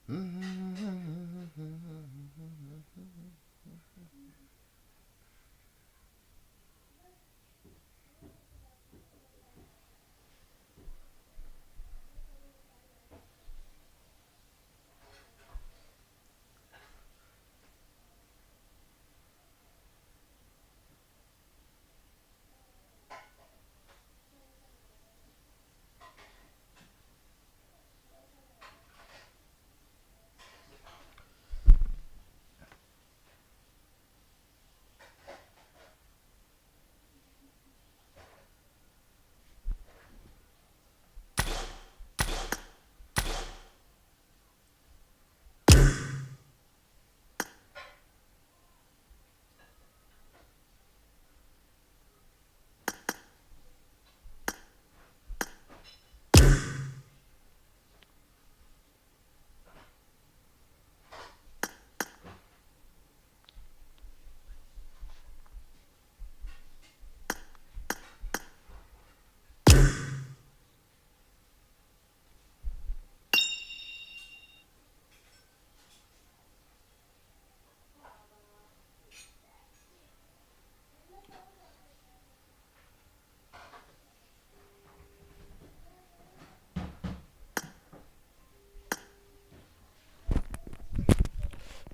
好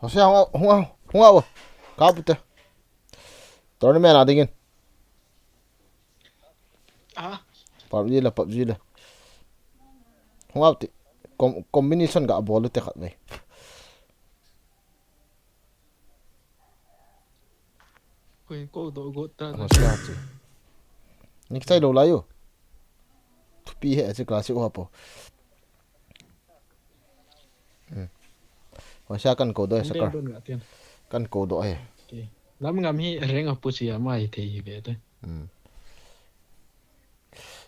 像红啊，搞不得，到底咩拿定啊？PUBG 了，红啊的，combination 个 ball 得ขัดเลยคุยโกโดโกตา好像子，你在楼来哟，毕业这 classic 话不？好像กันโกด้วยสัก เด้ กัน โดนกะเตียน กันโกด้วย โอเคแล้วมึงงำให้เร่งอ่ะปุสิอ่ะไม่เทยเบต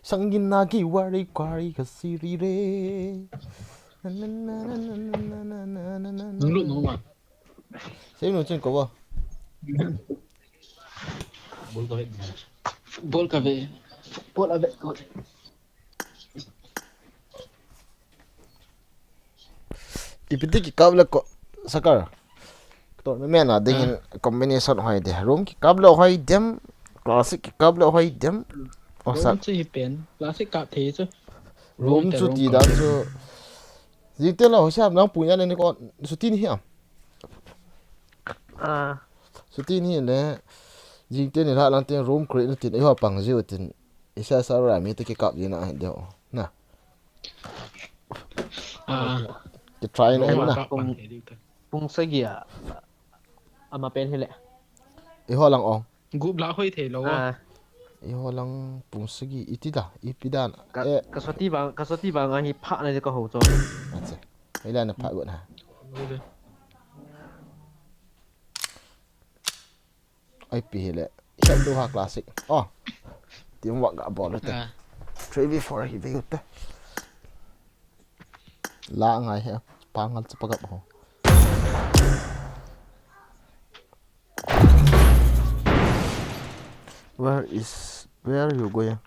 Sangin nagi wari kwari kasiri re. มึงรู้มั้งวะ Saya nu cin ko ba? บอลก็เวบอลก็เวบอลอะเวก็ Ipiti ki kabla ko sakar. To me na dingin combination hoy de room ki kabla hoy dem classic ki kabla hoy dem. บอลจะเป็นคลาสสิกกะเทซะ Room chu ti da chu. Jite la hosham nang punya ne ko suti ni hiam. Suti ni le jite ni la lang ten room create ni tin ai ho pang jiu tin. Isa sa ra mi te ki kap ji na de na. อ่า Ki try na na. Pung sagia ama pen hile I ho lang ong. กูบลาห้อยเทแล้วอ่ะ I ho lang pung sagi itida ipidan. kasoti bang ahi pha na ko ho cho Acha. Ai la na pha gut ha. Ai pi hele. Hiam do ha classic. Oh. Tim wa ga ball te. 3v4 hi ve ut te. La ngai he. Pangal cha pagap ho. Where you going?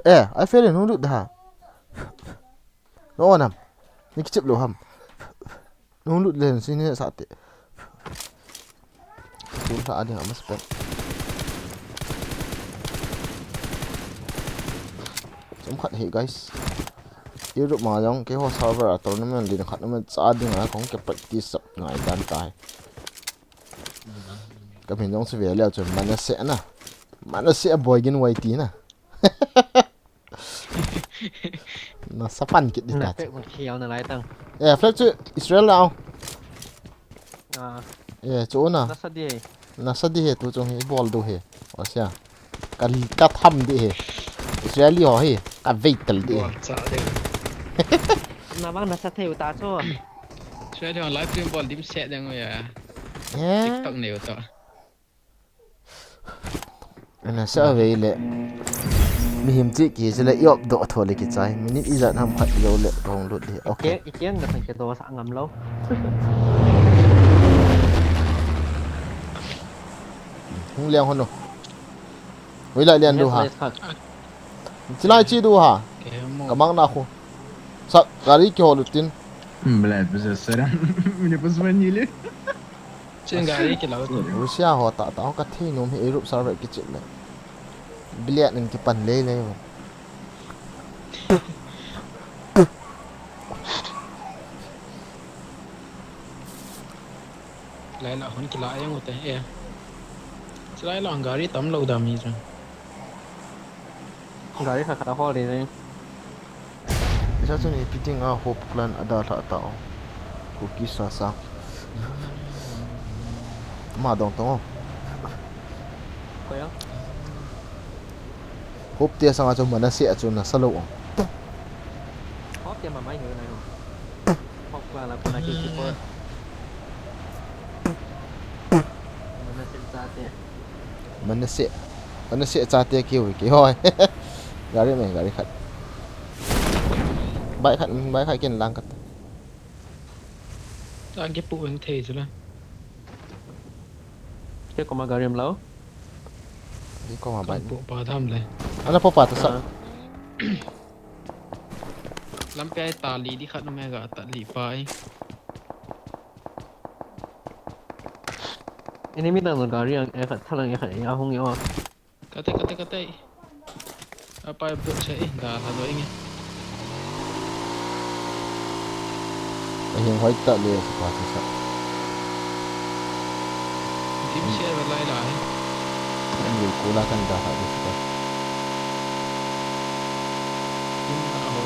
I feel no look da. No nam. Ni kicip lo ham. No look len sini sa te. Chúng ta đi hàm spec. Chúng khát hệ guys. Yêu được mà giống cái hồ server ở tournament đi khát nó mình xa đi ngã không cái practice sập ngài đan tài. Cái mình giống sẽ về leo chuẩn mà nó sẽ boy gen white tí nè. Nó sắp ăn kịt đi na cả. pe kon khiao na lai tang Flex chứ Israel nào? Chỗ nào? Nasa di he tu chung he ball do he. Osya. Ka tham di he. Israeli ho he. Ka veitel di. จ้าเด้อ na bang na sa theu ta cho ช่วยเดี๋ยวไลฟ์สตรีมบอลดิมเซตยังไงอ่ะ TikTok เนี่ยต่อ Ana sa veile. Mi him chi ki sele yop do thole ki chai. Minute izat ham khat lo le tong lut di. Okay. ikien na sang ke do sa ngam lo Hung liang hon no. Wi lai lian du ha. Chilai chi du ha. แกมอง Kamang na ko. Sa gari ki holutin. Блядь, сорян, мне позвонили. Trên gari cái lẩu Russia họ tạo tạo cái thi nôm hệ Europe sao vậy cái chuyện này bilet nên cái phần lên này lại là hôn cái lại em một tay e sẽ lại là gari tắm lâu đầm gì rồi Gari khá ho đi này. Bisa tu ni pitting hope plan ada tak tahu cookie sasa mà đồng tông Phải không? hope tia sang cho mình sẽ cho nó salo Hot cho mà mấy người này không? Hot là con này keeper. Mình sẽ ra thế. mình sẽ cha tia kêu cái hồi gari này gari khát bãi khát kiên lang cắt anh cái phụ anh thề rồi Thế còn mà gari em lâu? đi qua mà bãi phụ bà thăm này anh là papa tu sa làm cái tali đi khát nó mẹ gà tali phải Ini minta nol gari yang thằng yang không hiểu à? kate apa buat saya dah lah doa ini hiện hoài ta liệt papa tu sa tim share berlai lah anh yêu kula kan dah tak ada tim tak hau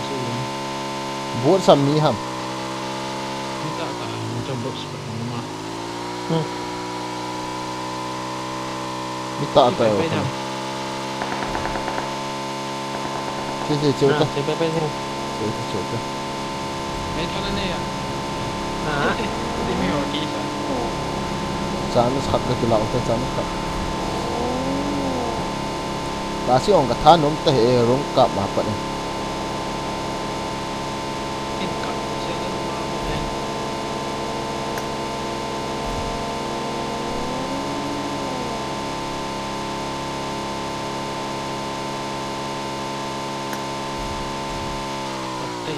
buat sami ham minta tak macam bos rumah minta apa Sini coba Saya pepe sini. coba mấy con này à Hả? đi mấy hồi kia Jangan sakit ke laut ke jangan sakit. Kasi orang kata nom teh rongkap apa ni? tim cặp sẽ đến vào một ngày đây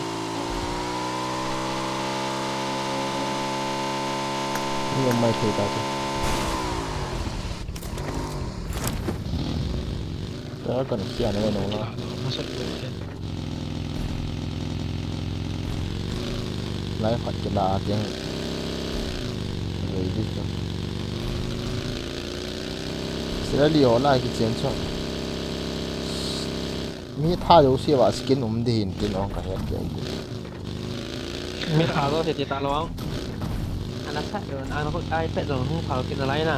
Ni yang mai cerita tu. Saya kan kian ada nong lah. masuk dulu Lai phát cái đà tiếng người đi cho. Sẽ liều lại cái chiến cho. Mi tha dấu xia và skin đi hình tin ông cả hết cái. Mi thả rồi thì chị ta lo. Anh đã sát rồi, anh có ai pet rồi không thả cái này nè.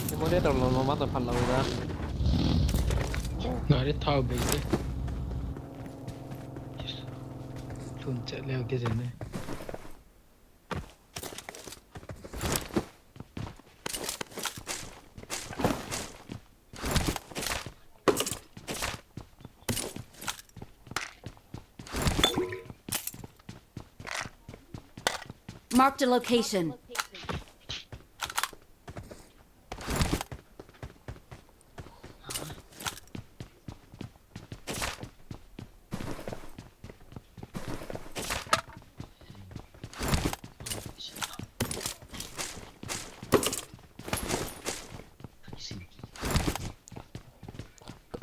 Cái món đấy tao nó mất tao phần lâu ra. gari thao bị thế phun chạy leo cái gì này Marked a location.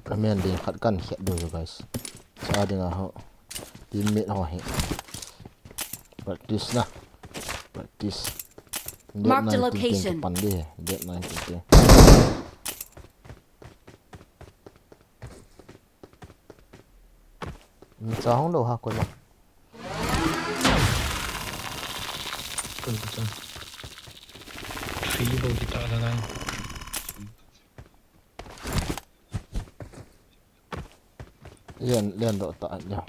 Kami di kan hit dulu guys. Saya dengan hok teammate hok hit. Practice lah. Practice. Mark the location. Depan dia. Dia 19. Sao không đâu ha quên mà. betul free bau kita ada kan Lian độ tạ nhau.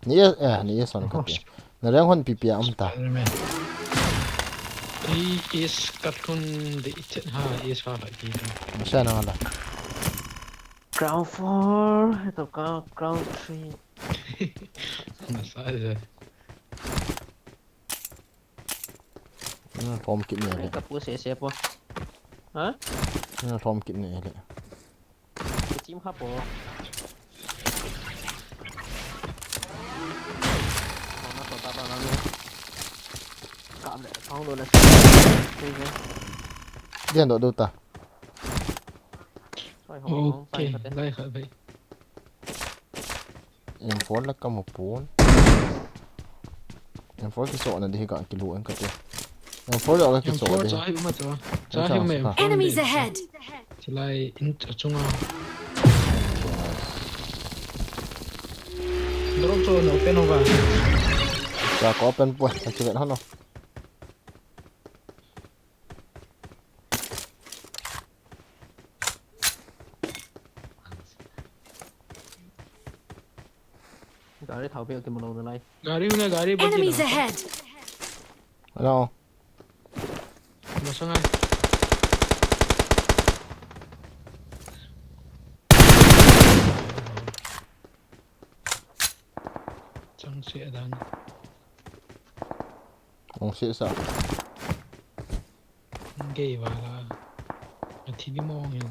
Ni son ka ti. Na rang hon pipi am ta. is katun di chat ha is ha lagi Masa na la. Ground 4 atau ground 3. masa aja Form kit ni le. Kapus siapa? Hah? Form kit ni le. Team apa? còn tao vào nó nghe cạm lại xong rồi là đi nghe Dia dok dota. xoay không Ok, xoay thật đấy đây khởi vậy. Em phone là cầm một phone. Em phone cái sổ này đi gọn cái lũ anh cái. Em phone là cái Em sổ phố đi. cho hay mà cho. Cho Em hay chọn mà số em cả. phố Enemies đi. ahead! Chỉ lại in ở trung à. Drop cho nó open over. Chả có open point, anh chưa biết hết đâu. cả đấy thảo việc cái một đầu này Gari bagi Enemies lah. ahead! Hello. Masang ai. Chẳng sẽ đàn. Ông sẽ sao? Gay vào là thì đi mong hiểu.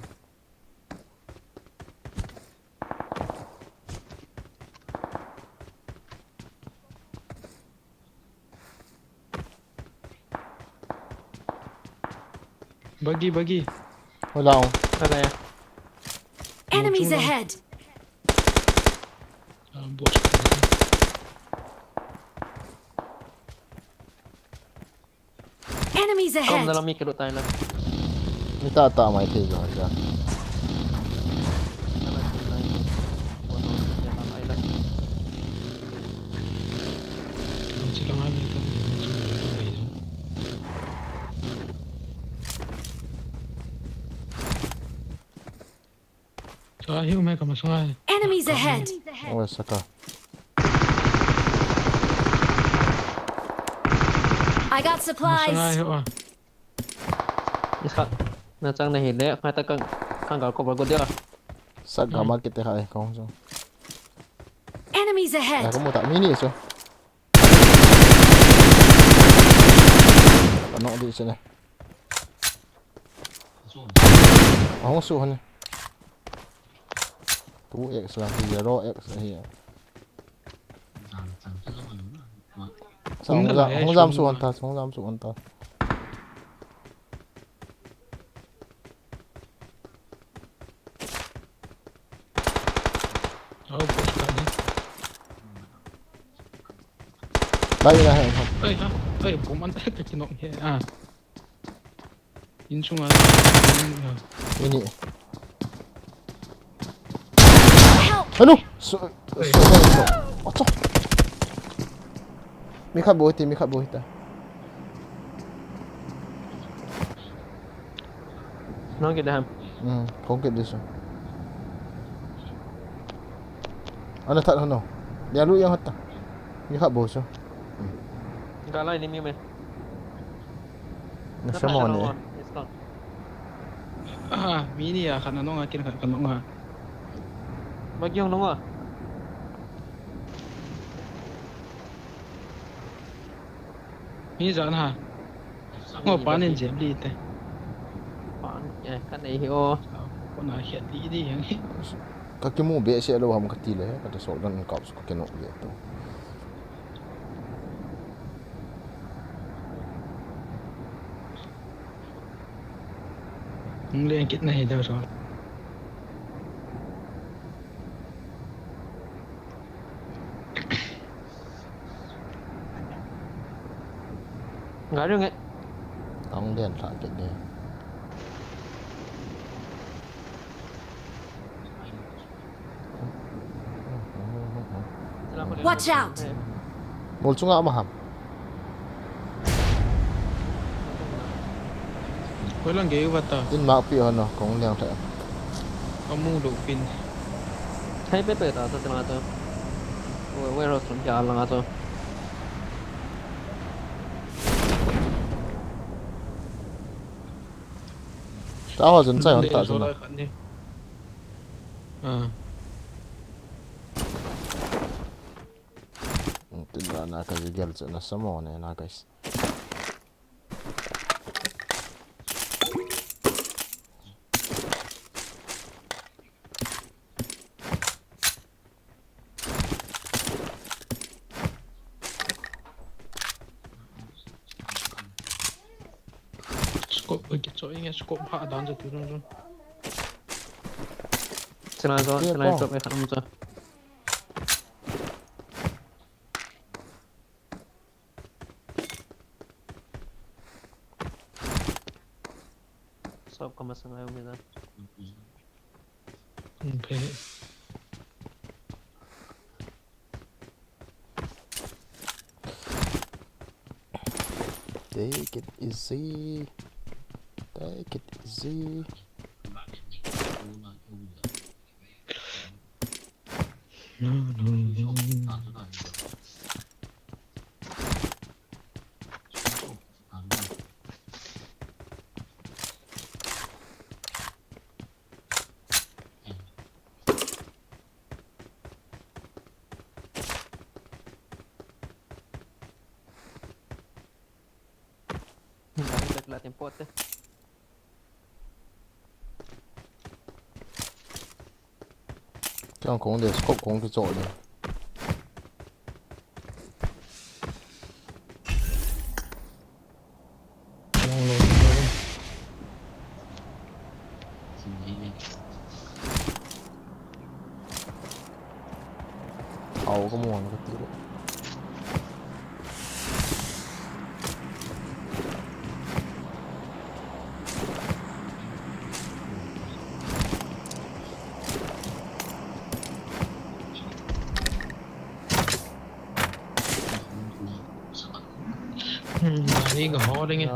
Bagi. Hello. đây này Enemies Chung ahead! Buat. Enemies không ahead! ra làm mi cái độ tay này Kita tak mai thế rồi kìa. Silang kami ito. So hiu may kamasang ai. Enemies ahead! Ôi sao cả. I got Kamasang ai supplies! hiu à. đi khác là trang này hiện đấy hai ta căng căng cả cột vào cột đi à Sắc gamar kita hai kong so. Enemies Dah ahead! kamu tak mini so. Ano di sini. Aku suh ni. Tu X lah, 0X lah here. Không dám xuống ta, không dám xuống ta. Oh, bos kami. Đây là hẹn không? Ay, pumunta ka kinok niya. Insungan. Mini. Help! Ano? So. Ocho. Mika buhit ta. nó cái đam Không kịp đi so. Ano thật hơn nào? Dia lu yang hatta. Mika buhit so. cả lại đi mi mày Nó sẽ mòn này. Mini ya kana no akin kana nga. bao nhiêu đúng không Mini zan ha. Ngo panin jem li te. cái này hiểu Ko na hiat di di yang. Kaki mu be siya lo ham katile kata so dan kau suka kenok dia tu. Lên kit này đâu rồi. gái được ấy Ang dia tak kit dia. Watch out! Mul sunga maham. Ko lang gay wata. Tin mak pi hono kong liang thak. Kamu do pin. thấy bé bé tao tao tao quay rồi xuống nhà là tao Ta ho zun sai hon ta zun. Tin ra na ka gel zun na samo ne na guys. so inge scope ha dan je tu ron selain itu mereka muncul sob kemas ngayon kita okay Take it easy. Take it easy. kita kelihatan pot deh Trong cũng để scope cũng cái chỗ này. Hậu có muộn cái tí đấy. Ini gak denge.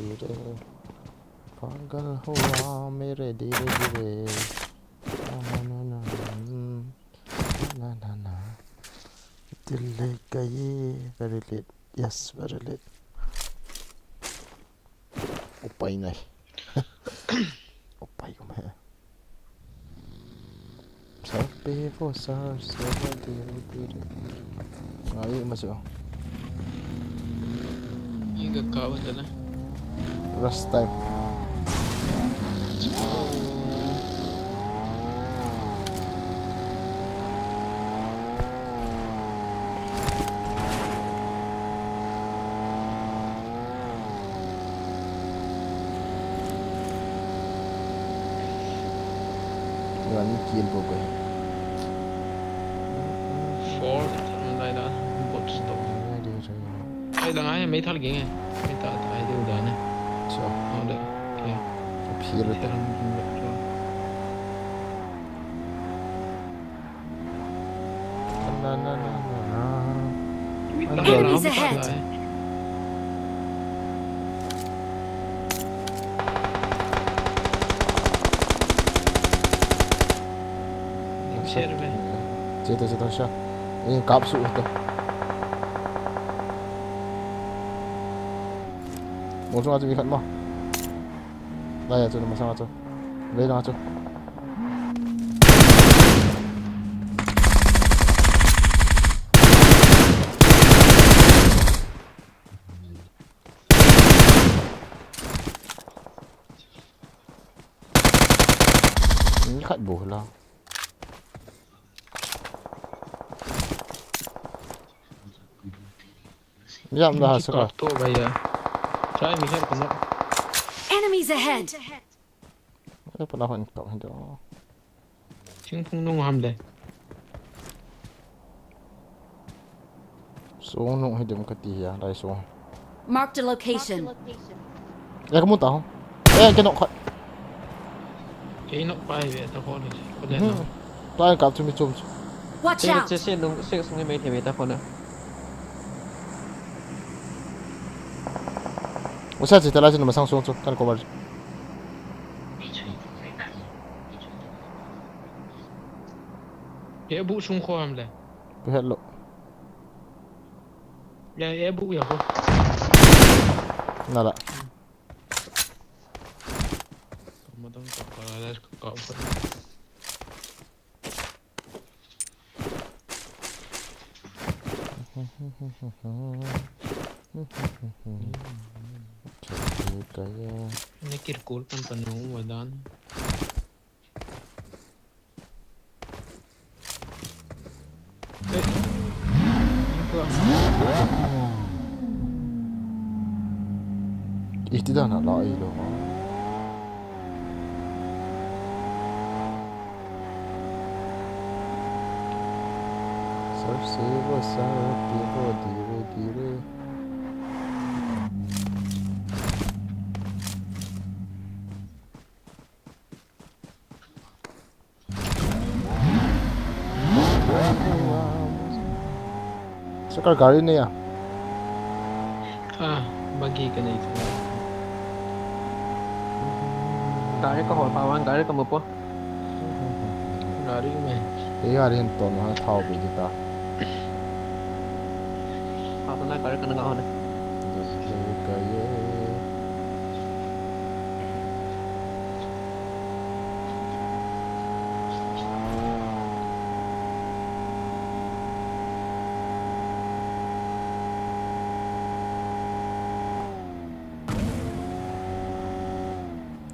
धीरे पागल हुआ मेरे धीरे धीरे ना ना ना दिल ले गए very late yes very late ऊपर नहीं ऊपर क्यों है सब पे वो सर सब धीरे धीरे ये मचो Ini gak kau sana. Rest time. Ini kill pokoknya. Ford lại đã bot stop. Đây là ai mấy thằng kia nghe. Mấy thằng ai đều đã nè. So, Đây. Kìa. phía rồi. Na na na na. Enemies ahead. Ser về. Chết sao? Ini kapsul tu. Một số bị khẩn mà. Đây là chỗ mà sao chỗ? Lấy ra chỗ. Ini kat bola. Jam dah sekarang. Tu bây giờ. Try me help no. Enemies ahead. Saya pernah hentak hendak. Chính không nung hầm đây. So nung hidup keti ya, dah so. Marked a location. Ya kamu tahu? Kena kat. Cái nó bay về tao có này. Có đèn không? Tao cặp chúng mình chôm. Watch out. Xe xuống mấy thầy ta con ạ 我下次再来就那么上xuống走，看过吧。Cái bụng xung khoa hầm đây. Bị hết lộ. Cái bụng hiểu không? Nada. Mà tao có là có. Ini kirkul kan penuh badan. Ihtida na la ilo. Sar se wo sar pivo dire dire. Sakar gari ne ya. bagi ka na ito. Gari ka hol pawan gari ka mo po. Gari mo Ei gari hin ton ha thau bi ta. Pato na gari ka na hol.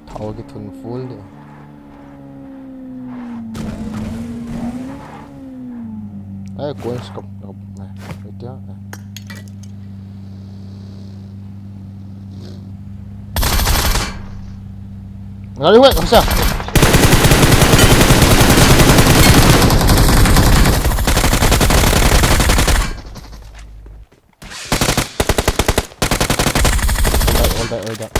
Thau ki thun full de. Ai coins cấp này. Dia. Ngari wek bisa. All that.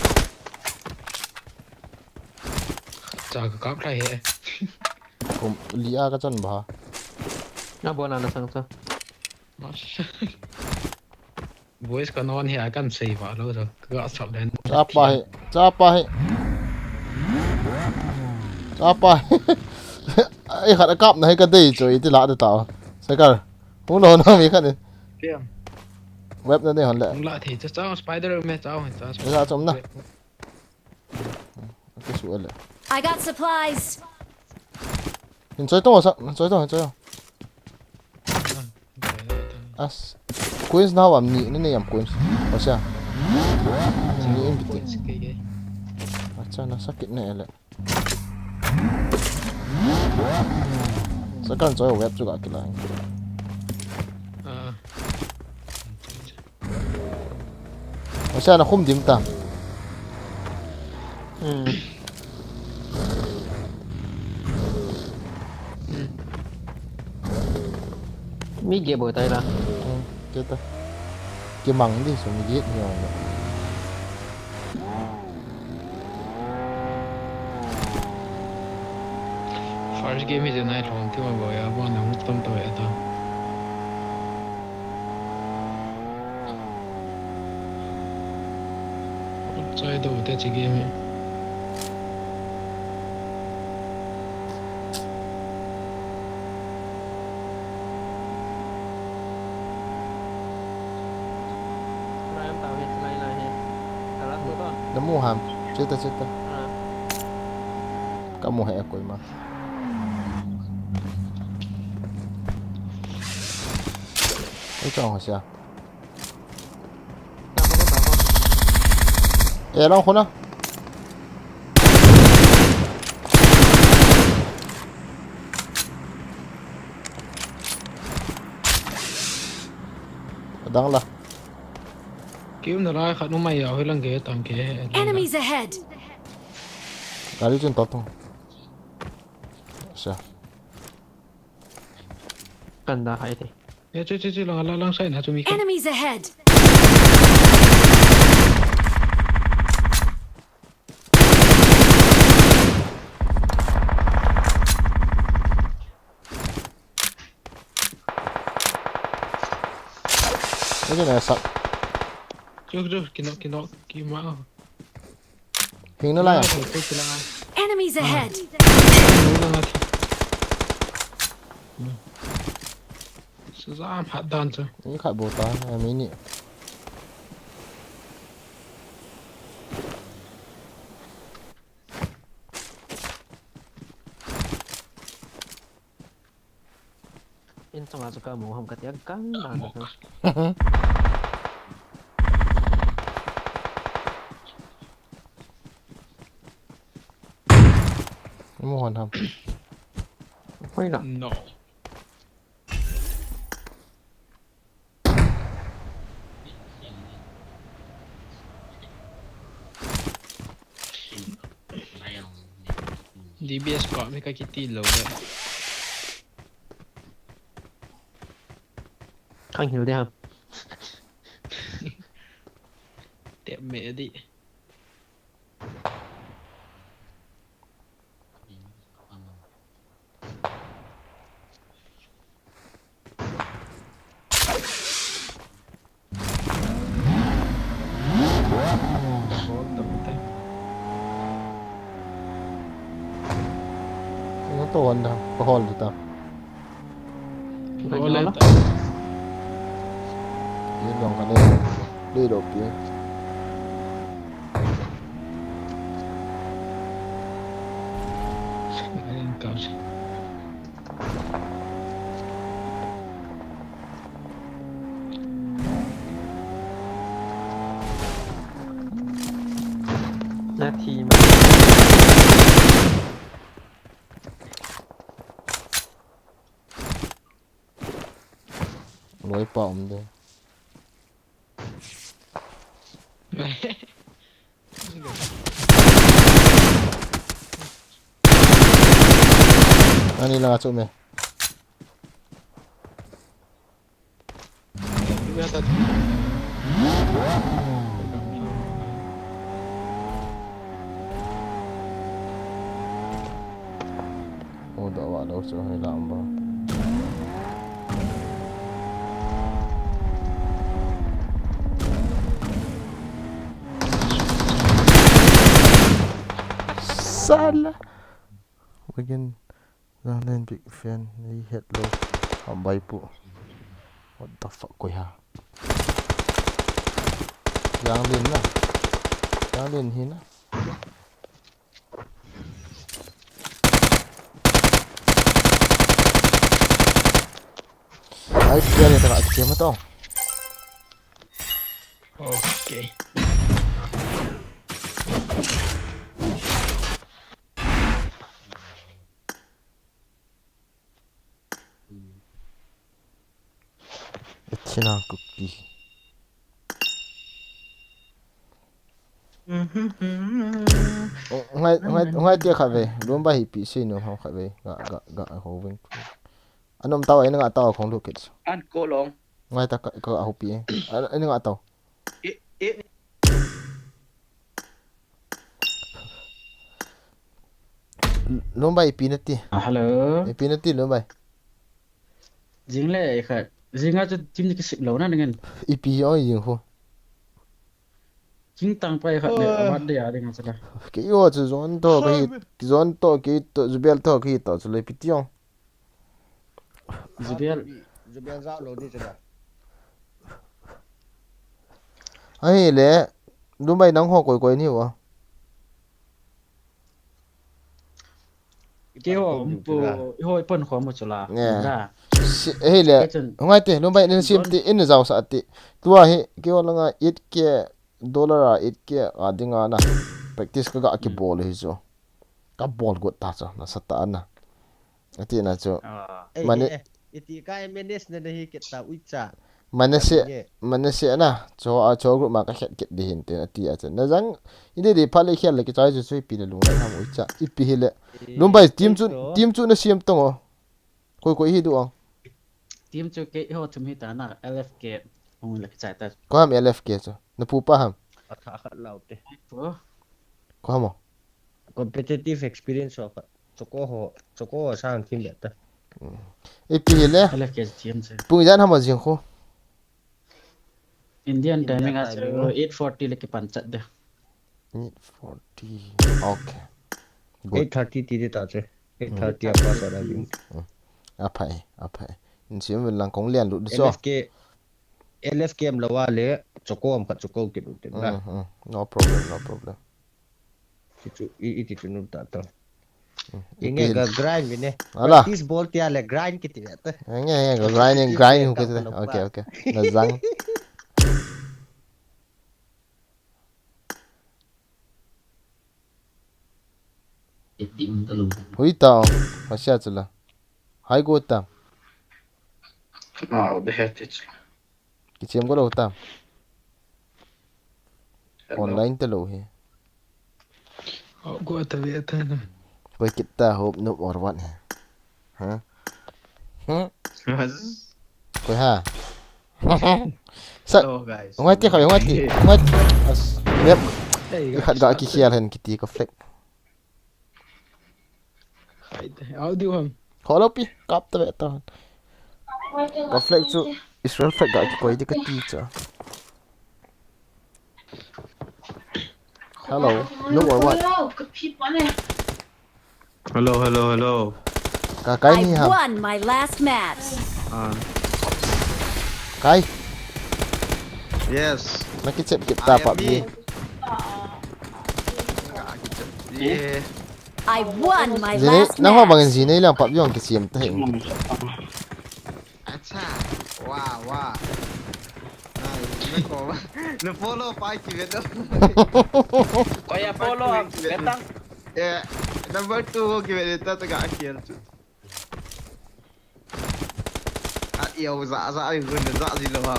Chả có cáp này hệ. Kum lia ka chan ba. Na bo na sang sa. Voice ka non hệ kan sei va lo rồi. Gã sập lên. Chapa he. Ai khát cáp này cái đây rồi thì lạ được tao. Sai cả. Không đâu nó mi khát đi. Tiêm. Web nó đây hòn lẹ. Không lạ thì cháu spider mẹ cháu. Cái ra chấm na. Cái sủa lẹ. I got supplies. Nhìn chơi to sao? Chơi to. As. Coins nào am ni nên am coins. Có sao? Ni em bị. Acha na sakit na lẹ. Sekarang saya web juga kita. Masih anak khum dim tam. Mi ghê bồi tay ra. Kita. Cái măng đi xuống giết nhiều. First game is night long thì mà gọi là bọn nó hút tâm tội đó. Chơi đồ để chơi game. Em tao hết này hết. Cả lắm rồi đó. Nemu ham. Cerita. Kamu hai aku mah. Cái trò hả sao? Ê đâu khốn á? Đang là. Kiếm nó lại khát nó mày ở hơi lăng ghế tầm ghế. Enemies ahead. Gari trên tàu thôi. Sao? Cần đã hay thì. Chơi lăng sai nè cho mình. Enemies ahead. Cái này sẵn. Chưa kì máu. Hình nó lại à? Enemies ahead. Suzam hạt đan chứ. Những khải bồ tán em ấy nhỉ. In trong là cái mũ không có tiếng cắn đàn được. Nó hoàn hầm. Quay nào. No. DBS got mấy cái kitty lâu đấy. Không hiểu đấy không? Tiệm mẹ đi. Nó to hơn đâu, có hồn gì tao. Ô lên ta. Đi lòng cái này, đi đồ kia. Lên cầu. Là thì mà Lối bỏng đi. Anh là chỗ mày. Đưa ta. Ồ, đỡ vào đâu chỗ hay làm bao. Salah. Again, lang lên big fan, đi hit low. Ang bay po. What the fuck ko ha? Yang lên na. Yang lên hin na. Ay, kaya nito ka mo to. Okay. China cookie. Ngay tia khát về, luôn bay bị xin nó không khát về, gạ hồ vinh. Anh ông tao ấy nó ngã tao không được kịch. An cô long. Ngay ta có hồ bị, anh nó ngã tao. Luôn bay bị nít đi. Hello. Bị nít đi luôn bay. Jing le khat. Jing a chim cái sip lo na dengan. Bị oi dương hồ. Jing tang pai khat le amat dia dengan salah. Cái yêu chứ zon to cái zubel to cái to rồi bị tiêu. Zubial dạo lối đi rồi. Ai lẽ luôn bay nắng hoa quậy nhiều à? cái họ hoi pon khom một chỗ là ra hey lẽ ngay thế luôn bay nên xem thì in giàu sao thì tua he cái họ là ít cái dollar ít cái à đi ngang na practice cái ball hi cho cái ball gột ta cho nó sát ta na thì na cho Mane iti kai menes na dahi kita uicha. mana se na cho group ma ka khet ket di hin te ti a chen na jang inde de phale khel le ke chai ju sui pi le lu na ham uicha ipi hele lumbai team chu na siam tong koi hi du ong team cho cái họ chum hi ta na LFK ông là cái chạy ta ko ham LFK cho na pu pa ham Akha laute. ko ham Competitive experience of choko sang team beta. ipi hele LFK team se pu jan ham jing kho Indian timing as 8:40 like panchat de 8:40 okay 8:30 ti ta che. 8:30 apa sara bin. apai in sim vel lang kong lian lu so LFK am lawa le choko am khat choko ke lu te na. no problem Iti tu nu ta ta. Inge ga grind bine. Ala. This ball tia le grind kiti beta. Nghe grind hu ke okay na zang hui tao ha sha chula hai go tam det heter ki chem go lo tam online te lo he Họ qua tao về thân. Koi kita hope noob or what? Hah? Koi ha? Sa Hello guys. ngati kau ngati. As yep. Hey Ikat gak ki khial hen kiti ko fleck. Audio ham. Kalau pi kap ta ta. Ko fleck chu Israel fleck gak ki koi di kati cha. Hello. Noob or what? Hello. Kai ni I ha. won my last match. Kai. Yes. Nak kicep kita pak bi. Yeah. I won my Zini last nang ho bangin match. zini lang pak biong kisiam ta heng. Acha. Wow. Nah, no follow pa ki vedo. Kaya follow up, betang. Yeah. Number 2 ki vedo ta ga kiel chu. At yêu dạ ay gun dạ gì lo ha.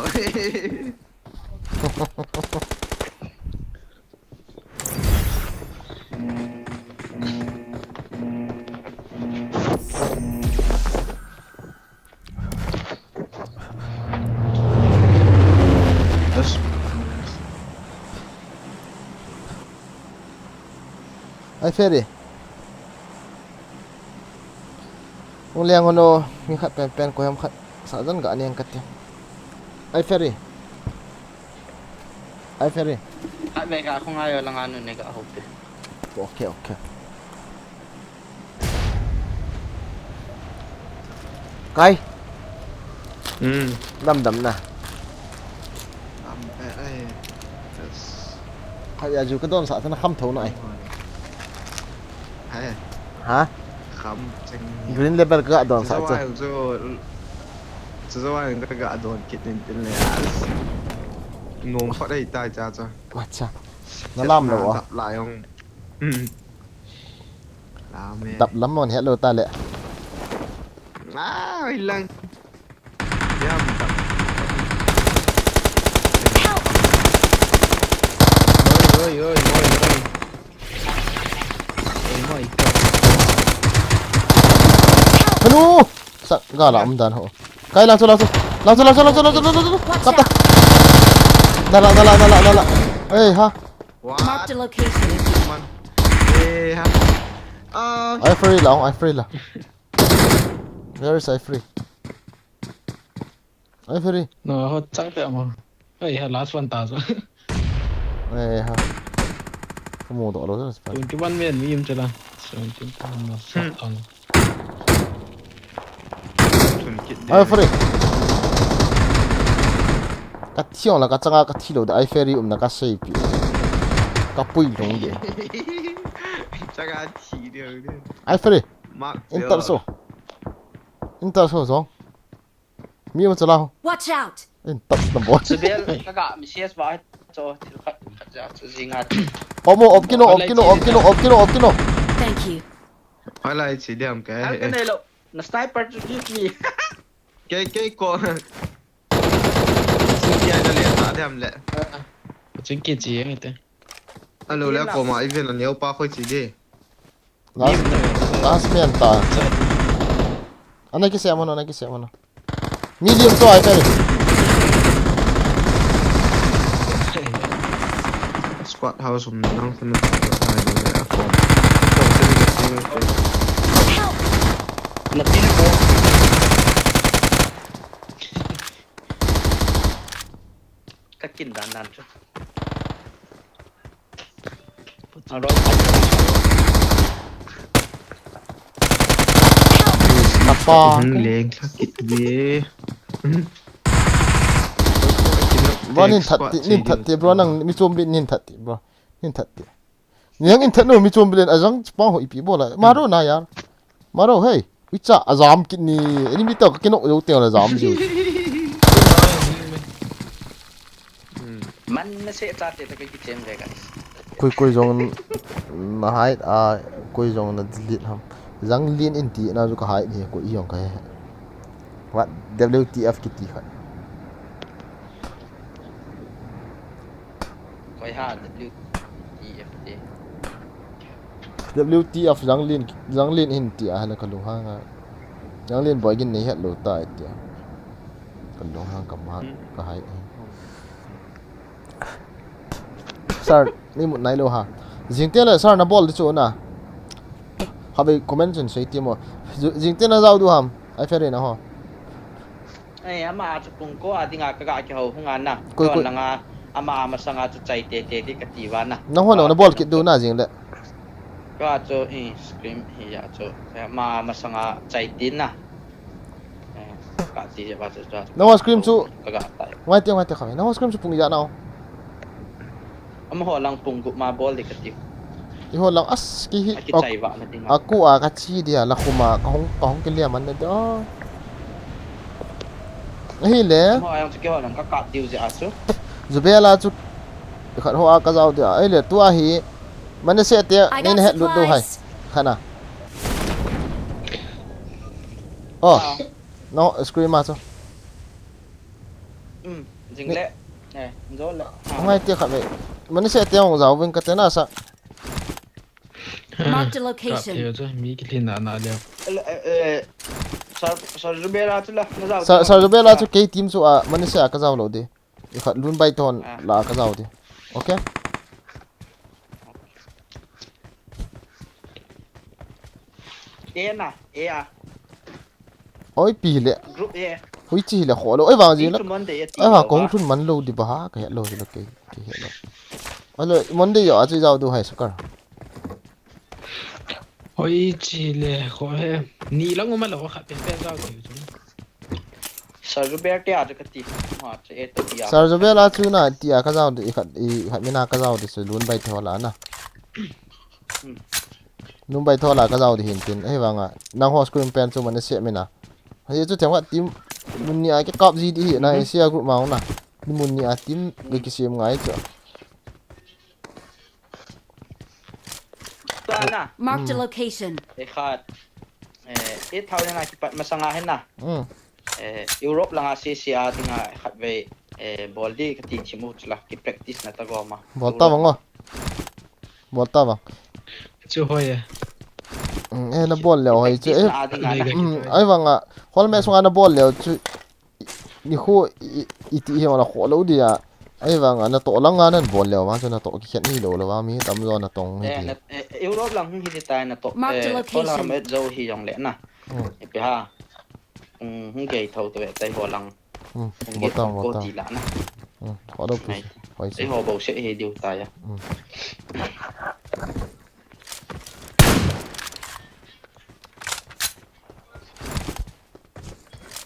Ai ferry. Ung liang ono mi khat pen ko yam khat sa jan ga niang kat. Ai ferry. Mega ako ngayon lang ano nega hope. Okay. Kai. Dam na. Kai ya ju ka don sa tan kham tho nai. Hay. Ha? Kham ching. Green level ka don sa cha. Zo ai ka ga don kit tin le as. Ngom phát đây tai cha cho. Acha. Nó lam lo. Tập lại không? Làm mẹ. Tập lắm mon hello ta lẹ. À, lần. Yam tập. Oi. Oi. Hello. Sa ga la dan ho. Kai lang. Kap ta. Dala. Eh ha. Marked a location. Man. Eh ha. I free lah. Where is I free? No, ho chang pe mo. Hey, last one ta so. Eh ha. Kamu do lo sa. 21 men mi im chala. 17 no shot on. I free. Ka tiong la ka changa ka thilo da I ferry na ka shape. Ka pui long de. Chắc là chỉ được đi. I free. Mark. Inter so so. Mi mo chala ho. Watch out. Inter na bo. Sebel kaga mi CS ba so tilkat ja so zingat. Omo opkino. Thank you. Hỏi lại chỉ điểm Cái cái này lộ là sniper to give me. cái con. Xin kia cho liền ta điểm lẹ. Chính cái gì vậy thế? Alo lẹ cô mà even là nếu ba khối chỉ đi. Last man ta. Ana ki se amano. Medium to I ferry. Squad house som nang phân được Là tin ko. Kakin dan cho. Rồi. Apa? lên khắc kịch về. Bro nin thatti bro nang mi chom bin nin thatti bro. Nin thatti. Niang in thano mi chom bin azang pa ho ipi bola. Maro na yar. Maro hey. Wicha azam kini. Enemy to kinok yo teng la zam ju. Man na sẽ start để cái game này guys. Koi jong na hai koi jong na delete ham. Zang lin in ti na ju ka hai ni ko iong ka he. What WTF kiti khat. Coi ha WEFD. WTF Zanglin in tia hala kaluha nga Zanglin boy gin nei het lo ta tia kaluha kamha ka hai sir ni mu nai lo ha jingte la sir na ball di chu na habe comment chen sei ti mo jingte na zau du ham ai fere na ho ai ama chu pung ko adinga ka ga ki ho hunga na Koi- ko nga ama sanga chu chai te te ki katiwa na na ho na ball kit du na jing le ko chu scream hi ya chu ama sanga chai tin na ka ti ba chu na ho scream chu ka ga tai ngai te kha na ho scream chu pung ya na ama ho lang pung gu ma bol di kati i ho lang as ki hi ki chai wa na dinga aku a ka chi dia la khuma ka hong ke lia man na do hi le ho ayang chu ke ho lang ka tiu ja chu zubela chu khat ho a ka zau dia ai le tua hi man se te I nen got het lu do hai supplies. khana oh no scream ma chu jing le zo le ngai te kha me man se te ong zau vin ka te na sa Marked a Gặp location. theo chứ, mỹ cái thiên nào nào đeo. sa rubera chu la na sa zubela chu ke team chu a man se ka zau lo de i khat lun bai ton la ka zau de okay e na e a oi pi le group e hui chi le kho lo oi wang ji la tu mon de ti ai ha kong thun man lo di ba ha ka lo di lo ke he lo alo monday yo a chu zau du hai sa kar Ôi chị lệ khó hè. Nì lắm mà lỡ khát bên rau kiểu chứ. sa rubera te a chu kati ha che e to ya sar zubela chu na ti a ka zau de i khat mina ka zau de su lun bai thola na lun bai thola ka zau de hin tin ai wanga na ho screen pen chu man se mina hai chu thang wa tim mun ni a ke kap ji di na asia group ma na ni mun ni a tim ge ki sem ngai chu ta na Marked a location. e khat e thau na ki pat masanga hen na Europe lang Asia tinga khat ve boldi kati chimu chla ki practice na ta go ma bota bang bota bang Chưa hồi à. e na bol le hai chu ai wanga hol me sunga na bol le chu ni khu iti hi wala kho lo dia ai wanga na to langa nan bol le wa chu na to ki khet ni lo lo wa mi tam zo na tong ni Europe lang hi ni ta na to Mark the location. la me zo hi yong le na e pe ha hung ge thau to tai ho lang bota ko bota ti la na kho do pu hai ai ho bo se he diu ta ya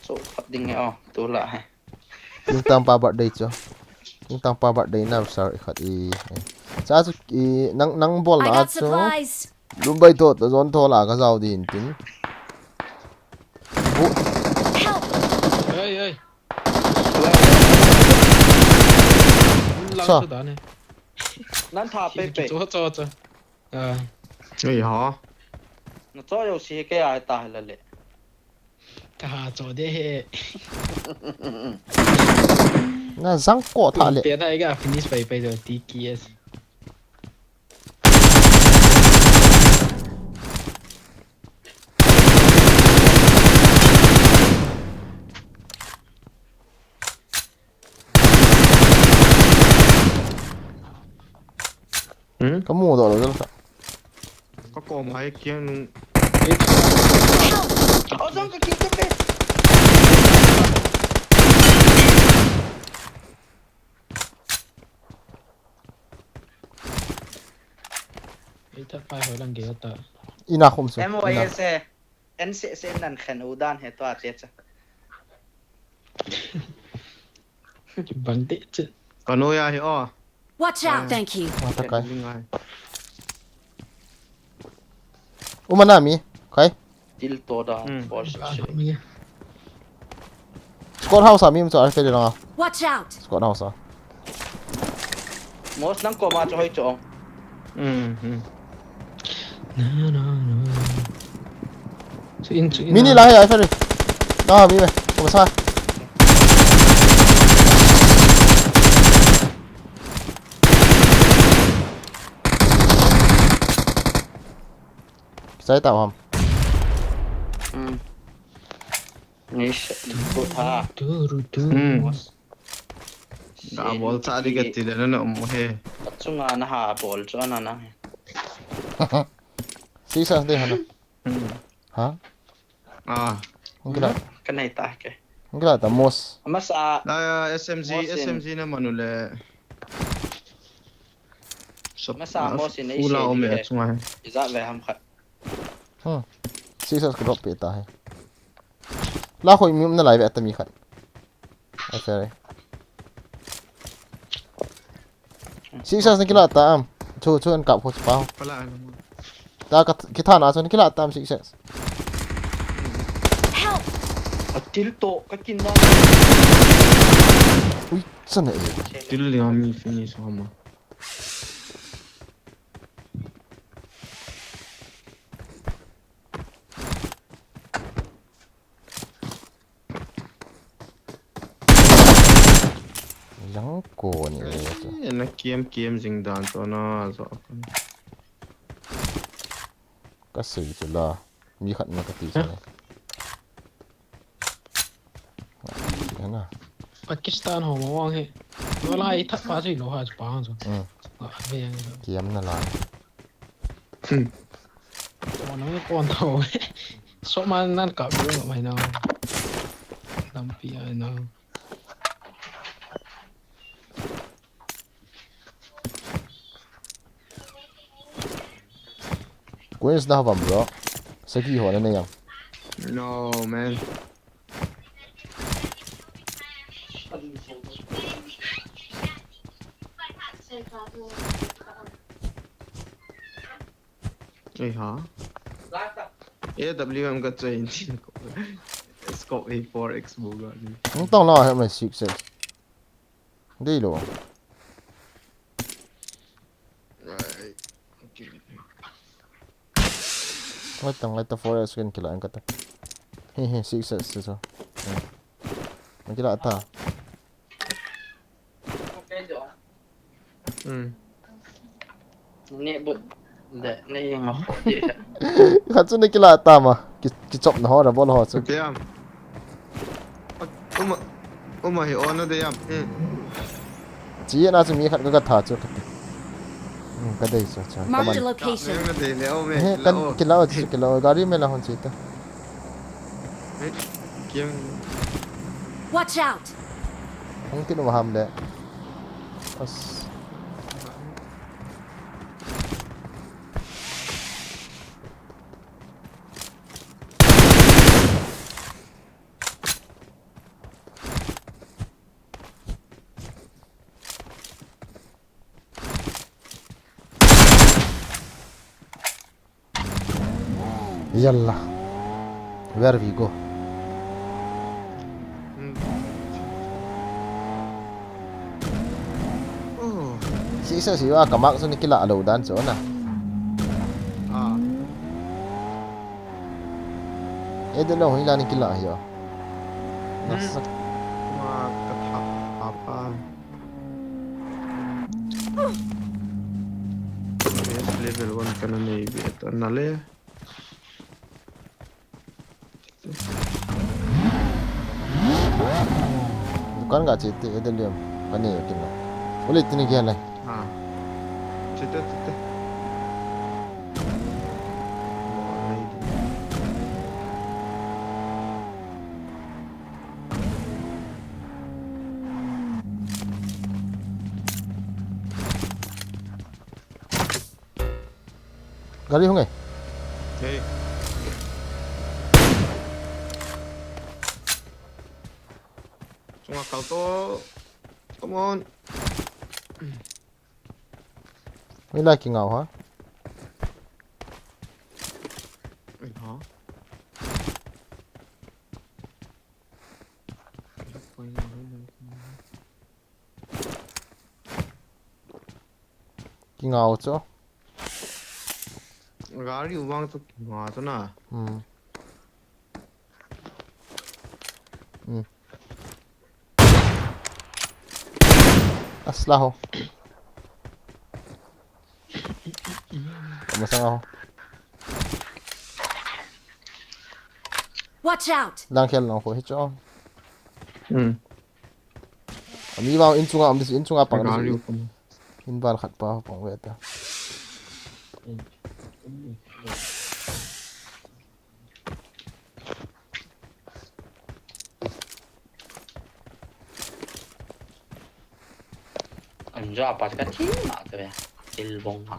so ding e tu la ha yung tang pa birthday cho yung tang pa birthday na sar khat i cha chu nang bol I na got chu supplies. lumbai to to zon tho la ka zau din tin Help! Ê ê. Lăng Sao? chỗ đó này. nan tha pe pe Chỗ. À. Ê hả? na cho yo si ke ai ta la le À chỗ đấy hệ. na zang ko tha le Biệt này cái finish bây giờ TKS. ka mu do lo sa Có cô mà hay kia nung o zong ka ki pe Ít thật phải hồi lăng ghế ta. ina khum su em oi se en se nan khan udan he to ate cha Bắn tệ chứ. Còn nuôi ai thì o. Watch out, thank you. ma ta kai Linh ai. umana mi kai til to da for À mình. squad house mi so ar fe de na Watch out. squad house most nang ko ma cho hoi chong No. Chứ in. mini la hai fe de na mi me ko sa sai tao ham Ni go tha Ga bol sa di ka tila na mo he. chunga na ha bol chu ana na Caesar de hana ha Ah. ngila kanai ta ke ngila ta mos masa SMG na manule. masa mosin ei Ula o me se chunga. iza ve ham khat Caesar ka drop pe ta hai la khoi mi na lai ve ta mi khat ai fair Caesar ni kila ta am chu an ka pho pa Pala. ta ka kitha na chu ni kila ta am Caesar Help! til to ka kin na ui chan e Til li ami finish hama. yang ko ni chu Na kiem jing dan to na zo. ka sei chu la mi khat na ka ti chu na Pakistan ho mo he. Lo la I thak pa ji lo ha pa zo. Ve yang. kiam na la Ko na ko to. So man nan ka bu mai na. Dam pi ai na. Queens na havam bro saki ho na yang No man. Ha. AWM ka chain tin ko. Scope A4X boga ni. không tao lo hay mà xịt xịt đi luôn Right. Okay. lại tao forest skin kila anh kata hehe xịt xịt xịt so anh kila ta ni but de ni ngo je khát chút này kila ta mà cái chop nó hoa ra bol hoa chút Okay am. Uma hi ona de am. chỉ na chút mi khát cái thà chút cái đây sao sao Marked a location. Na de le o me. he kan kila gari में lahon chita Kiem. Watch out! không tin vào ham đấy as Yalla, where we go? Oh. Sisa siwa kamak so nikila alo dan so na. Ah. Ede lo hila nikila hiyo. Nasa Ma katha apa. Base level 1 kana nei beta nale. dukan ga chete ede liam pani kina. Ulit tini kya lai. Ah. Chete. Gari hungai. Okay. Sunga kau to. Come on. Mila ki ngau ha. Hả? Ki ngau cho. Gari uang tu ngah tu na. Asla ho. Kamu sang ho. Watch out! đang khen lòng khổ hết cho Ừ. mi vào in chunga am in chunga pang Cái đi liu không? in ban khat pa pang ve ta Anh ra apa cái chi mà thế ilbong ha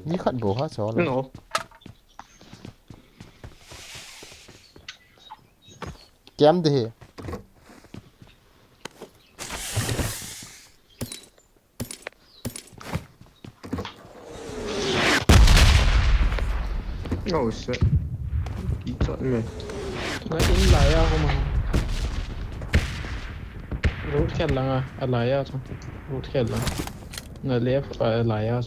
mi khat bo ha cho la No. kem de he Oh shit. Chọn mày. Nó in lại à không mà. Root kẹt lang à, à lại à thôi. Root kẹt lang. Nó left à lại à.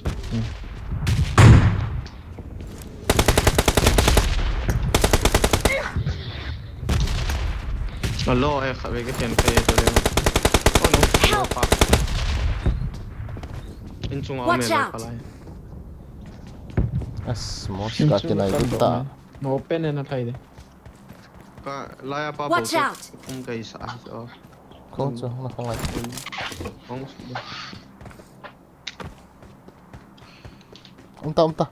Alo, ai khá về cái tiền cây cho lên. Oh no, no pa. In chung ao mẹ lại lại. as mo ska ke nai ta Nó open nên nó thay đấy. Ka lại pa Watch out! không cây sa cho. không cho nó không lại Không. ông ta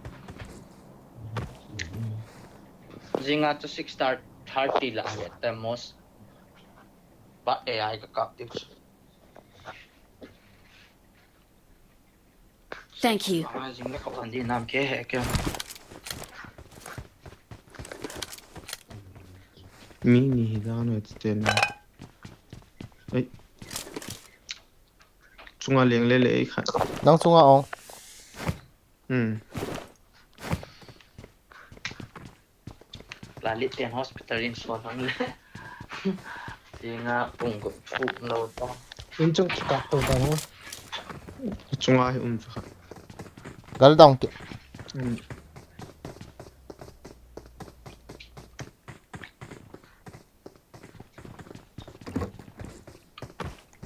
zinga to 6 star 30 la at the most but AI ka captives Thank you. zinga ka andi nam ke he ke Mini dano it's ấy chung liền lên lệ khá đang chunga ong la lit ten hospital in so nang le zinga pung ko puk no to in chung cắt tàu tao chung ai cho gal dong ke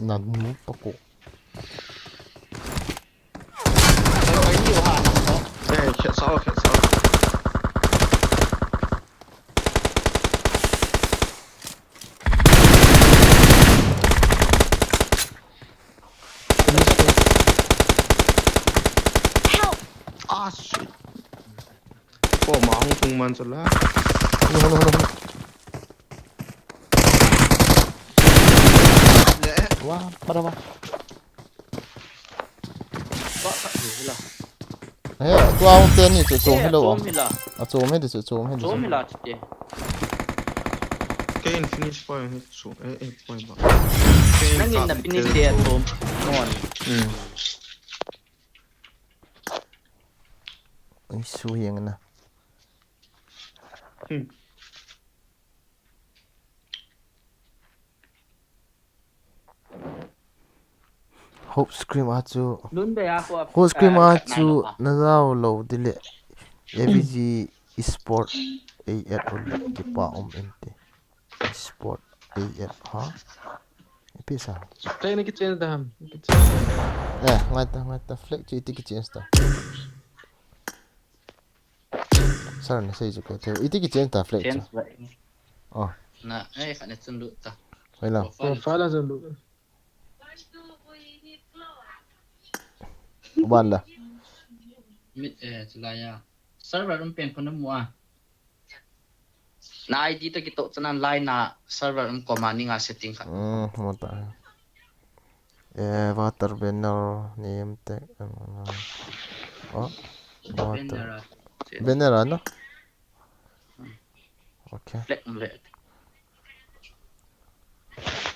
nan mu pa ko ai ni ha na to khét sao Help! ah shit oh mà không tung man cho lá wa para ba ko ka ni la he tu ong ten ni chu chu hello chom hi la a chu me de chu chu me chom hi de la chi cái finish point hết số point ba nang in na finish de chom non ai su hieng na hope scream a chu lun be a ko hope scream a chu na zao lo dile avg sport a at ol ki pa mt sport a at ha pisa cái này cái trên đam ngai ta flex chi ti ki chance ta sar na sei chu ko te iti ki chance ta flex chance vậy oh na ai khane chun lu ta vậy là profile là luôn ban la mid chulaya server rum pen phone mu a na id to ki to chanan line na server rum commanding a setting kha mo ta water banner name tag oh water banner ano okay flex le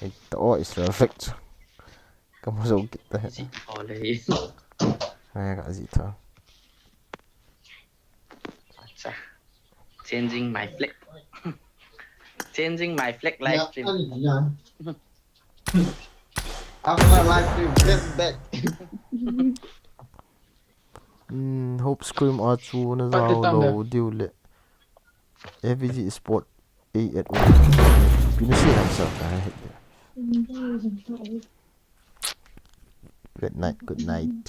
ito oh is perfect kamu so kita ole ay ka zita acha changing my flex changing my flex live stream After live stream, get back. hope scream a chu na zao lo diu le avg sport a at o pinasi ham sa ka good night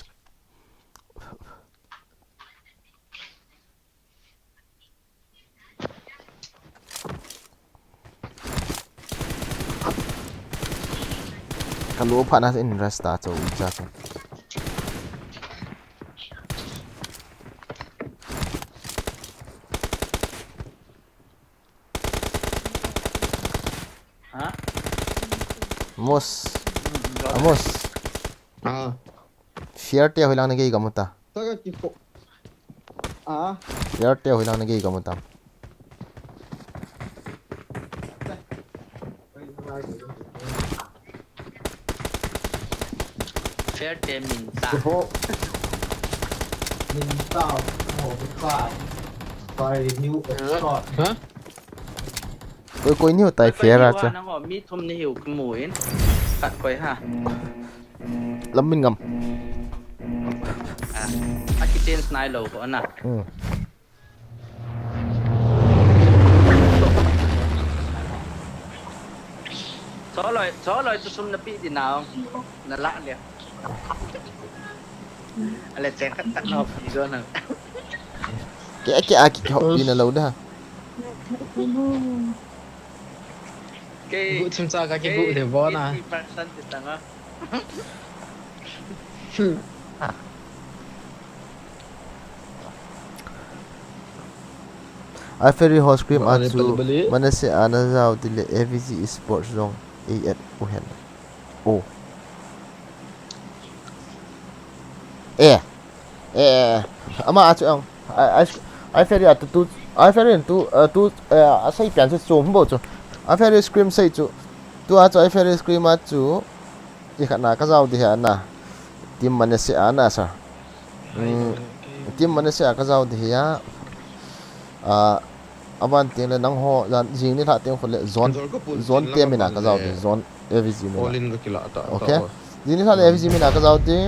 kalau panas in resta tu uja tu hả amos share te hilang nagi kamuta Taga tipo. share te hilang nagi kamuta fair tem minta Minta. Oh, bukan. By new shot. hả koi ni tai fair ra cha นั่งมีทุ่มนี่หิวขมุยตัดไปฮะ lamin ngam อากิเจนสไนโลก่อนนะซอลอยจะซุ่มนปีดินาวนั่นละเดียวอะไรแจ้งกันตัดนอกอีกด้วยนึง ke aki hok pin lo dah Gu chim sa kaki gu de bo na 80% di tengah I ferry host cream Boleh, atu boleh. mana se ana zau tile AVG Sports zone AF uhen oh ama atu ang I ferry atu tu I ferry tu sai pian se zoom bo chu I ferry scream sai chu tu atu I ferry scream atu ikana ka zau di na tim mana se ana sa tim mana se ka zau di ya aban ting le nang ho dan jing ni tha ting khole zone te mina ka zaw zone avg mina Olin ka kila ta okay jing ni tha avg mina ka zaw ti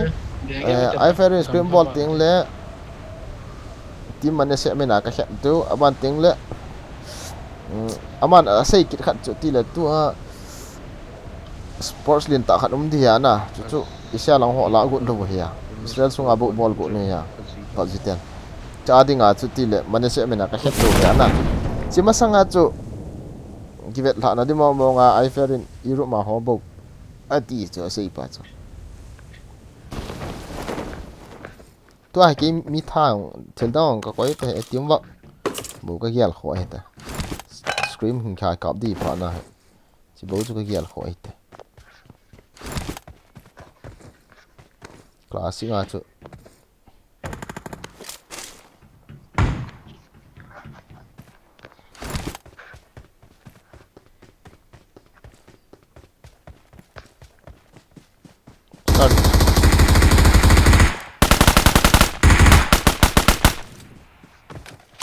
I fair screen ball ting le team man se mina ka khat tu aban ting le aman sei kit khat chu ti le tu sports lin ta khat di ya na chu isya lang ho la gu lo ya israel sunga bu ball gu ne ya positive cha dinga chu ti le man se mina ka khat lo ya na chỉ mà sang cho cái việc là nó đi mà nga ai phải in Europe mà họ bốc ai đi cho xây pa cho tôi cái mi thang trên đó có cái tiếng vọng bố cái ghel khỏi hết scream hình khai cọp đi phải na chỉ bố cho cái ghel khỏi hết classic à cho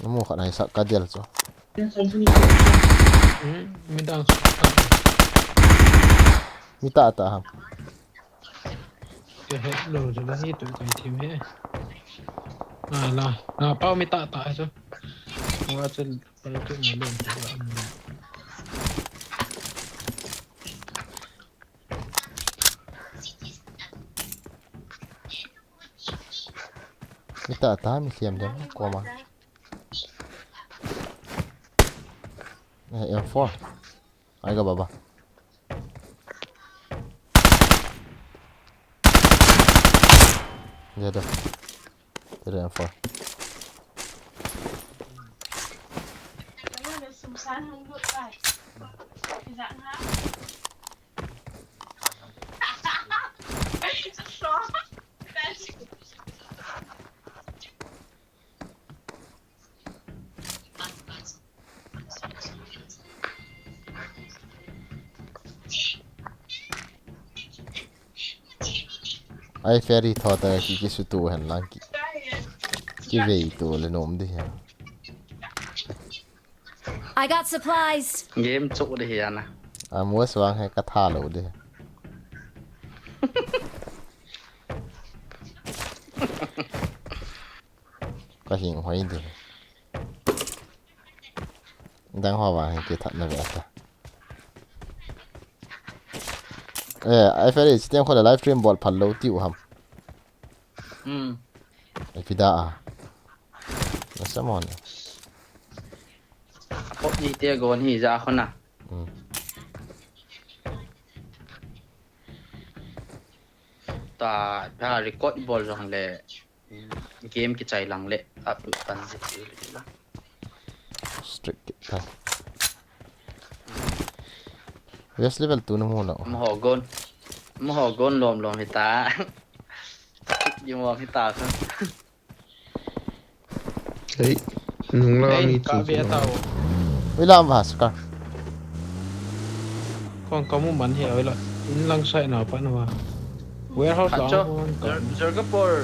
nó khả năng sợ cá điên rồi mình đang mi ta ta ham cái hết rồi rồi là hết tụi cái team hết là bao mi ta tại chứ qua chân cái này lên mi ta ta mi xem đấy qua mà M4 ai gặp baba giờ đâu đây là M4 ai ferry thọ ta cái sự tu hành lang cái về tu lên ôm đi ha I got supplies. game chỗ đi hiền à mua swang hay cái tha lâu đi có hình hoài đi đang hoa vàng hay cái thật là vậy ta ai phải chỉ tiếng khoa là livestream ball phật lâu tiêu hầm ai phải đã nó sao mòn có gì tia gòn hi ra không à ta ha record ball rong le game ki chai lang le up pan la strict ta west level tu na mo la mo gon lom hita yung mo hita kan Hey, nung lang Hey, ni ka bia tao. wala vas ka Con kamu man hi oi la. In lang sai na pa na wa. Warehouse lang Acho, ko. Singapore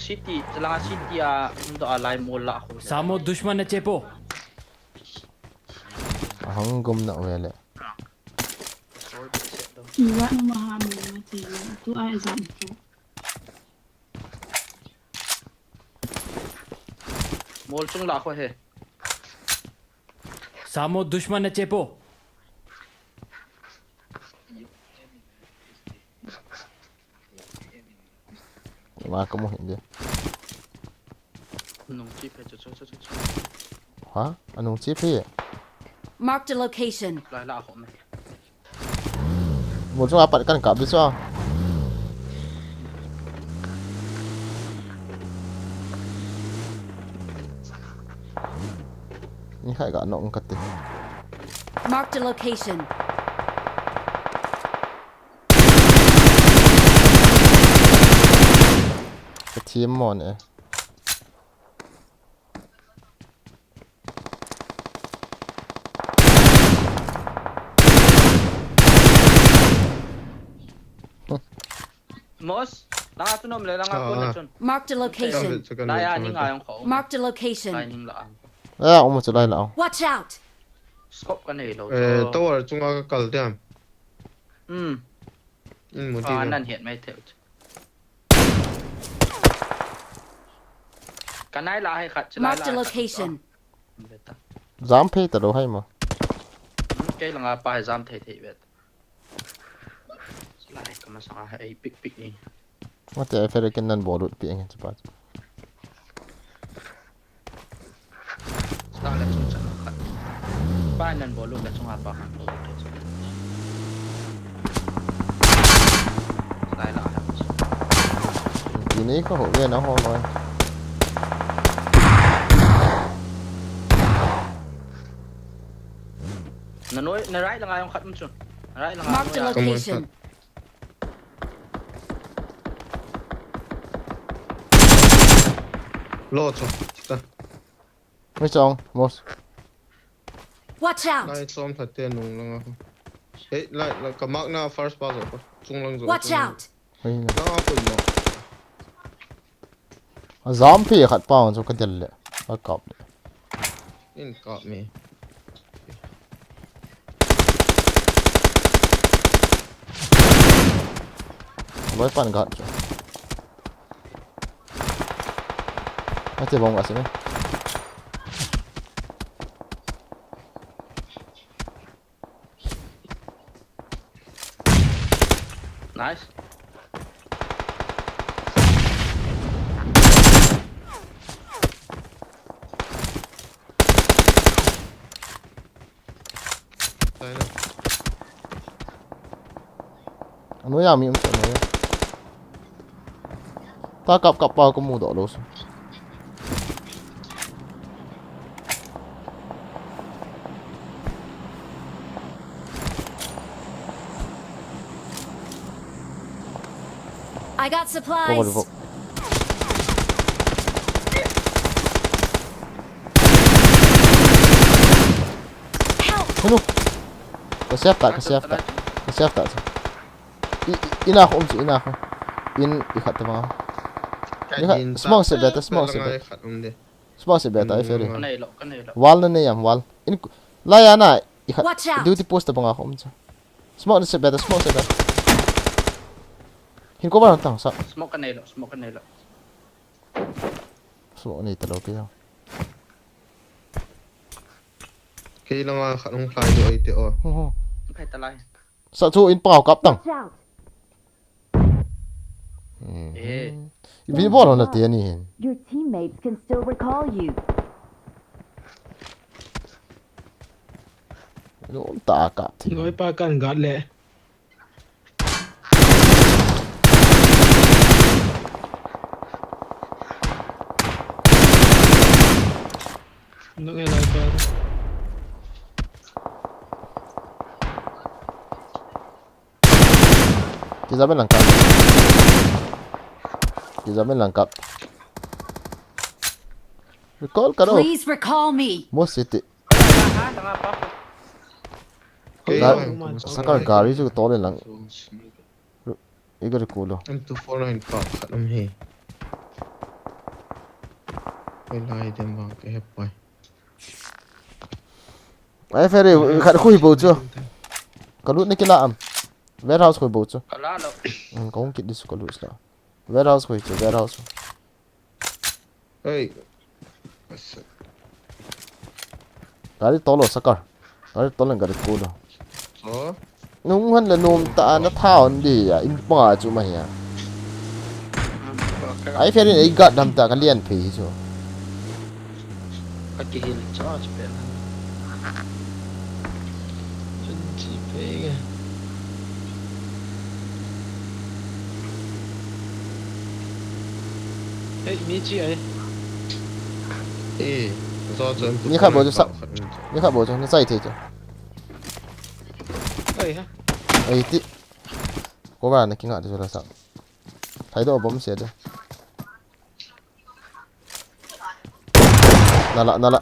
city selanga city untuk alai mola aku सामो दुश्मन है चेपो hangum na wele Iwa na mahami mati tu ay example. mall chung la ko he सामो दुश्मन है चेपो ma kamu hindi nung chip he cho ha anong chip he Marked a location. lai la ko me mo chung apat kan ka biso ni khai ga no ngkat te Marked a location. team mon e mos langa tu nom le langa ko na chun Marked a location. la ya ni nga yong ko Marked a location. lai ning la a umu chu lai lao Watch out! scope kan nei lo tower chunga ka kal tiam mo ti nan hiện mai theo kanai la hai khat chila Marked a location. zam phe ta do hai ma cái là ngà bài giam thể thể vậy lại cái mà sao hay big big đi ma te fere ken nan bolut pi ngen chupat sao lại chúng chẳng khát ba lần bỏ luôn là chúng hạt vào hàng rồi lại làทีนี้ก็หัวเวียนเอาห้องหน่อย nó nói nó rải là ngài không khát một chút rải là Marked a ngài location. lo cho ta ไม่จองมอส Watch out! lai som thật tiền nung lang ako hey lai ka mark na first pass ko chung lang zo Watch out! เฮ้ย lang ako mo ซอมพี่ขัดเป้าจุกกระเด็นเลยก็กรอบเลย in ka me ร้อยปั่นก่อนไม่เจ็บบงอ่ะสิไหม nice tai na อันนู้นยังมีมันเสร็จไหมถ้ากลับเป้าก็มูดอลูส I got ก็ supplies. บริบก Help! เฮ้ยลูกกระเซียบตัดกระเซียบตัดกระเซียบตัดอีน่าคมสิอีน่าคมอินอีขัดตัวมา small se beta small se beta khat um de small se beta ai fere cái này lộ wall na yam wall in la ya na i khat Watch out! duty post banga khom cha small se beta hin ko ba tang sa smoke cái này lộ so ni ta lo ke ya ke lang khat um khai do ai te o phải ta lại sa chu in pao kap tang Watch out! ê vi bo na te ni hin Your teammates can still recall you. no ta ka Ngồi pa kan gat le. Kita main langkap. Kita main langkap. Recall karo. Please recall me. Mo city. Tengah apa? Sakar gari ju tole lang. Igar kulo. M249 pa khalam he. Lai dem bang ke hepai. Ai fere khar khui bo chu. Kalut ni kila am. Warehouse khui bo chu. Kala lo. Kong kit dis kalut sla. Warehouse khui chu warehouse. Hey. Gari tolo sakar. Gari tolo gari kulo. Oh. Nung han la nom ta na thaon di ya in pa chu ma ya. Ai fere ai gat dam ta ka lian phi chu. Kaki hil charge pe. Chân chỉ phê kìa. Ê, mi chi ấy. Ê, do cho em. Ni kha bo chu sak. Ni kha bo chu ni sai the chu. Ê ha. Ai ti. Ko ba na kinga chu la sak. Thai do bom se de. Nala.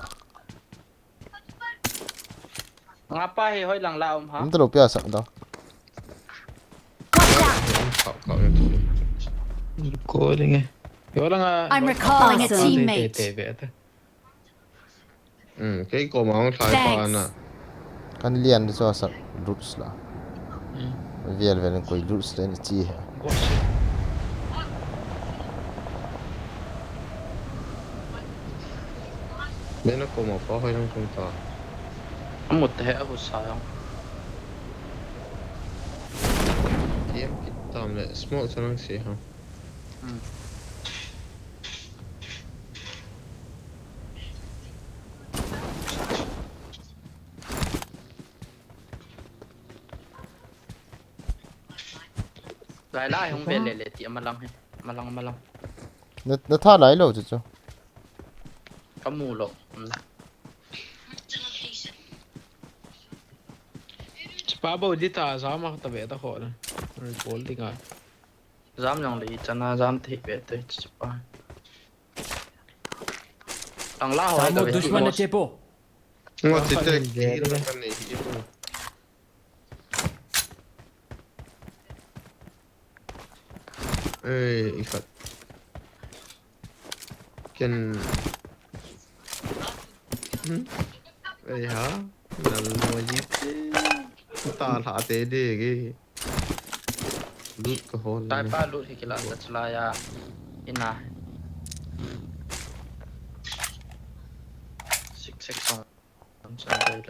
Ngapa he hoi lang lao ha? Talo pia sak da. Watch out. Cậu cậu em thôi. Cô đi nghe. Hiểu là I'm recalling a teammate. Cái cô mà ông thay qua nè. Kan lian de so sak roots la. Vel koi roots den chi ha. Bên nó cô mà có hơi không không to. Một thế ở sao không? Em cái tầm này smoke cho nó xì không? Lại không biết lệ tiệm mà lòng. Nó tha lại lo chu. Có mù lộ. Ba bầu đi ta sao mà ta về ta khó nè. Rồi bốn đi ngay. Dám lòng lý cho nó dám thị về tới chụp ba. Thằng lao hỏi Samo dushman na chepo. Ngọt thì tệ kỹ nó cái này thì ê, ít phật. Chân. Ê hả? Là lo gì thế? Ta thả tế đi cái lút cái hồn Tai này. pa lut hi kila sa celaya ina. Sik song. Sa đây.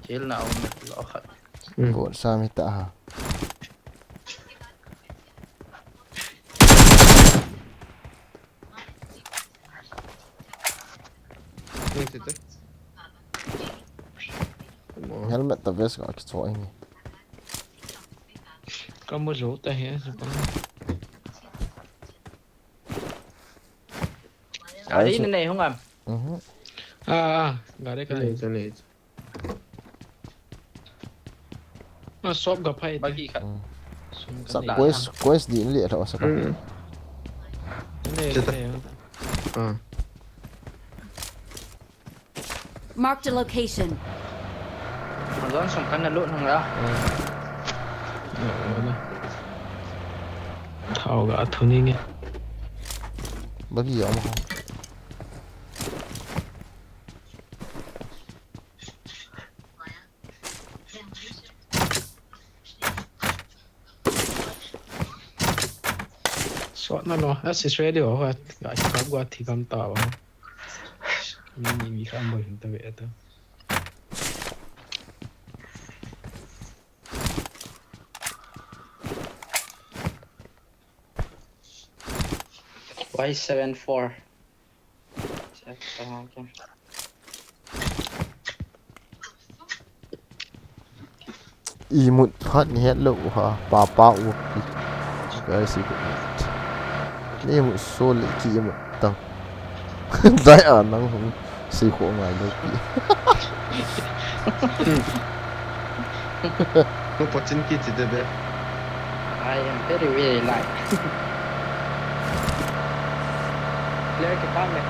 Kill na ông lo khat. Ko sa mi ta ha. Helmet ta vest ga ki choi ni. Có một số tay hết rồi. Ari này không am. Gak ada kan ini. Nah, shop gak pay Bagi khat. Sak quest di ni le tho sak. Ini. Marked a location. Don song kan na lut hang ra. Thao gã thun đi nghe. Bagi ya ma. Shot nó lo, assist ready rồi, gã chỉ cắm qua thì cắm tàu. Mình khám bởi ta về ta. Y74. Check okay. I mut phat ni het lo ha pa u. Cái gì cũng นี่มันโซลิกี้มันตังได้อ่านนังผมสีหัวไงเลยพี่ 뭐 버친 키 지대배. I am very very light. Clear cái cam này.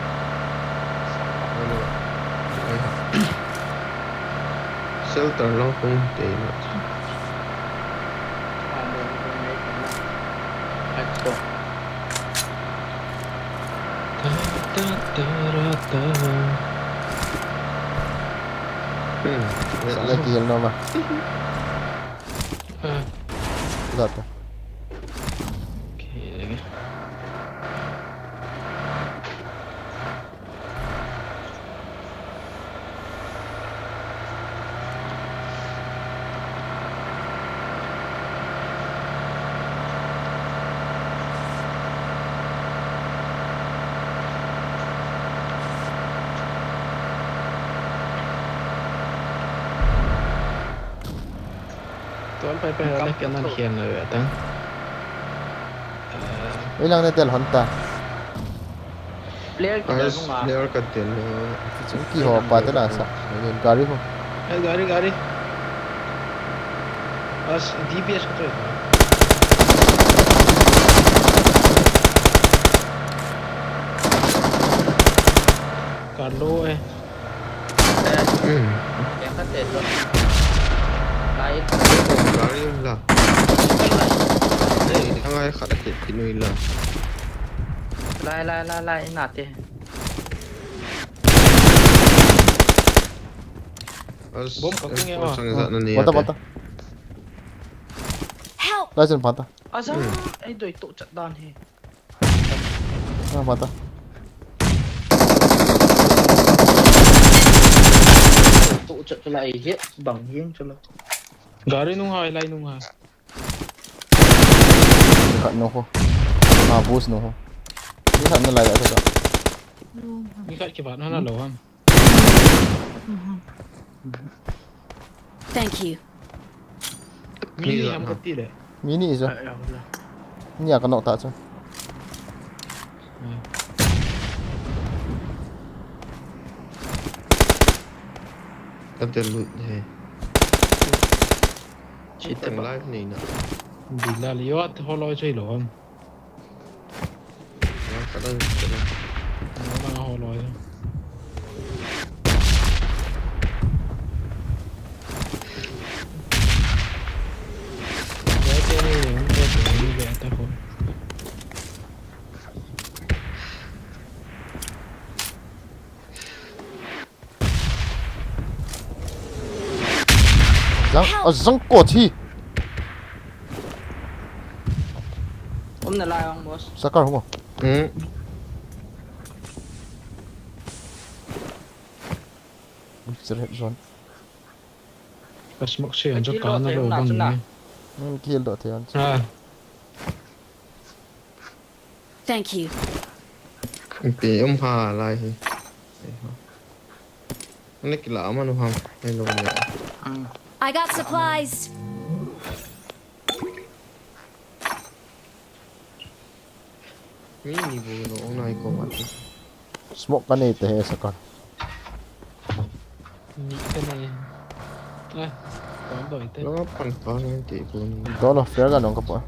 셀터 롱콩 데이나. Sana kill no mà giật rồi Tuonไปอะไรกันนั่นเขียนเลยตั้ง ilang na tel honta Clear cái 아이스 đúng không ạ? 레어 같은. chúng ki ho pa te la sa yen gari ho गाड़ी बस DPS को तो कर लो है Em phát triển luôn. Lại 가리라. 네, 상하이 가르치 기누일라. lại nạt đi. 아스. 몸 걱정해 와. 상에서 하는 일. bata bata Help! la chen bata À sao? Ấy đuổi tụ trận đòn thì. bata Tụ trận cho lại hiện bằng hiên cho lại. गाड़ी नुंगा लाई नुंगा kat no ho boost no ho ni han na la ga taนี่ก็กี่บาทนั่นน่ะเหรอวะ Thank you. มีนี่ทำกับตีเลย mini iso ni ya kan ta cha Kadel lut he. Chỉ Tang live ni na. ดีละเลยว่าเขาลอยใช่เหรอ Ya kadang kadang. มันเขาลอย zang ko thi Hôm nay lại không boss? sakar ho sir zon Pas mak sih anjir kan ada lubang ni. kill do the an Ah, Thank you. Pi pha lai he. Anh cái lạ mà nó không hay luôn vậy. I got supplies. Mini bu nó này có mặt. smoke kan ni te he sakar ni kan ni. Ah, kon doi te. Nó pan pan thì bu. do lo fair ga nong ka pa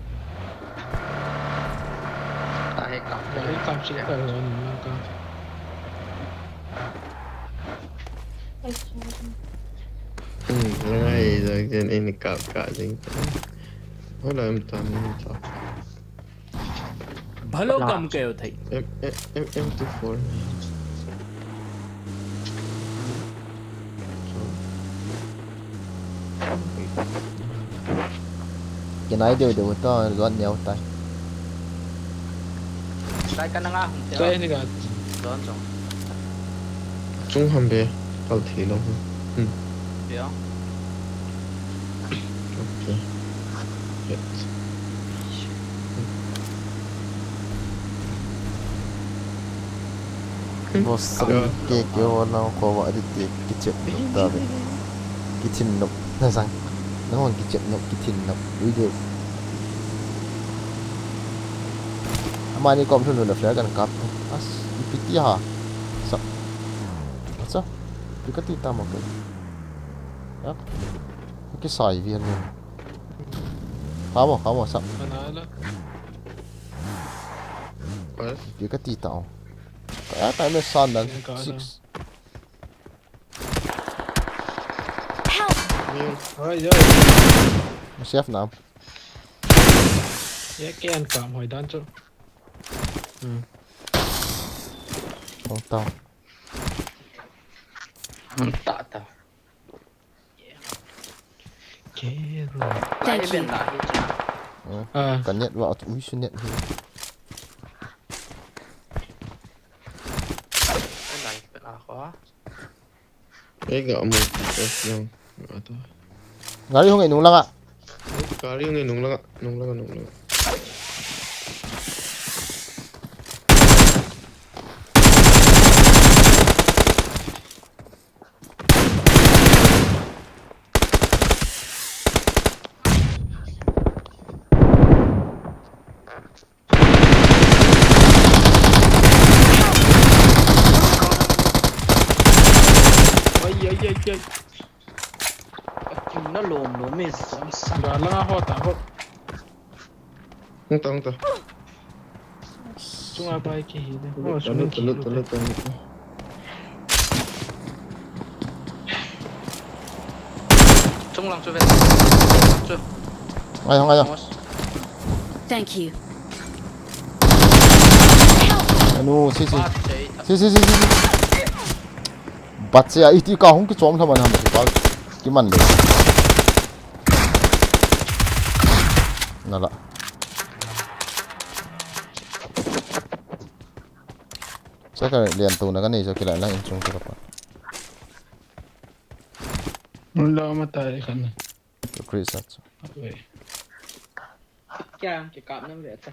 Tại hệ cọc Dari kam sih ka ni lang ka. Này rồi trên ini cả cả gì. Hồi là em toàn em ભલો કામ કયો થઈ em từ phone. cái này đều đều to gọn nhau tay Lại cái năng không? Saya ni kan. Đón xong. Trung hàm bè tao thì luôn. Được không? Ok. Hit. boss ke wala ko wa di ki chep ta be ki chin no na sang no hon ki chep no ki chin no video mani kom thun le flare kan kap as ipiti ha sa sa pikati ta mo ke yak ke sai vi an khamo sa Bas. pikati ta ka ta me san dan 6 Ôi chef nam cái anh cầm hồi đón chỗ. không tao Tạ tao. Cái rồi. Thank you. Bên lại À. cần nhận vào ui xin nhận bên này là khó. Cái gạo một cái xong. Gạo thôi. ngari không ngày nung lăng ạ Kali ini nung laga. Ôi. Nó lồm mình. Rồi lăng ho ta ho. Không tao. Chúng ta bay kỳ đấy. Tụi. Trung lăng cho về. ai không Thank you. anu si bắt xe ít đi cao không cái chóm thằng mình làm được cái mình được nè là chắc là liền tù nó cái này cho cái lại là in chung cho các bạn Lo mà tay khăn này. cái Chris ạ Ôi. Cái cạm nó về ta.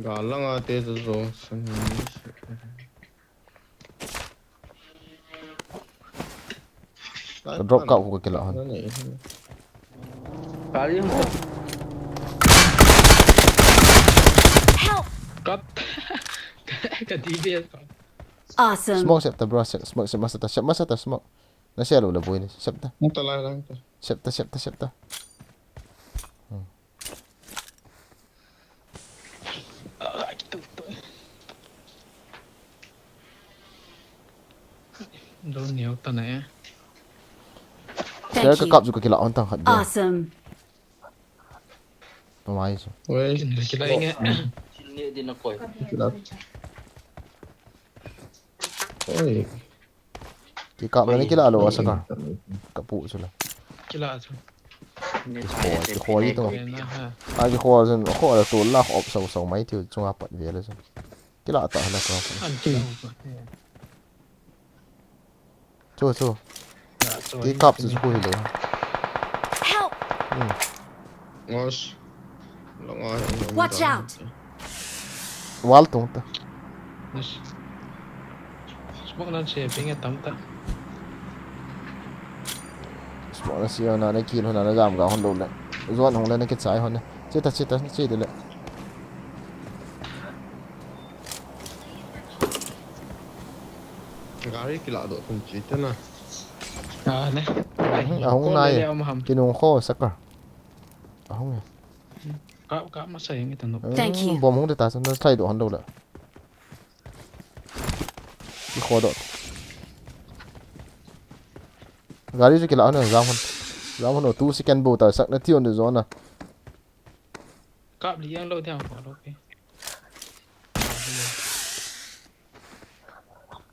Gạo lăng tê rồi. cái drop cậu của cái lọ hơn Kali không được. Help! Cắt. Cái DBS còn. Awesome. smoke xếp ta bro smoke masa ta smoke nó xe lùi là vui này xếp ta Không tao lại lăng ta. xếp ta Đâu nhiều tao này. Saya Thank ke you. kap juga kila on tang hadda. Awesome. Pemain so. Ôi. Kita ingat. Sini dia nak koi. Ôi. Ki kap ni kila lo asa ka. Kapu so la. Kila tu. Ki khoi to. Kena ha. A ki khoi sen kho la to la op so mai tiu chung apat ve la so. Kila ta la ka. Anh kila. Chu. Ki kap su ko hi lo. Help! Ngos. Lăng Watch out! Wal tung ta. Smoke nan siya pingat tamta. Smoke na siya na ki lo na jam ga hon lo la. Zon hong la na ki chai hon. Chita chi de la. Gari kila độ không chỉ thế nào. À nè. Hong nai. Ki nong kho sakar. Hong. Kap mà say cái tano. Thank you. Bom hong de ta san sai do hon lo la. Ki kho do. Gari ju kila na jam hon tu second bo ta sak na tion de zona. Kap đi ăn lâu theo quả ok.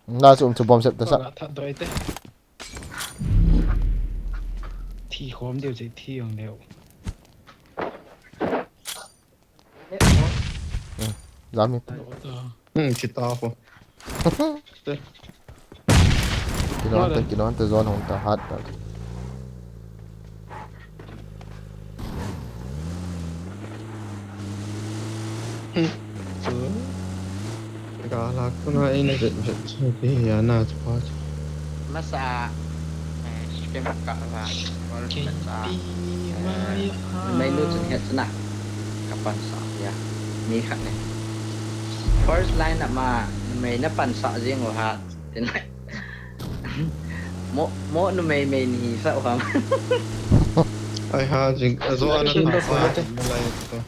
Na chung chu bom sep ta sak. Thật đôi thế. Thì khóm điều gì thì ông đều. Jam it. Chỉ tao không. Kino ta zone hong ta hat ta. Gà là con này nó rất cái nhà nào cho masa stream ka ba or sa may no chun het na kapan sa ya mi khat ne first line na ma may na pan sa jing wa ha tin mo no may ni sa wa ai ha jing zo ana ta fa lai to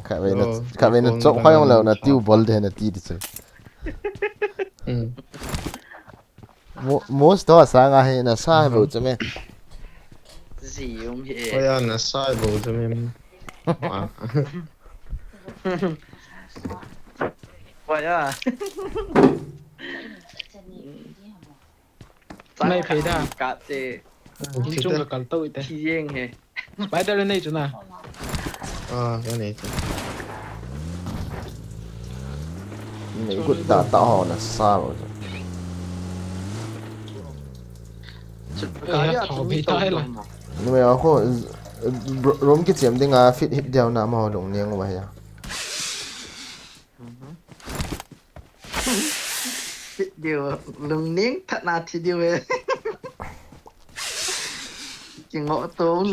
cả về nó chỗ khoai ông lều nó tiêu bol thế nó tiêu đi chơi most đó sang à hay là sai bộ cho mẹ gì không vậy ôi anh là sai bộ cho mình vậy à Này phải đa. cả thì In chung là cần tôi thế. chi riêng hè Spider lên đây chỗ nào? cái này mấy cái đào tạo họ là sai bộ Cái thỏ bị tai là. nhưng mà có rom cái chiếm tiếng à fit hit đeo nào mà họ đồng nieng vậy à điều lùng niếng thật là thì điều về chỉ ngộ tố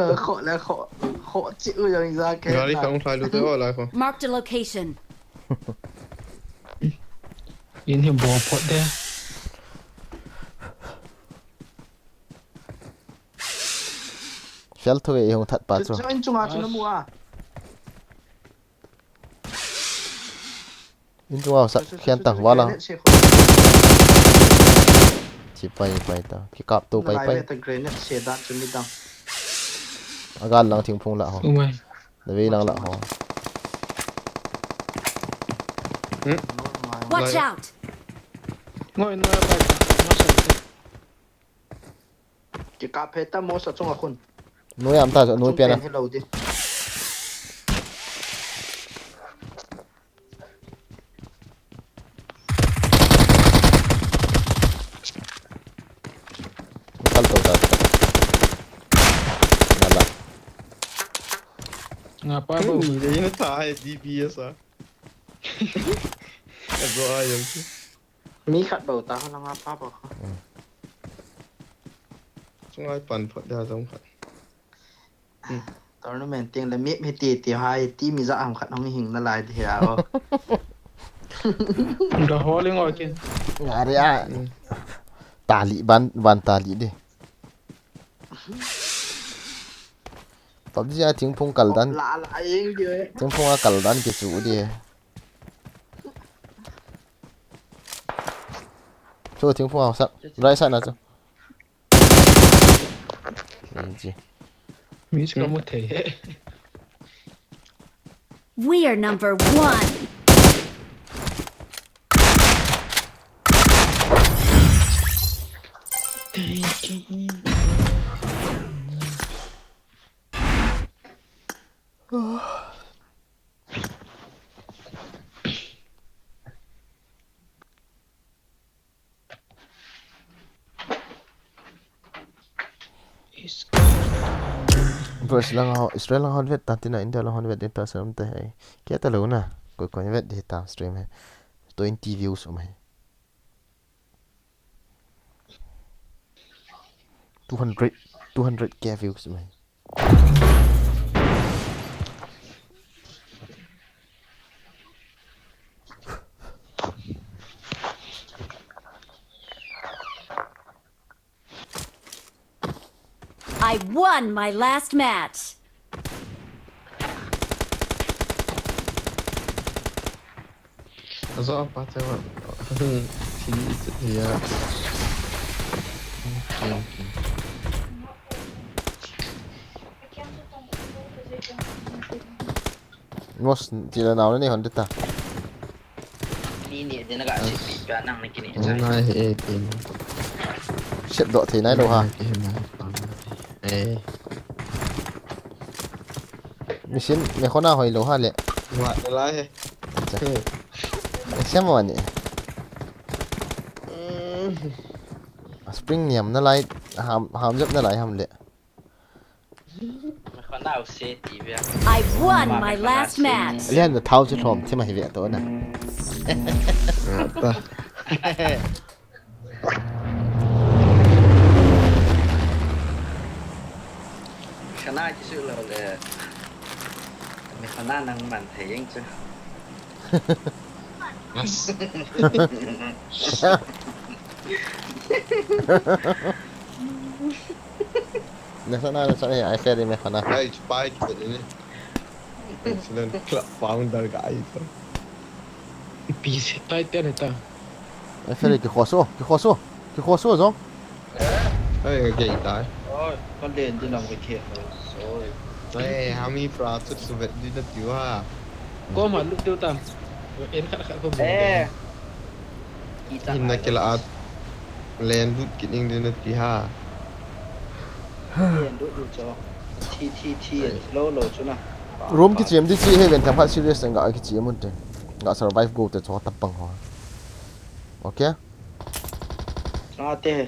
là khổ chịu rồi ra cái rồi đi không phải lúc đó lại không Marked a location. In hiểm bò phốt đây. shell thôi không thật bát rồi cho anh chung à cho nó mua à in chung à sắp khen tặng quá là chỉ bay ta cái cặp tu bay ta grenade xe đạn cho mình đâu agan lang tiếng phong lạ họ Ôi. để vì lang lạ họ Watch out! Ngồi nó bay. Nó sẽ. chỉ cà phê ta mua sao chung à khôn nuôi am ta nuôi pia nè hello đi kal to ta nala Ngapa bau? đấy nó sai DPS à rồi rồi mi khát bầu ta là ngapa bầu chúng aiปั่นphật ra giống phật tao nó men tiếng là miết hay tì hai tí mi dạ hàm khát không hình nó lại thì à Đã hóa lên ngồi kia. ngã đi à tà lị ban tà lị đi tập đi à tiếng phong kaldan lạ lạ yên chứ tiếng phong à kaldan cái chủ đi cho tiếng phong à sao right side nào cho gì Mỹ chỉ có một thể hệ. We are number one. Verse lang ho Israel lang hon vet tatina India lang hon vet din person te hai kia ta lo na ko vet di ta stream hai 20 views om hai 200k views om hai I won my last match. rõ bắt theo thì most chỉ là nào này hon ta đi nè thì nó gọi là xịt cả năng này kia nè hôm nay thì tìm shit độ thế này đâu ha machine me khona hoi lo ha le ngoại lại xem mà nè spring niệm nó lại ham giúp nó lại ham lệ mà con nào xe tí vậy I won my last match. liên là thao chứ thòm thế mà hiểu vậy nè chỉ sự là mấy con đàn năng bản thể anh chứ Nasa na ay ferry me kana. Hey, spike ini. Excellent club founder guy itu. PC tay tên này ta Ay ferry ki khoso zong. Hey, cái tai. ôi con liền đi lòng về thiệt rồi Hey, hami pracut suvet di detiu ha. có mà lúc tiêu tầm em khát khát không ê Hinna kila at land dut kining di detiu ha. liền đuổi được cho thi lâu lâu chứ nào Room ki chem di chi he ven tham pha serious nga ki chi mun te. Nga survive go te cho tapang ho. Okay? nó tê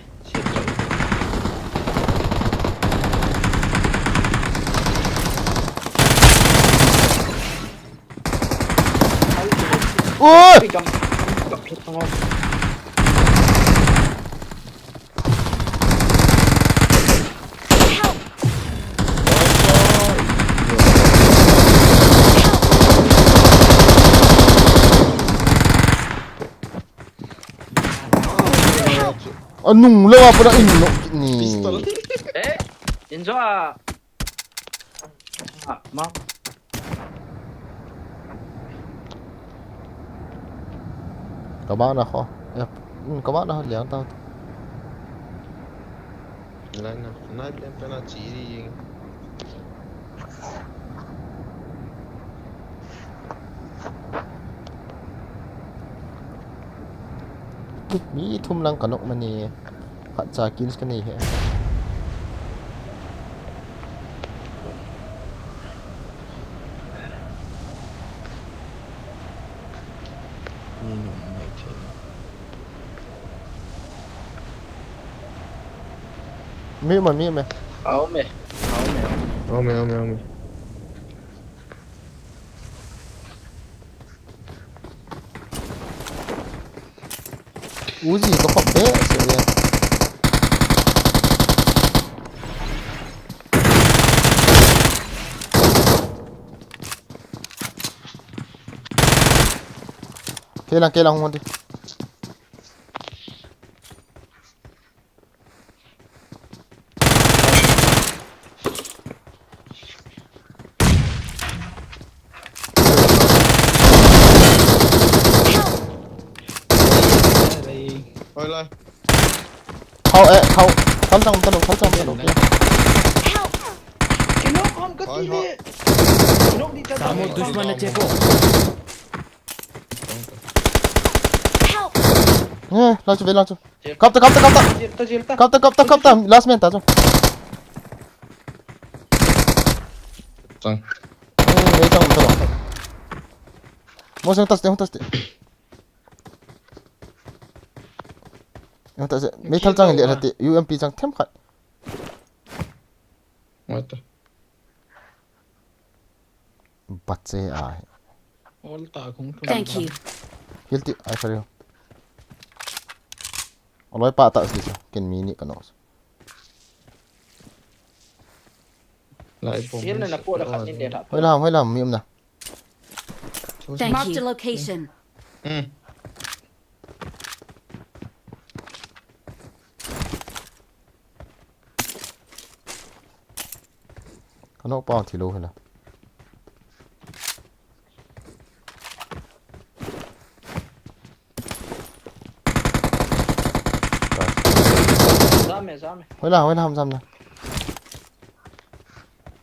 Ôi! cầm không Anong lawa pa na inno ni. Pistol. ê nhìn rõ à mau Các bạn nào khó. Các bạn nào liang tao. Lain na dia pernah ciri. Mi thum lang kanok mani. Khat cha kills kan ni he. Mi mà áo mày Ome. Uzi có phọc thế sự liền. Kê lang không đi. Oi lai. Khâu thấm trong tao kia. cái nó con cất đi Thôi. đi cái nó đi cho tao Kamu दुश्मन है चेपो Nè, langsung. Chết. Kapta. tao Kapta. Last man ta cho. Sang. Mấy trong tao. Mo sang tas te. Yang tak se metal jang lihat hati UMP jang tem khat. Mata. Batse ai. all ta cũng Thank you. Hilti ai fario. Oloi pa tak sih ken mini kanos. Lại bom. Yên này là cô đã khát nhìn đẹp thật Hoi lam mium na. Thank Marked a you. location. Kanok pa thì lo hela. ra mày Hoi lam sam na.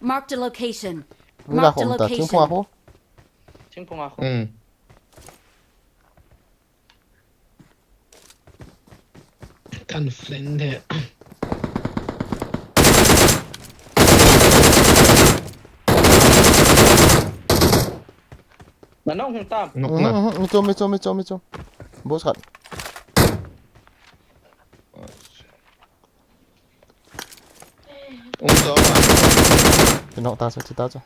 Marked a location. Hoi la Marked a khom ta ting pha location. ho. chính phong à không kan fläng det mà nó không tam Nok na. Mi chom. Bos khat. Unsa. Kinok ta sa cita cho.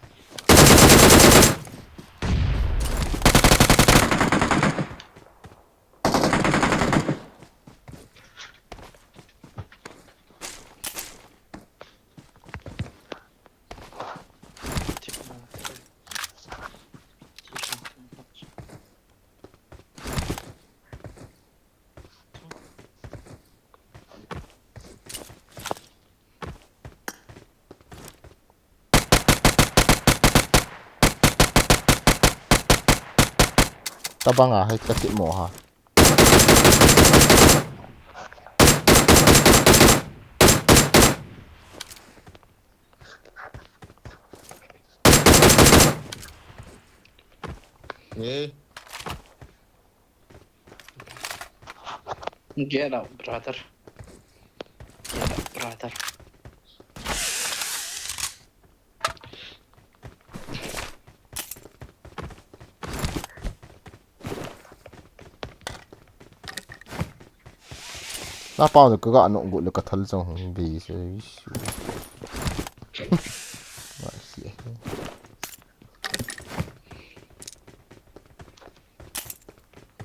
tabang à hay cái chuyện mỏ hả Yeah. Get out, brother. Get out, brother. nó bao được cái gọn nó cũng được cái thân trong vì sẽ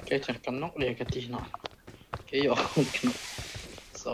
Cái chẳng cần nóc để cái tí nào. Cái yếu không cần. So,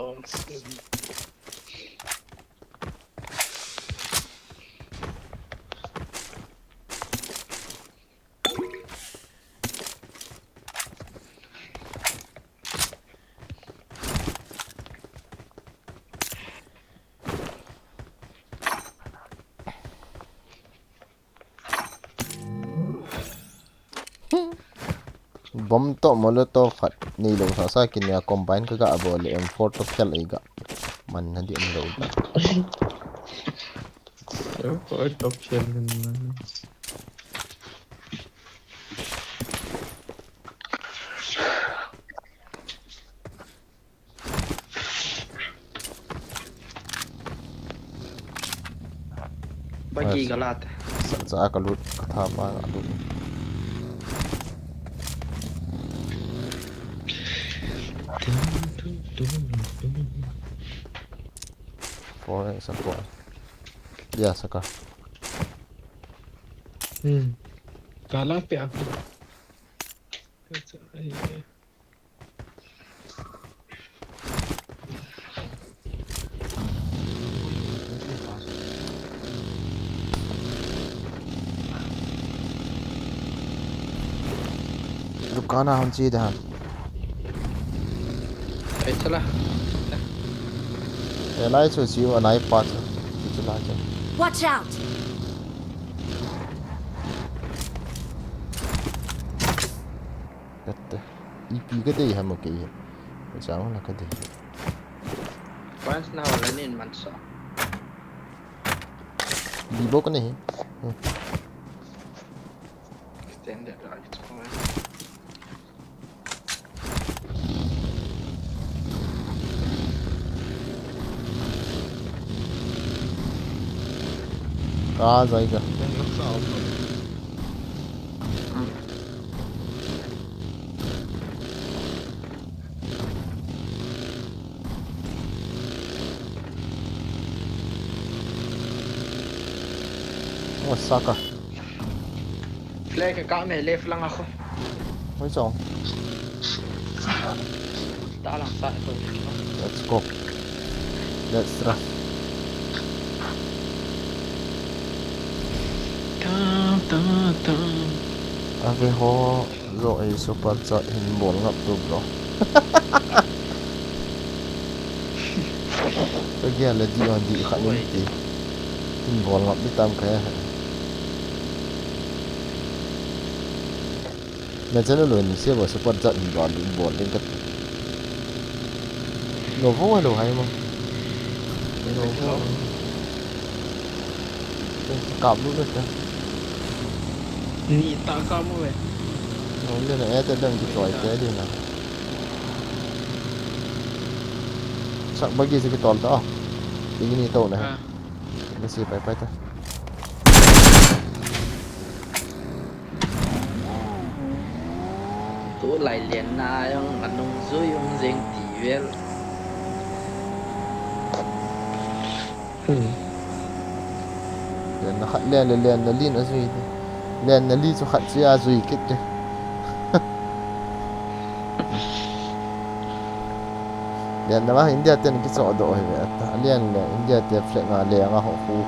bom to molotov khat ni lo sa sa kin ya combine ka ga bol m4 to khel ai ga man na di am lo Ôi top chân lên. bagi galat. sa ka lut ka tha pa ga lut for sa for ya saka Kalang pe aku. dukana hon chi da Ay, chala. e lai chu chi wa nai pa chu chu la chu Watch out! kat ep cái dei ha mo ke cái chang na ka dei Once na wala nin man so. di bo ka ni Extended right. ka zai ga Nó sao mà. mo saka Flag ka me left lang ako. mo chong Ta lang sa ko. let's go let's try ave ho zo ai super chat hin bol ngap tu bro cái kia là đi on đi khá nên tí hin bol ngap đi tam cái là chân nó luôn xe vào super chat hin bol lên cái nó vô đâu hay mà nó vô cặp luôn đấy Ni ta kamu we. nó lên là em đang cái trò cái gì nào sắc bagi sikit tol to tingin ito na kasi pay ta Tu lại liền na yung anong zo yung zeng tivel. lên nó khát lên là lin ở dưới lên là li cho khát chia dưới kít đấy lên là India tên cái chỗ độ hay vậy ta lên là India tên phải ngà lẹ ngà họ khu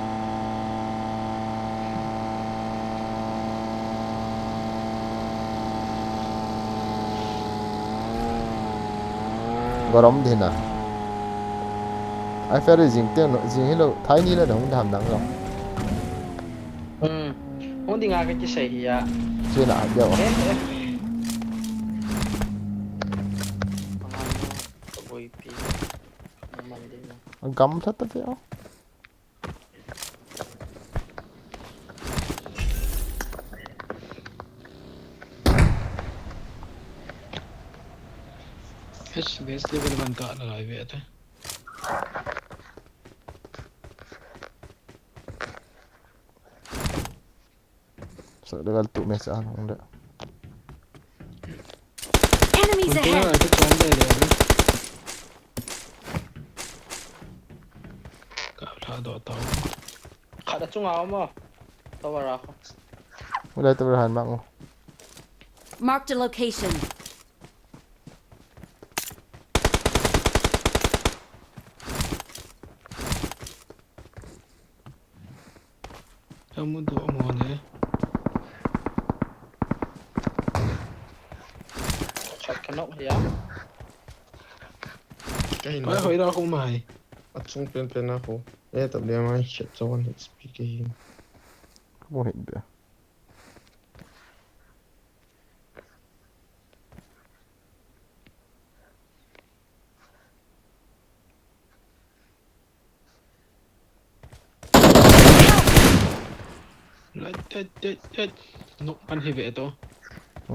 gồm thế nào ai phải dừng tiếng dừng hello thái ni là nó không làm nắng rồi Hindi nga kita sa iya. chưa nào đâu mình đi mà. Anh cắm thất tất véo. base level 1 ka lại vậy thôi. Sợ level tụ mẹ sao không được. Enemies Untung ahead! là cái con đây rồi. Cả là đỏ tàu. Khá đã chung áo mà. Tao vào ra không? Đây tôi hàn mạng. Marked a location. Em muốn đổ mòn đấy. Khát khăn nọng gì á? Cái Phải hồi đó không mày. bắt chung pen ako. Tập đi mai shit so one hit speaking. Vô hình được. Chết. Nó ăn thì vậy to.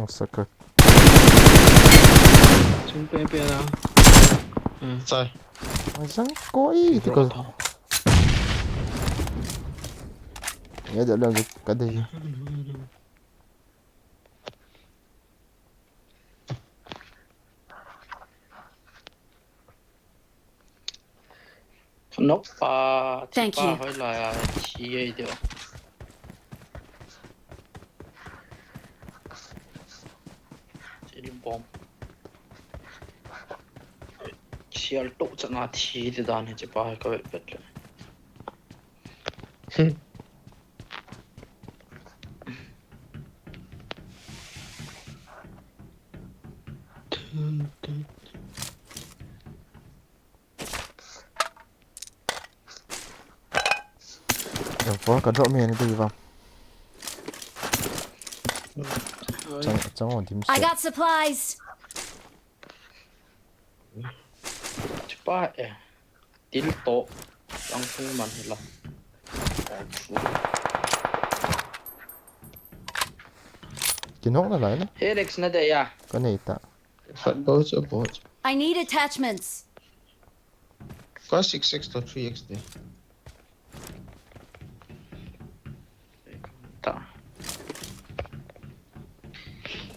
Sợ cực. Chúng pe nào. Sai. Mà răng coi thì có. Nhớ được lần cái gì. Khăn nọng pa. Thank Pa you. hơi là chi ấy điều. Chỉ là bom. Chial tụ cho nó thì đó này chỉ pa cái vậy vậy. Có cả drop miền đi vào. Trong ổn tìm I got supplies. Chỉ pa à. Tín tổ. Đang không mình hết là. Cái nốt là lại đấy. Helix na đây à? Cái này ta. Fat boats or boats. I need attachments. Có 66 to 3x đi. Ta.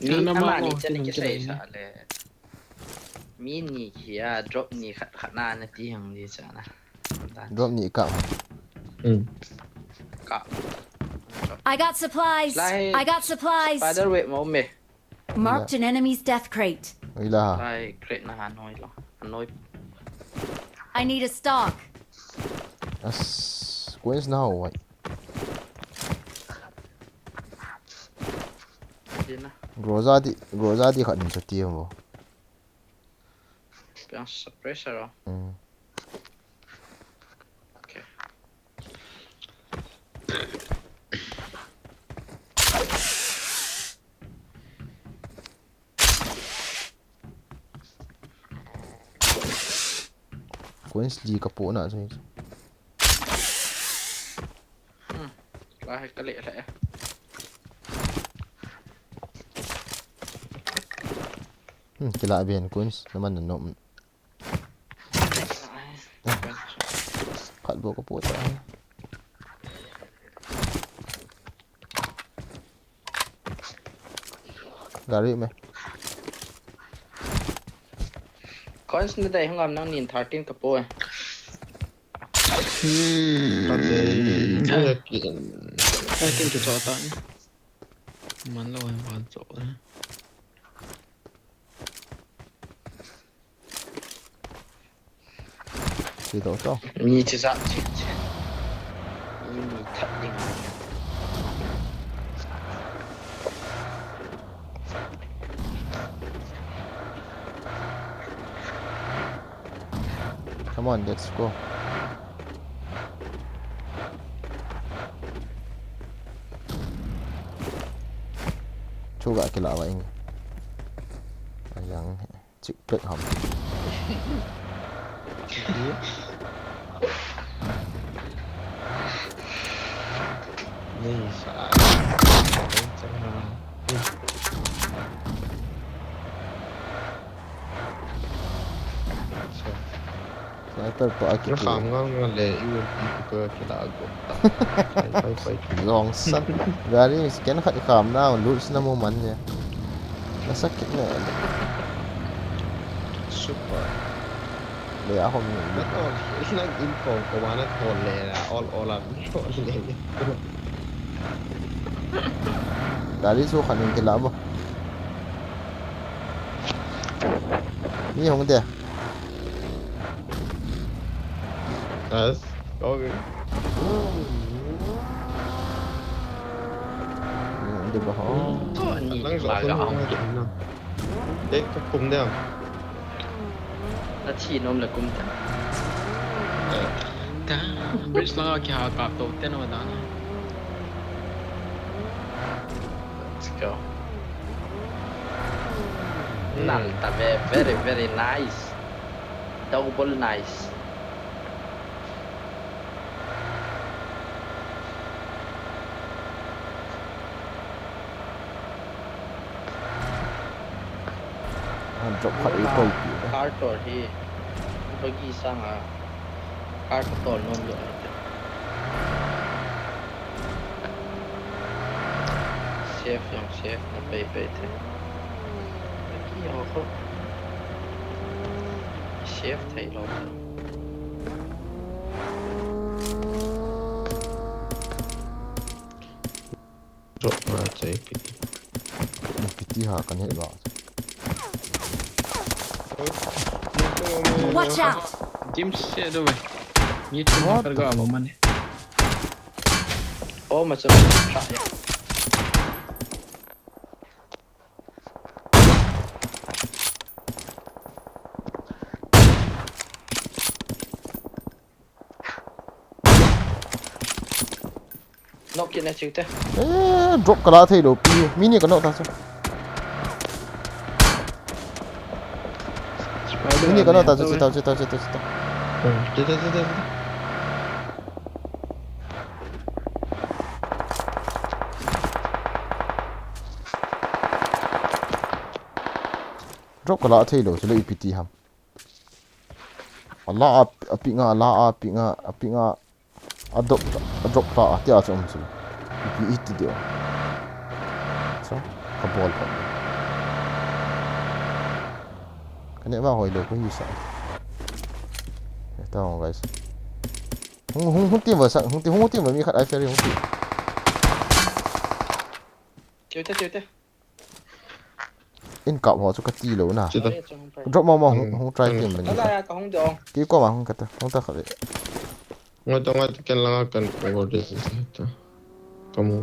Nó Mà mắc ni ngon, chân cái cái này. sai sa le. Mi ni kia drop ni khát na na tí hàng đi cha na. Drop nhị cạo. Cả. I got supplies. I got supplies. Spider web mau me. Marked an enemy's death crate. Ấy là. Lai crate na Hanoi lo. Hanoi. I need a stock. Quên nào vậy. Đi na. Groza đi khẩn cho tiêu mà. Cái suppressor rồi. Okay. Quên gì cả bộ nào rồi. Lai cái lệ lệ. Cái lại biển quên nó mà nộm. Khẩn bộ cả bộ ta. Gari mày. Coins na đây không làm năng nhìn 13 cái po. Cái kim chủ cho tận. Mình lâu em bán chỗ đấy. Chỉ tổ cho. Mi chỉ ra chỉ. Mi thật đi. Come on, let's go. Coba kita awak ini. Yang cik plek ham. นี่สายจังหวะ sniper to aki nó po khám ngon lệ yêu cơ cái đã gục phải long sat gari scan khat kham na lut na mo man ya nasakit na super le a hom nó còn nó info của bạn nó còn lệ là all là còn lệ gari so khanin ke la bo ni hong de yes có cái de bo ho đang rõ hơn nào đấy có cùng đấy không แล้วฉีดนมเลยกุมจัง tá bridge lá que a captou até não dá né let's go นั่นแต่ very very nice double nice drop khat i koi pi carตัวที่เมื่อกี้สร้างอ่ะ car ตัวนมเลยเซฟอย่างเซฟนะไปเถอะเมื่อกี้เขาเซฟไทยเรา rộn mà chạy piti ha kan he ba Watch out! James do vai ni tu carga apa mana oh macam tak ya nok kena cerita drop kala thei lo pi mini kan no ta so mini kan no ta so ta chết drop kala thei lo so le piti ham Allah apinga drop ta atia chom su pi it dio so ka bol pa kan ba hoi lo ko yu sa ta hong guys hung tim va sa hung tim mi khat ai fer hung tim cerita in cặp họ cho cái ti lâu na chết drop mau hung try tim mình là có không được cái qua mà hung kata hung ta khale ngay cái là cần có được kamu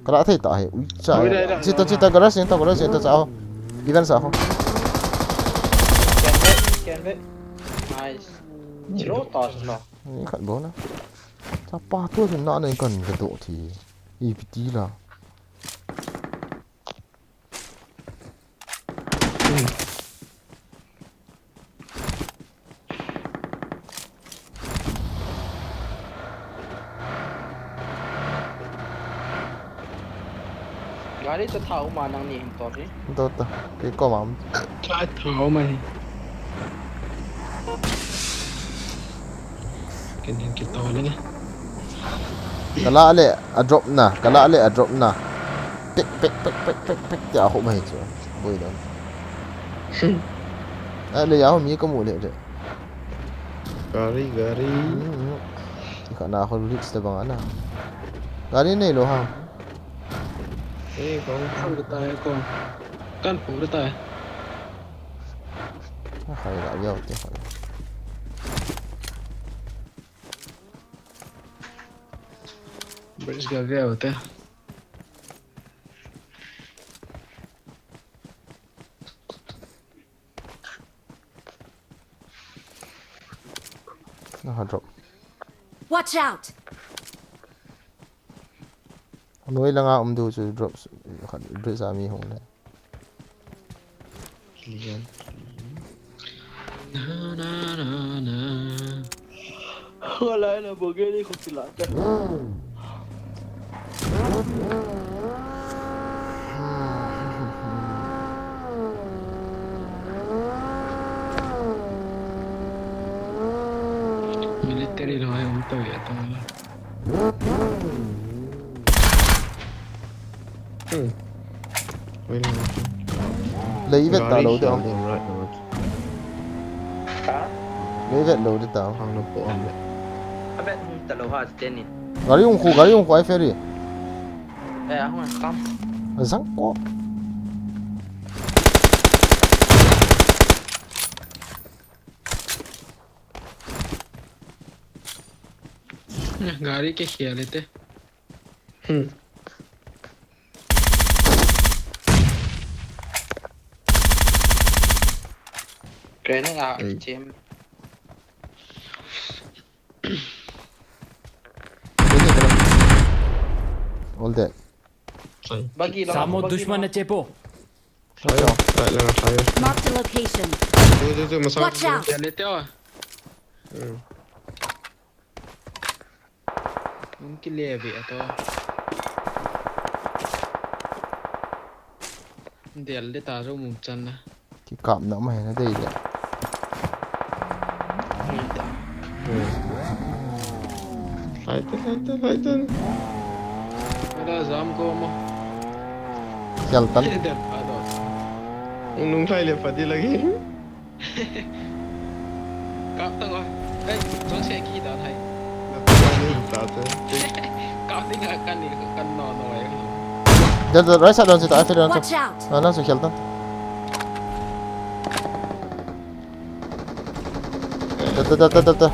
kala thei ta he ui cha cita garas ta sao even sa ho scan vậy nice chiro to rồi ni khat bo na cha pa tu thì na nei kan ka do thì ept la gari cho tháo mà năng nhìn to đi ta cái có mà tá tháo mày cái này cái to lên kala le a drop na pek ya ho mai chu boi da a le ya ho mi ko mu le de gari ka na ho list ta bang ana gari nei lo ha Ê, con không được tay con căn phủ được tay hay là nhau chứ phải bridge ga về thế nó drop Watch out! nuôi là ngao du chu drop khẩn drop ra mi hông này liền na na Wala na bogey ko sila. Military lo ay umto ya to. Wait a minute. Lấy vết tao lâu Gari đâu. shell right now. Lấy vết lâu đi tao. Hang nó bộ ông đấy. Abet talo ha steni. Gari yung khu ai ferry. Ako kam. Zang ko. गाड़ी के खेल लेते Kaya na nga Jim. All dead. Bagi lang. सामो दुश्मन है चेपो Fire. Right lang fire. Marked a location. Tu masuk. Watch out. खेल लेते हो उनके लिए भी है तो दिल ले तारो मुंचन ना Thì cảm nó mày nó đây đấy. Fighter. मेरा जाम को मो Khéo tấn. दिल पादो Nung fly le pati lagi. cáp tao rồi đây trong xe kia đã thấy cáp tính là căn này căn nọ rồi Giờ right side down situ ai ferry Watch down. out. Langsung khéo tấn. Tuh.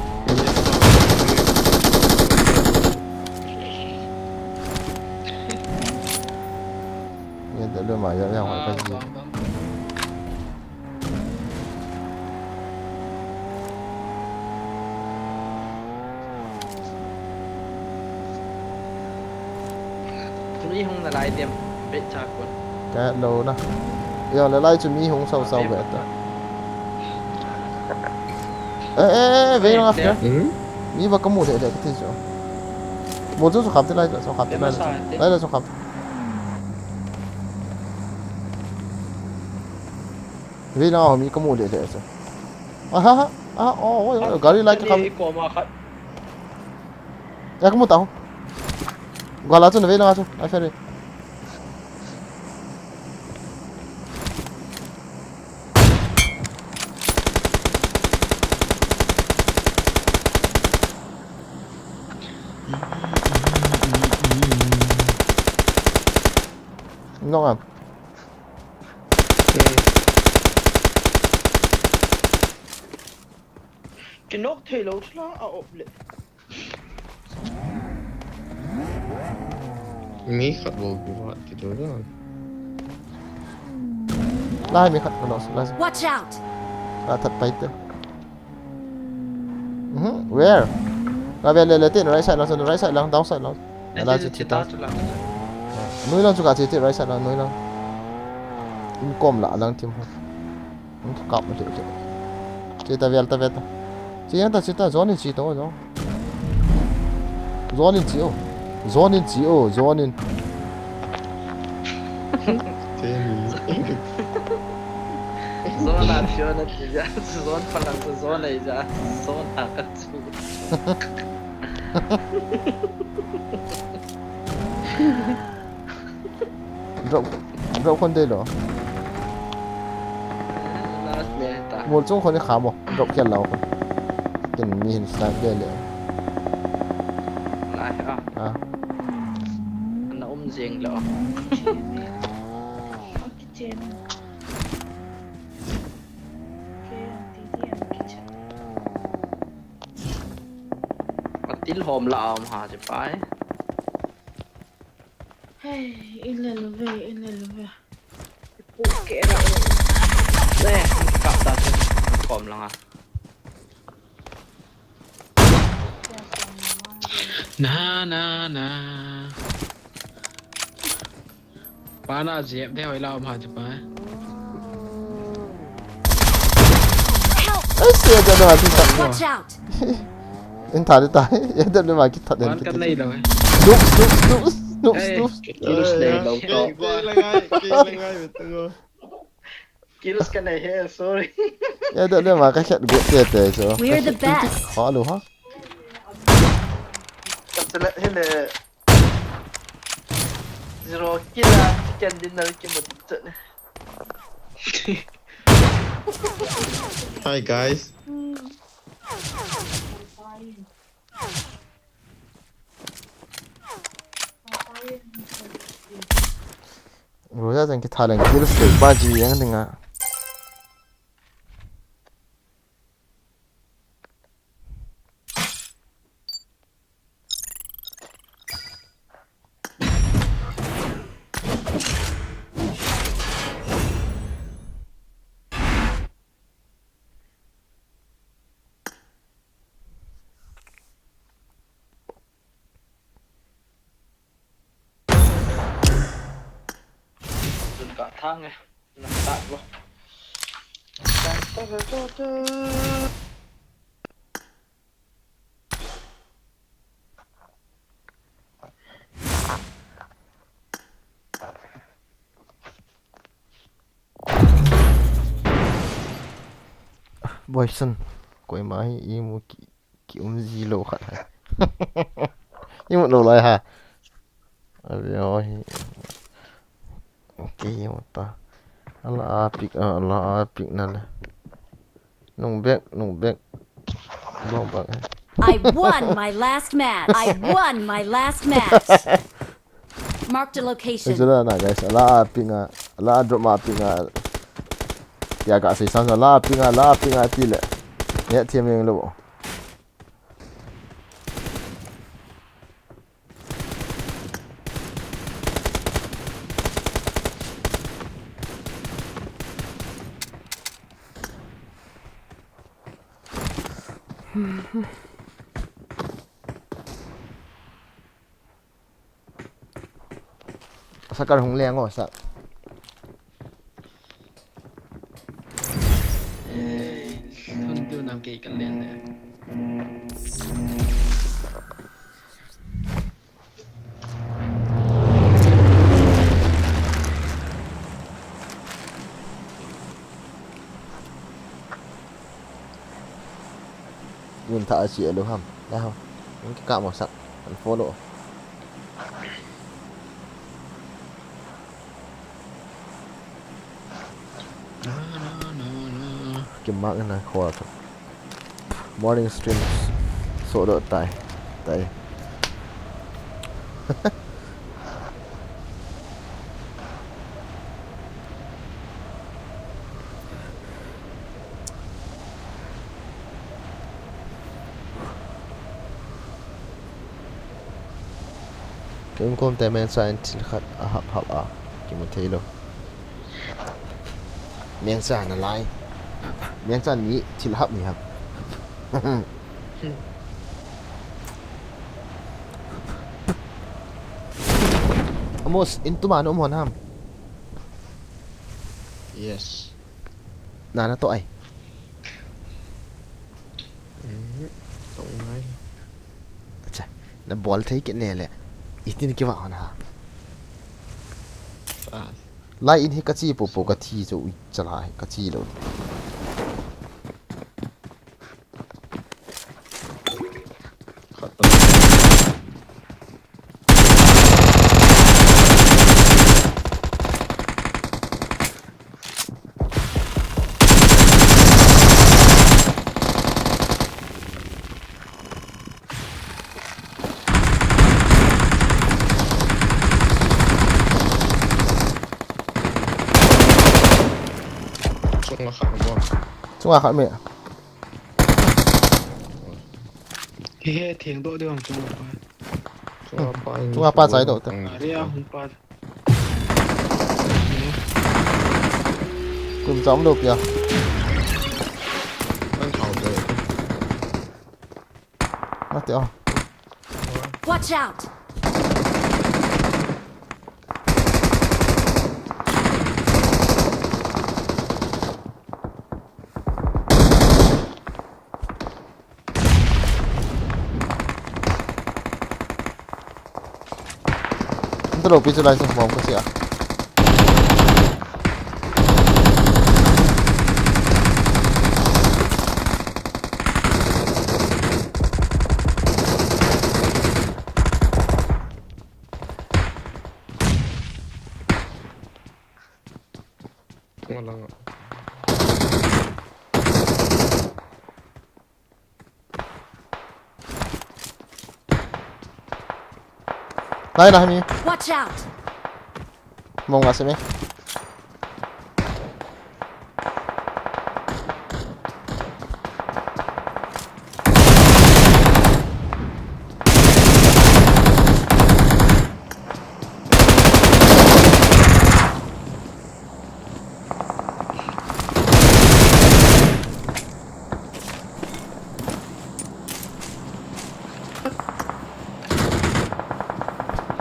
Ya dah lumayan yang à, apa sih. vâng. Tuli không là lại tiệm biết cha quân. Cái lâu đó. Giờ lại lại chuẩn bị hung sâu sâu vậy đó. Ê, về nó kìa. Mi vào có một để cái gì rồi. Một chút khám thế này rồi, khám thế này rồi. Đây là khám. Về nó mi có một để rồi. Ôi, gari lại cái khám. Ko ma khat. Ya kamu tahu? Gua langsung về nó langsung. Ai ferry. Ngon à? Cái nốt thì lâu là ộp lệ. Mi khat bo buat tidur kan. Lai mi khat nó lai. Watch out. Thật bay tới. Where? Ra về lên tiền right side langsung right side lang down side lang. Là chỉ Kita tu lah. Nuôi lang juga chỉ right side lang nuôi lang. In com lạ lang tim hơn. Không cọp mà chịu. Chỉ ta về. Chỉ anh ta chỉ ta zone chỉ đâu rồi. Zone chỉ ô. Zone. Zona Fiona ja. Zona palang sa zona ja. Zona ka tu. Drop con đây đó. Last meta. Một trong con này khá một. Drop kia lâu. Cái mi hình sniper đâyเลย. Lại à. À. Nó riêng lọ. Til hôm lọ mà chỉ phải. Hey, in le ve. Buke ra. Nè, cặp ta chứ. Còm lắm à. na pana dẹp theo ấy lao mà chụp ấy Ấy xìa cho nó là chúng ta. Watch out. in thari ta Edam Nah ma ki thad den Kan nei đâu Snoops Kills nei đâu to Kailangan betul. Kills kan nei he sorry Edam Nah ma ka khat go te so We're the best. hello ha Kapsala hele Zero kila chicken dinner ki một trận Hi guys. roja jang ki thalang kills ke ba ji yang dinga cả thang này nằm tại vô boyson koi mai imu ki ji lo khat ha imu lo lai ha rồi okay ta ala apik nala nung bek bong bang I won my last match. I won my last match. Marked a location. Ejala na guys ala drop ma pinga ya ga sai sang ala pinga ti le ya ti meng lo sakar hong leng o sa Hơn tiêu nam kỳ cần liền này yun ta chi lo ham da ho những cái cạo màu sắc thành phố độ kim mark này khoa thôi morning stream số độ tài Kim kom te men sa til khat hap kim thelo miang sa na lai miang sa ni til hap ni hap Amos into man hon ham Yes. na to ai Tổng ngay. acha na ball thai ke ne le itin ki wa hon ha lai in hi ka chi po ka thi zo ui chala hi ka chi lo Xong là khẳng không? chung à khát mẹ He thieng do de ang chung pa. chung à pa sai độ Ari a hung pa. cùng giống được kìa Anh thảo rồi. nó tiểu Watch out. ตลกปีจุไลสมองก็เสียมาลังอ่ะได้นะให้มี Watch out! มองอ่ะใช่ไหม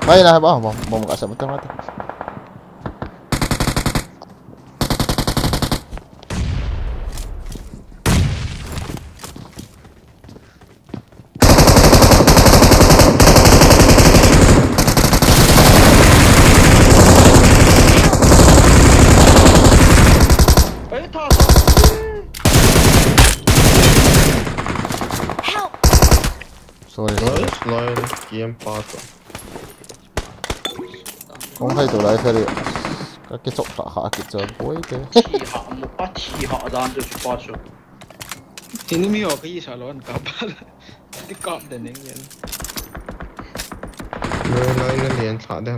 ไม่นะครับอ๋อมองอ่ะใช่ไหมต้องมา เฮ้ยท่อ Help! sorry ร้อยร้อยเกมปาตัว không hay tụi lại thôi các cái chọc tạ hạ cái giờ bối thế ทีหาหมุปะทีหาดานจะชุบชุบ ทีนี้มีออกก็ยี่สารล้อนกลับบ้านที่กลับแต่เนี้ย ร้อยนั่นเหรียญขาดได้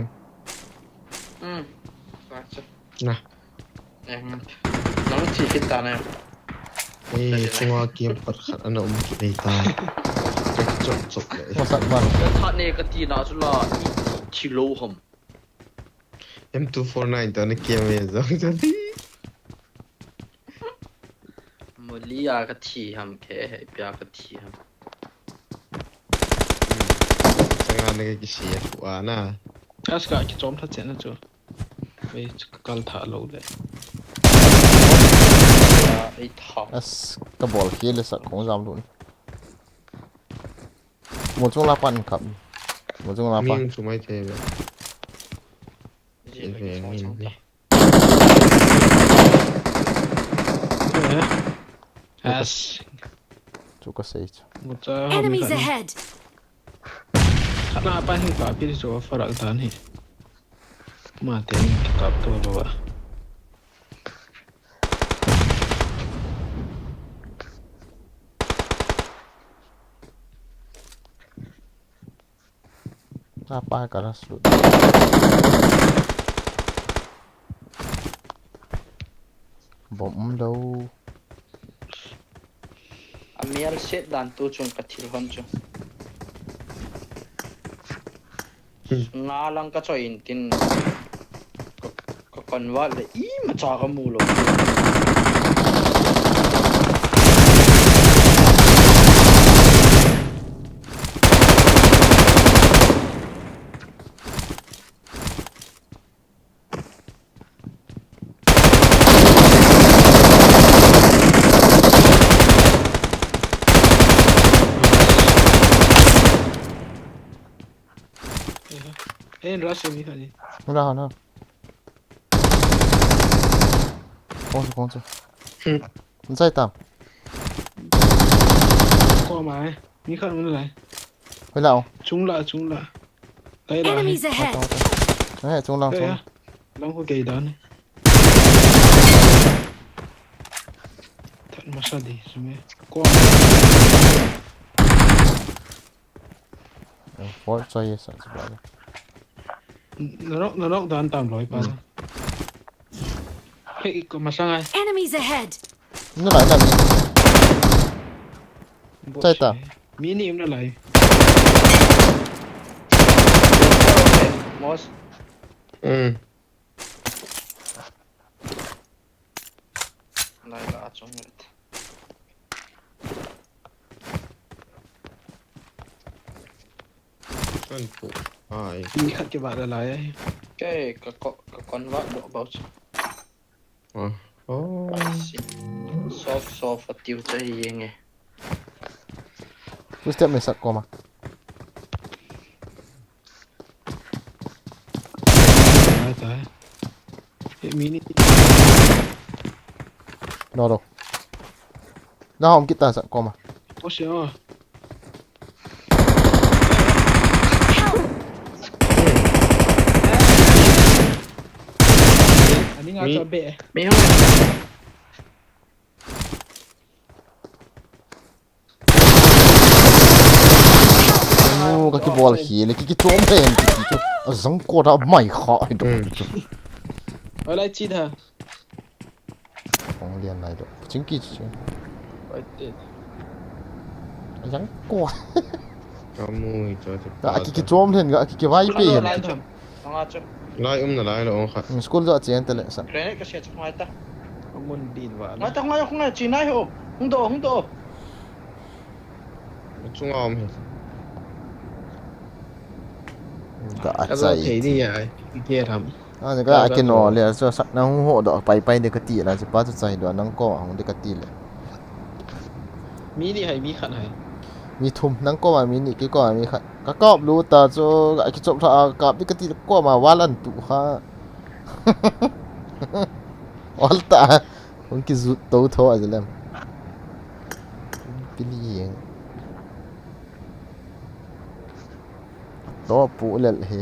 ว่าจะ นะ เนี่ยน้องทีคิดตาเนี่ย จังหวะเกมปัดขัดอันนั้นไม่ตายจบเลย mà sẵn vào แล้วท่าเนี่ยก็ทีน่าจะละทีโลหม M249 ตัวนี้เกมเองจังจัง มลียากะทีหมแค่ให้เปียกะทีหม จังงานนี้ก็เสียหัวนะ อาสกาจะจอมทัดเจนนะจ๊ะไปกัลถาโลเลย ไอ้ท่อ as cái ball kia là sẵn không dám luôn một trong la pan cầm một trong la มี pan นสุไม่เทเลย เห็นเลยสองต่อ as chú có say chứ มุจ้า Enemies ahead! ขณะไปหิ้งกับพี่ที่จะฝรั่งทานนี่มาเต็มกับตัวเราอะ la pan cả là slut bom đâu อเมียลเซตดันตัวจงกะทิลฮันจูงาลังก็จอยอินตินก็กันว่าเลยอีมาจากมูล เอ็นรัสมีใคร không ra nữa con chứ dây tạm ก็มามีใครมันอะไร với lão จุงละได้ได้ Enemies ahead! đấy chúng lao ได้ xuống อะลองคุยกันท่านมาสวัสดีใช่ไหมก็ phối cho ये sẵn sửa rồi นรกดันตามรอยไปเฮ้ยก็มาสั่งไง Enemies ahead! nó lại là gì ใช่ต่อ มีนี่มันอะไร มอส ไล่ละจงเลย นั่นปุ๊บมีขัดเก็บอะไร แค่ก็กันว่าดอกเบาจ้ะ โอ้ ซอฟติวใจยังไง cứ step này sẵn qua mà mini nó đâu nó không kita sa koma oh siya ani nga cho be มีห้อง ô cái ball khí này cái trộm lên cái chỗ giống cô đã mày khó hay đâu ở lại chi hả không liền này đâu chính kỳ chứ ở đây giống cô có mùi cho cái trộm lên cái vai bị hiện lại chum không ai chum lại là lại là ông khác school đó chuyện thế này sao cái cái xe chum ngay ta ông muốn đi vào ngay ta không ngay chỉ này hộp không đồ trung ông cả cái chạy thấy đi à kia thầm cái nó là cho sắc nó hộ đó bay được cái tỷ là chỉ bắt cho chạy đó nó có không được cái tỷ là mini hay mi khăn hayมีทุ่มนั่งก็มามีนี่ก็มีค่ะก็กอบรู้แต่จะไอ้กิจบถ้ากับนี่ก็ตีก็มาว่าลันตุฮะวัลตาผมกิจุดโตโตอะไรแล้วปีนี้เองตัวปูเลยเฮ้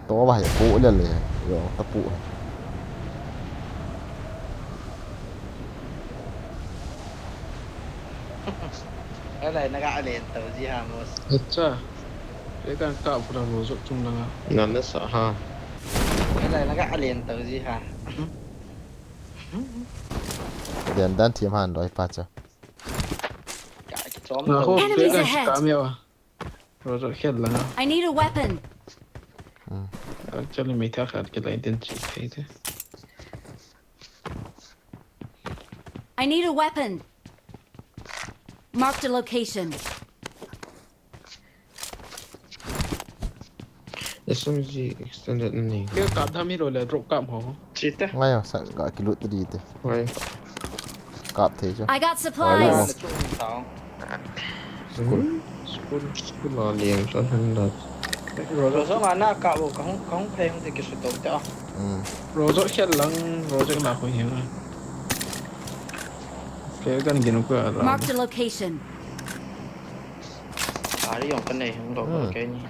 ตัวว่าอย่าปูเลยเลยเดี๋ยวตะปู cái này nó gãi liền từ gì hả một cha cái càng cạo phụ đồng rồi chung năngนั่นน่ะสะฮะ cái này nó gãi liền từ gì hả เดี๋ยวด้านทีมหันร้อยปัจจ้ะ gãi cái chóm mà từ không cái càng cạo mèo à rồi khét là I need a weapon. cho nên mấy thằng khác cái lại tiền chỉ thấy thế I need a weapon. Marked a location. SMG extended này cái cạo tham hi rồi là rộng cạo hả chết đấy ง่ายอ่ะสั่งก็กิลุตดีเตะ quay กับเทจ้ะ I got Rồi, supplies. nó chung tao school lo liền cho hắn là rồi số mà nó cạo không phê không thì cái sự tốt cho อืม rồi khét lắm rồi chắc là không hiểu cái gần kia nó cứ Marked a location. đi dùng cái này không được cái này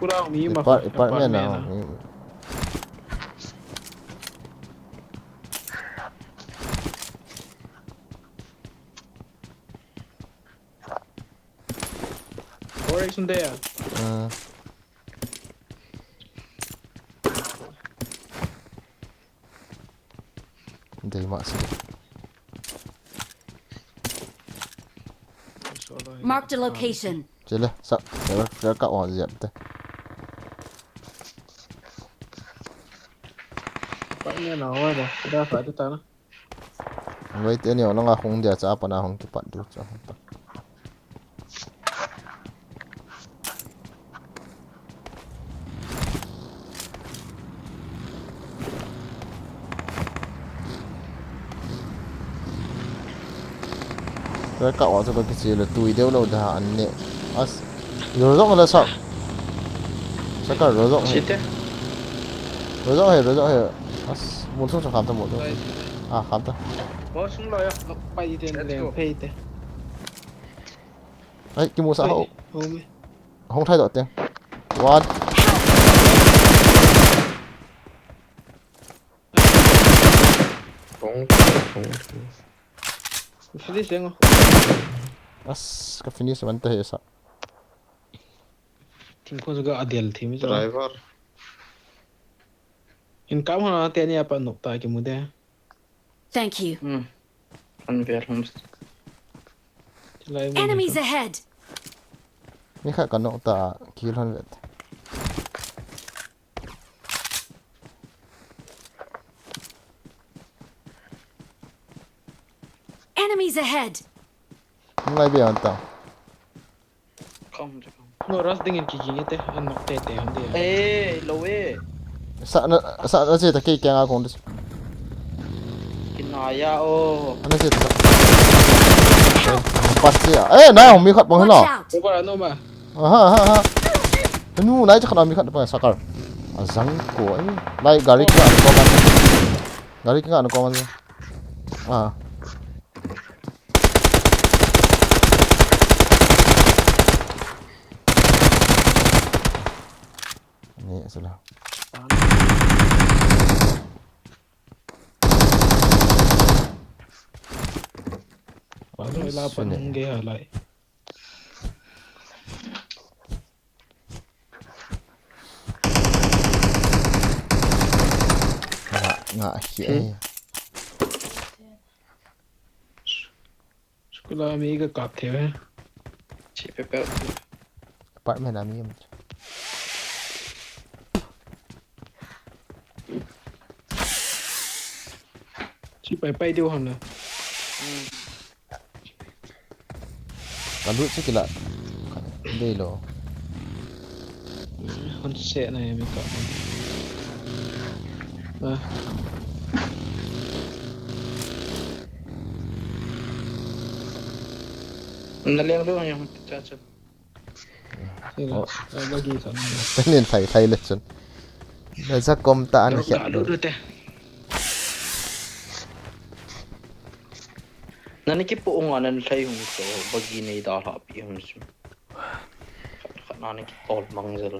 cú đâu mi อี mà ปัดอีปัดแม่นเอา ôi xuống đây à อืมเดี๋ยวมาสิ Marked a location. เจเลยสักเดี๋ยวก็อ่อนเสียบเตะ bắt nghe nào rồi đã phải tới ta nó ไว้เดี๋ยวเนี่ยน้องอาคงเดี๋ยวจะเอาปนาคงจะปัดดูจ้ะ cái cậu cho cái gì là tùy theo đâu đã ăn nè rồi rộng là sao sao cả rồi rộng chết đấy rồi rộng hết muốn xuống cho khám ta một thôi à khám ta bố xuống rồi nó bay trên đèn phay thế ấy cái mua xã hội không biết không thay đổi tiền one cũng phải đi xem không cái finish vẫn tới sao thì con sẽ gọi điện thì mới cho driver in cảm hoa tiền nhà bạn nộp tài cái mua đây Thank you. phân biệt không Enemies ahead. mi khai kan ta kill han vet Enemies ahead. ngai be an ta không nó rust dengan kiki itu an nộp tệ tệ không đi ê lâu ê sa na je ta ke kya nga kong cái nói ya ô ana je ta pas ya na hong mi khat bang Watch no out. có bao nhiêu mà ha nu nai cha khana mi khat pa sakar azang ko ai lai gari ka ko man gari ka ko man ni salah baru lapan dia lại ngạ khỉ sekolah mi cái cặp thế chị phải bẹo bạn mày làm gì chị phải bay điêu hòn này kan duit sih kila đây lo hòn xe này mi cặp nó liang luôn nhá cha cha bagi sana tên thầy lịch chân để ra công ta ăn cả được được thế nanti kita orang nan saya hong so bagi ni dah lah pi hong so nanti kita tol mangzel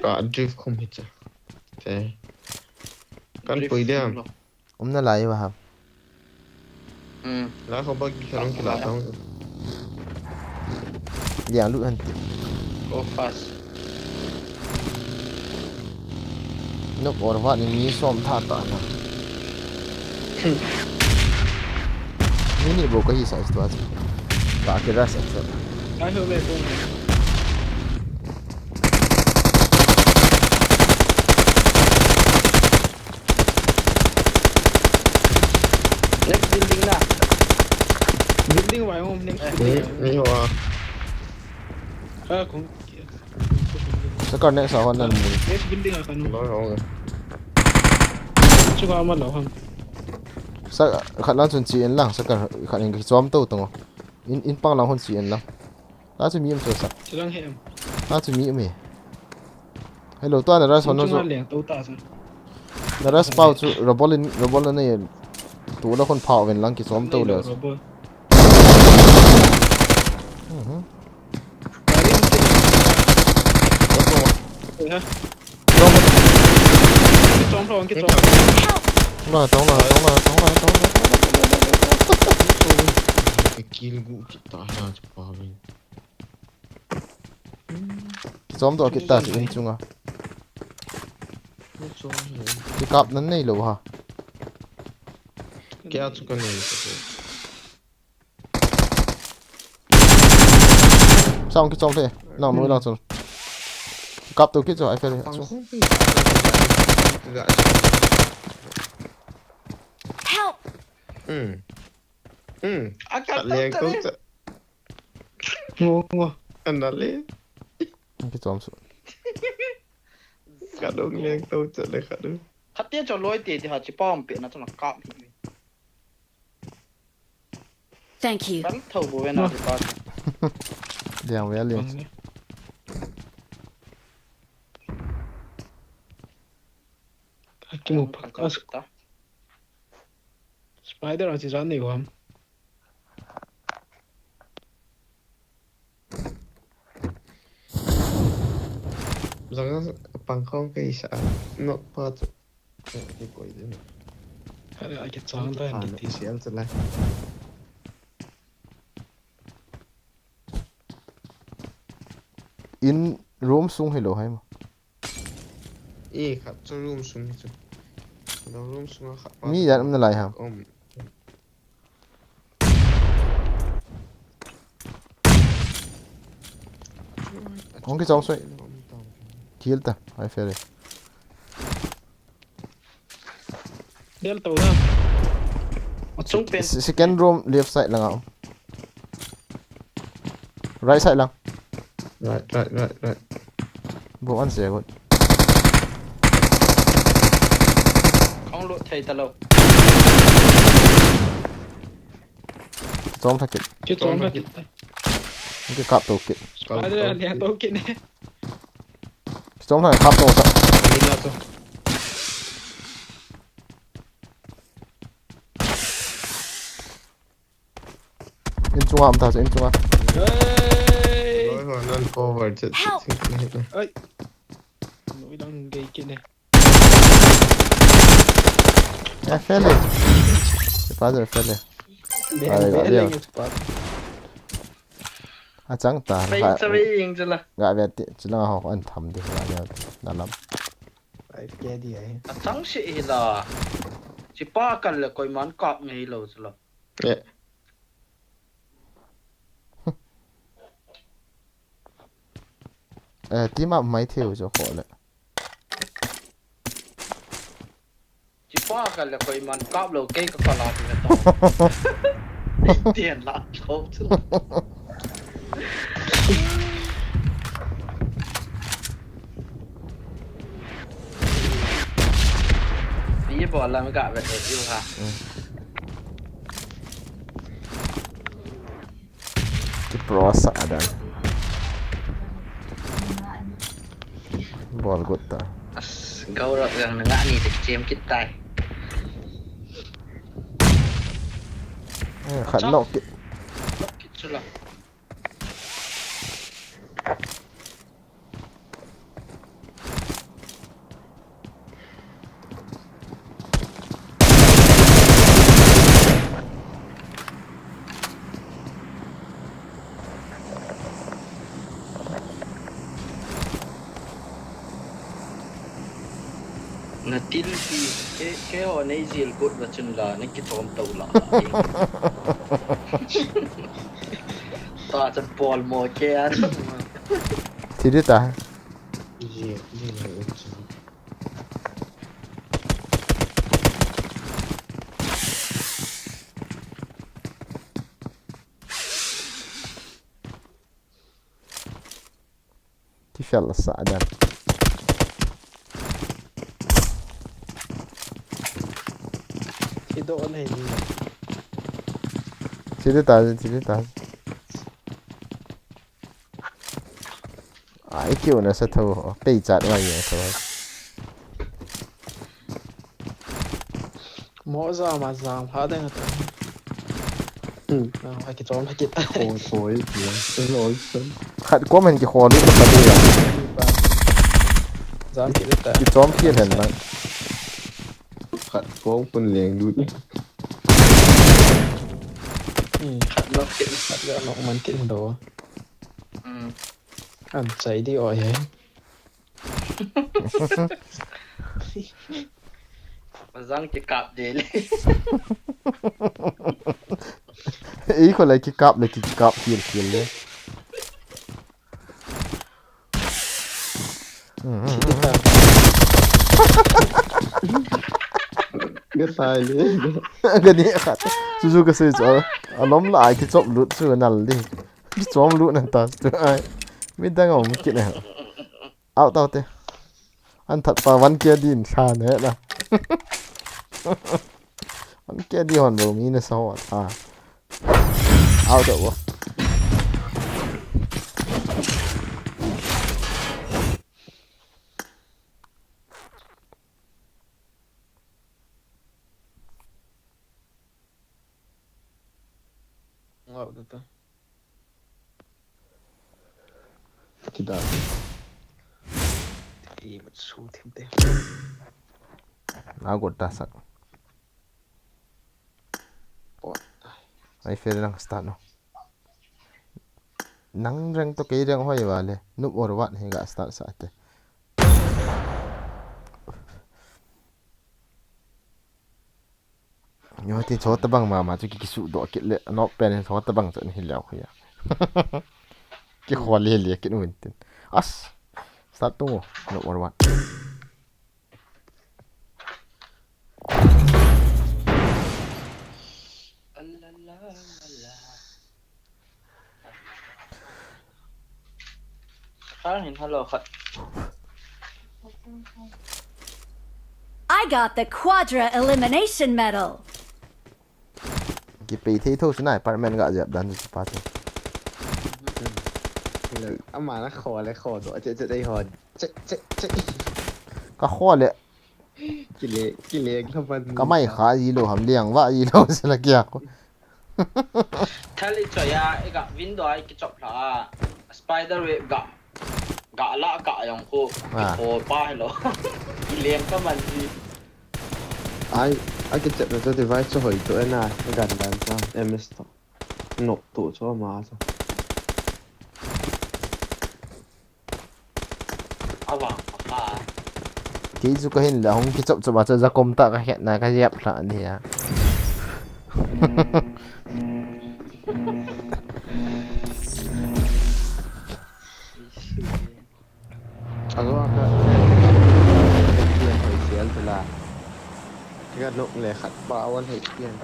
cả drift không hết chứ thế kan pui dia na lai wa ham lá không bagi karang kila tang yang lu hanti go fast nok orwa ni mi som tha ta na ini bo ko hi sai sto ta ke ras et ai hơi về cùng next building na building phải không next ni hoa cũng sekarang nek sawan nan next building akan nói rồi chưa có mà lâu không sa khat lan chun chi en lang sakar khat en ki chom to to in pang lang hon chi en lang ta chu mi em cho sa chưa đang hẹn ta chu mi me hello to na ras hono chúng zo ta liền tàu ta sao na ras pau chu robol na ye tu la kon phao ven lang ki chom to le cái trống cái trống là tông cái kill gu kita ha cepat weh chom to kita chu in chunga ki kap nan nei lo ha क्या चुका नहीं xong cái trong thế nào mới nào rồi cặp tôi kết rồi ai phải Help! Cắt liền tốt chứ ngô anh đã lên cái trong xuống cả đúng liền tốt chứ lấy cả đúng khát tiền cho lôi tiền thì họ chỉ bao một biển nó cho nó cọp Thank you. bắn thầu bộ bên nào thì có liền với liền cái một spider là chỉ rắn này không rằng bằng không cái啥nó phát cái quỷ đấy hay là cái tròn tay nó thì xéo trở lại in room sung hello hay mà ý khát cho room xuống chứ nó room xuống khát mi ya nam na lai ha ông cái trong xoay kill ta ai phải đấy đeo tàu ra súng bên second room left side lang ao right side lang right bộ ăn sẽ gọi không lội thầy ta lâu trong thạch cái trống ra cái cặp tổ kit spider là liền tàu kia này Som här kapp något. Gila tu. In trung am ta in trung am. Hey. Rồi nó cover chết chết. Ơi. Nỗi đang gây kia này. Fälle. Det passar fälle. Lên spot. Chẳng ta. Phảiยิงจะละ Gạ về chỉ là học ăn thầm đi gạ về là lắm. Phải kia đi ấy. Chẳng sĩ là chỉ ba cần là coi món cọp ngay lâu rồi. Team up mấy thiếu cho khó lệ. Chỉ ba cần là coi món cọp lâu cây có còn lọt thì to. Tiền lọt thôi chứ. Đi bỏ làm cái gạo về để yêu hả? Cái pro sợ đàn. Ball good ta. Câu rồi rằng nó ngã đi để chém cái tay. Khẩn nọ kì. Chứ là. Nó tin thì cái họ này gì là cốt và chân là nó cái tôm tàu lọ. Ta chân ball mò che. Thì đi ta. Gì là Thì phải là sợ đàn. Cái độ này thì Thì đi ta. Ai kêu nó sẽ thâu bị chặt ngoài vậy thôi. mỗi giờ mà giảm phá đây là phải cái trốn phải cái tay. khối thì rồi Khát quá mình cái khó lúc mà đi à. Giảm cái tay. Cái chóm kia hình mà. khát có phân liền đuôi. Nó kiện Nó mình kiện đồ. Ăn cháy đi ỏi ấy. mà răng cái cặp để lên. Ý còn lại cái cặp kia đấy. Cái tay đấy. Cái này khát. Chú cái sự cho lóm lại cái chóm lụt chưa nằm đi. Cái chóm lụt này ta ai. Mình đang ngồi cái này. Out tao thế. Anh thật pa văn kia đi xa nữa là. Văn kia đi hoàn đồ mình sao à. Out đâu. Ngọc được thôi. Thì đã. Thì một số thêm thêm. Nào gột ta sắc. Ai phê đang start no. Nang rang to kay rang hoy wale. Nup or wat he ga start sa ate. Nyo ti chota bang mama chu ki su do kit le no pen chota bang chan hi law ya. Ki khwali le kit win tin. As. Start to nup or wat. Hello. I got the Quadra Elimination Medal. Ki pe thi thu sunai apartment ga jap dan chu pa chu. เลยเอามาแล้วคอแล้วคอตัวจะได้หอนจะ ก็ข้อเลย กิเลสแล้วมัน ก็ไม่ขายีโลหำเลี้ยงว่ายีโลสละเกียก Tell it to ya, I got window I get up la. Spider web got la got yang ko. Ko pa hello. Liam ka man di. I get the device 就可以做那那简單咋 MS 度錄到咗嘛咋 Awang pa. ที่สุก็เห็นแล้วห้องที่จบมาจะกลมตาก็เห็นนะก็เย็บละอันนี้ Also ka yan hoy siya tala kaya no le khat bawal hoy yan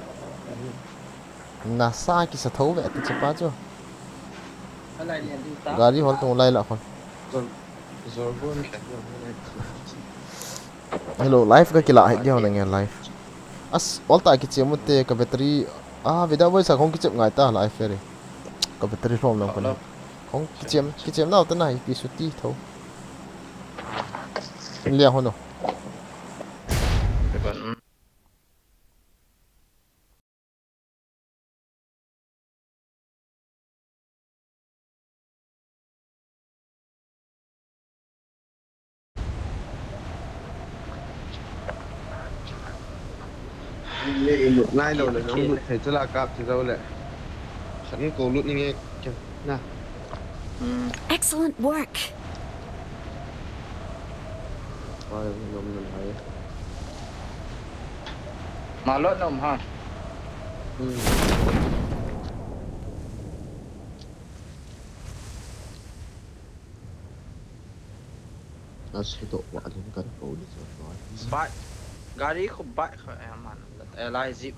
nasa ki sa thau ve ta chapa cho Alai lian di ta. gari hol tong lai la khon zorbon hello live ka kila hai dia nang live as alta ki chemute ka battery vida boy sa khong ki chep ngai ta live fere ka battery rom lang kon khong ki chem na ta nai pi suti thau lia hono nai đâu là nó lụt thấy cho là cặp thì đâu lại khẩn cổ lụt như nghe nè Excellent work. rồi mình thấy Ma lo nom ha. nó sẽ độ quả đến cần cổ đi rồi Bike. Gari ko bike ko man. Alai zip.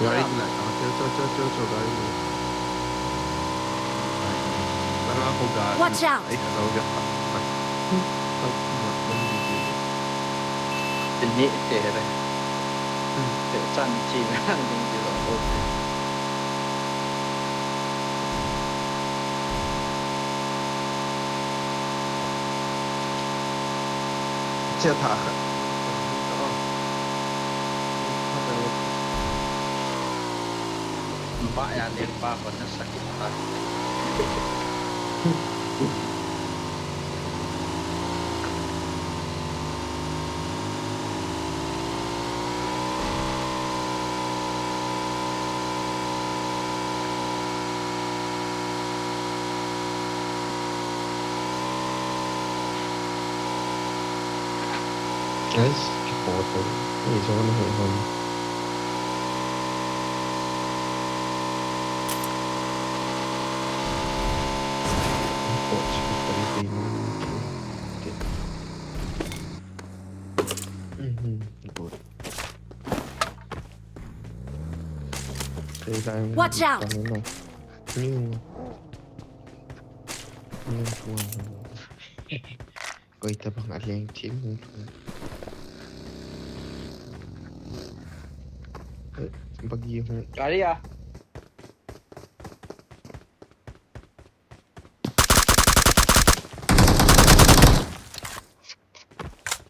gari lại cho gari nó không gari Watch out. ấy cả đâu gặp Tin ni te re. Te chan chi na ding ji lo. chia thả Ba ya le pa ko na sakit ta. đấy cái cổ tôi nghĩ cho nó hệ hơn cổ chỉ phải đi Watch out. Nhưng coi ta bằng ảnh lên chiến bagi ho Gari ya.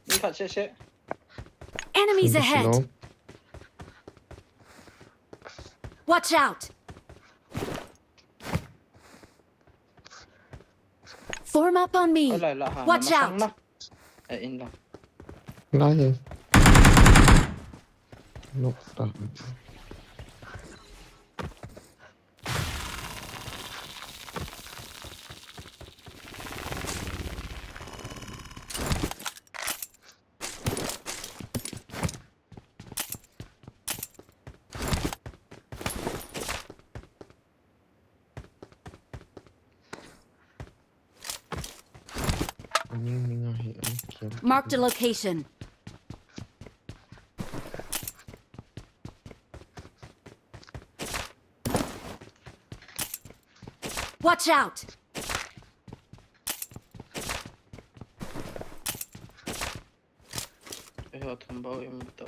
Ni khat se. Enemies ahead. Watch out. Form up on me. Watch out. In la. nói gì lúc đó Marked a location. Watch out. hot som bau im to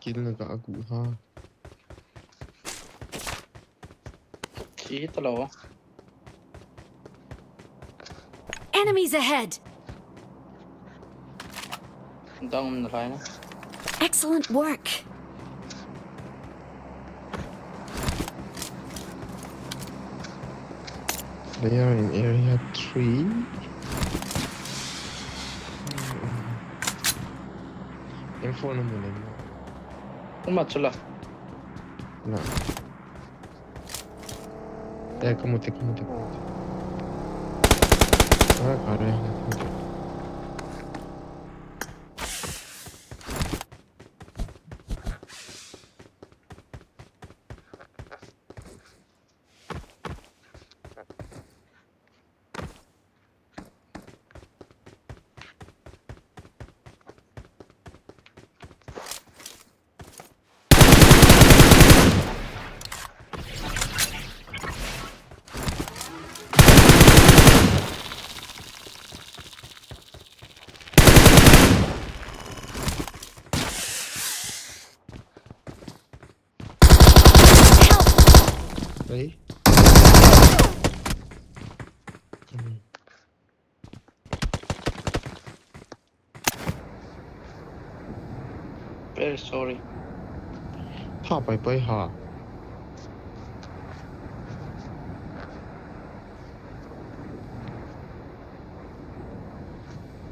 กินแล้วก็อากูฮะ chi to lo Enemies ahead! dong na lai na Excellent work! They are in area 3 M4 naman mo matchula na kamuti kare Đấy. very sorry ถ้าไปหา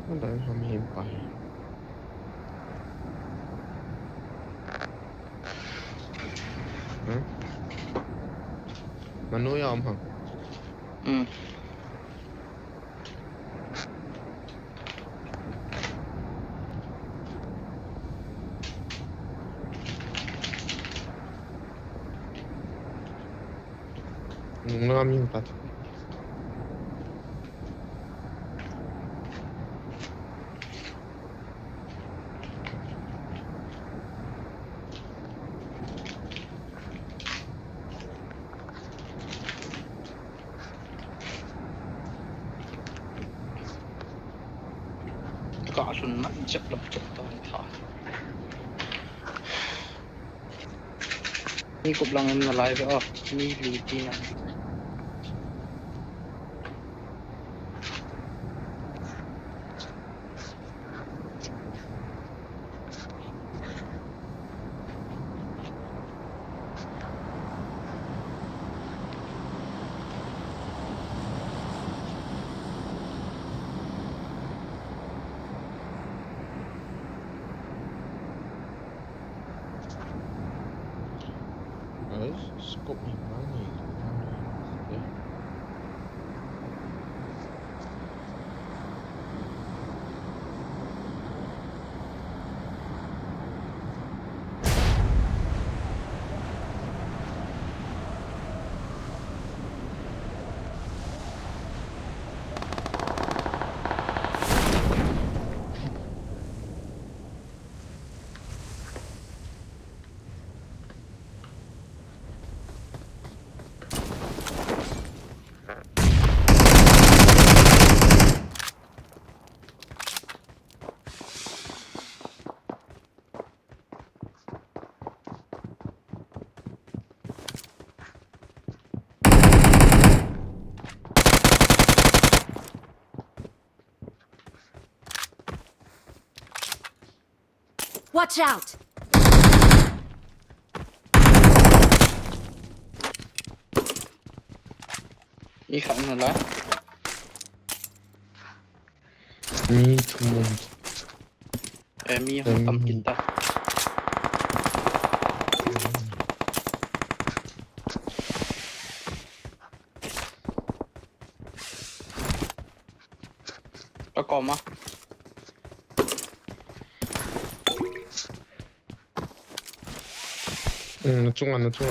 มันได้ทำเห็นไปมันน้อยอมฮะงามยิ่งตัดก็ชุนมันจับลบจับตอนถ่ายนี่กบลังมันละลายไปออกนี่ลีตีนะskop yang mana itu ya Watch out! นี่ขันละลาย มีทุกมุม มีห้องตำกินตาประกอบมา nó chung ăn nó chung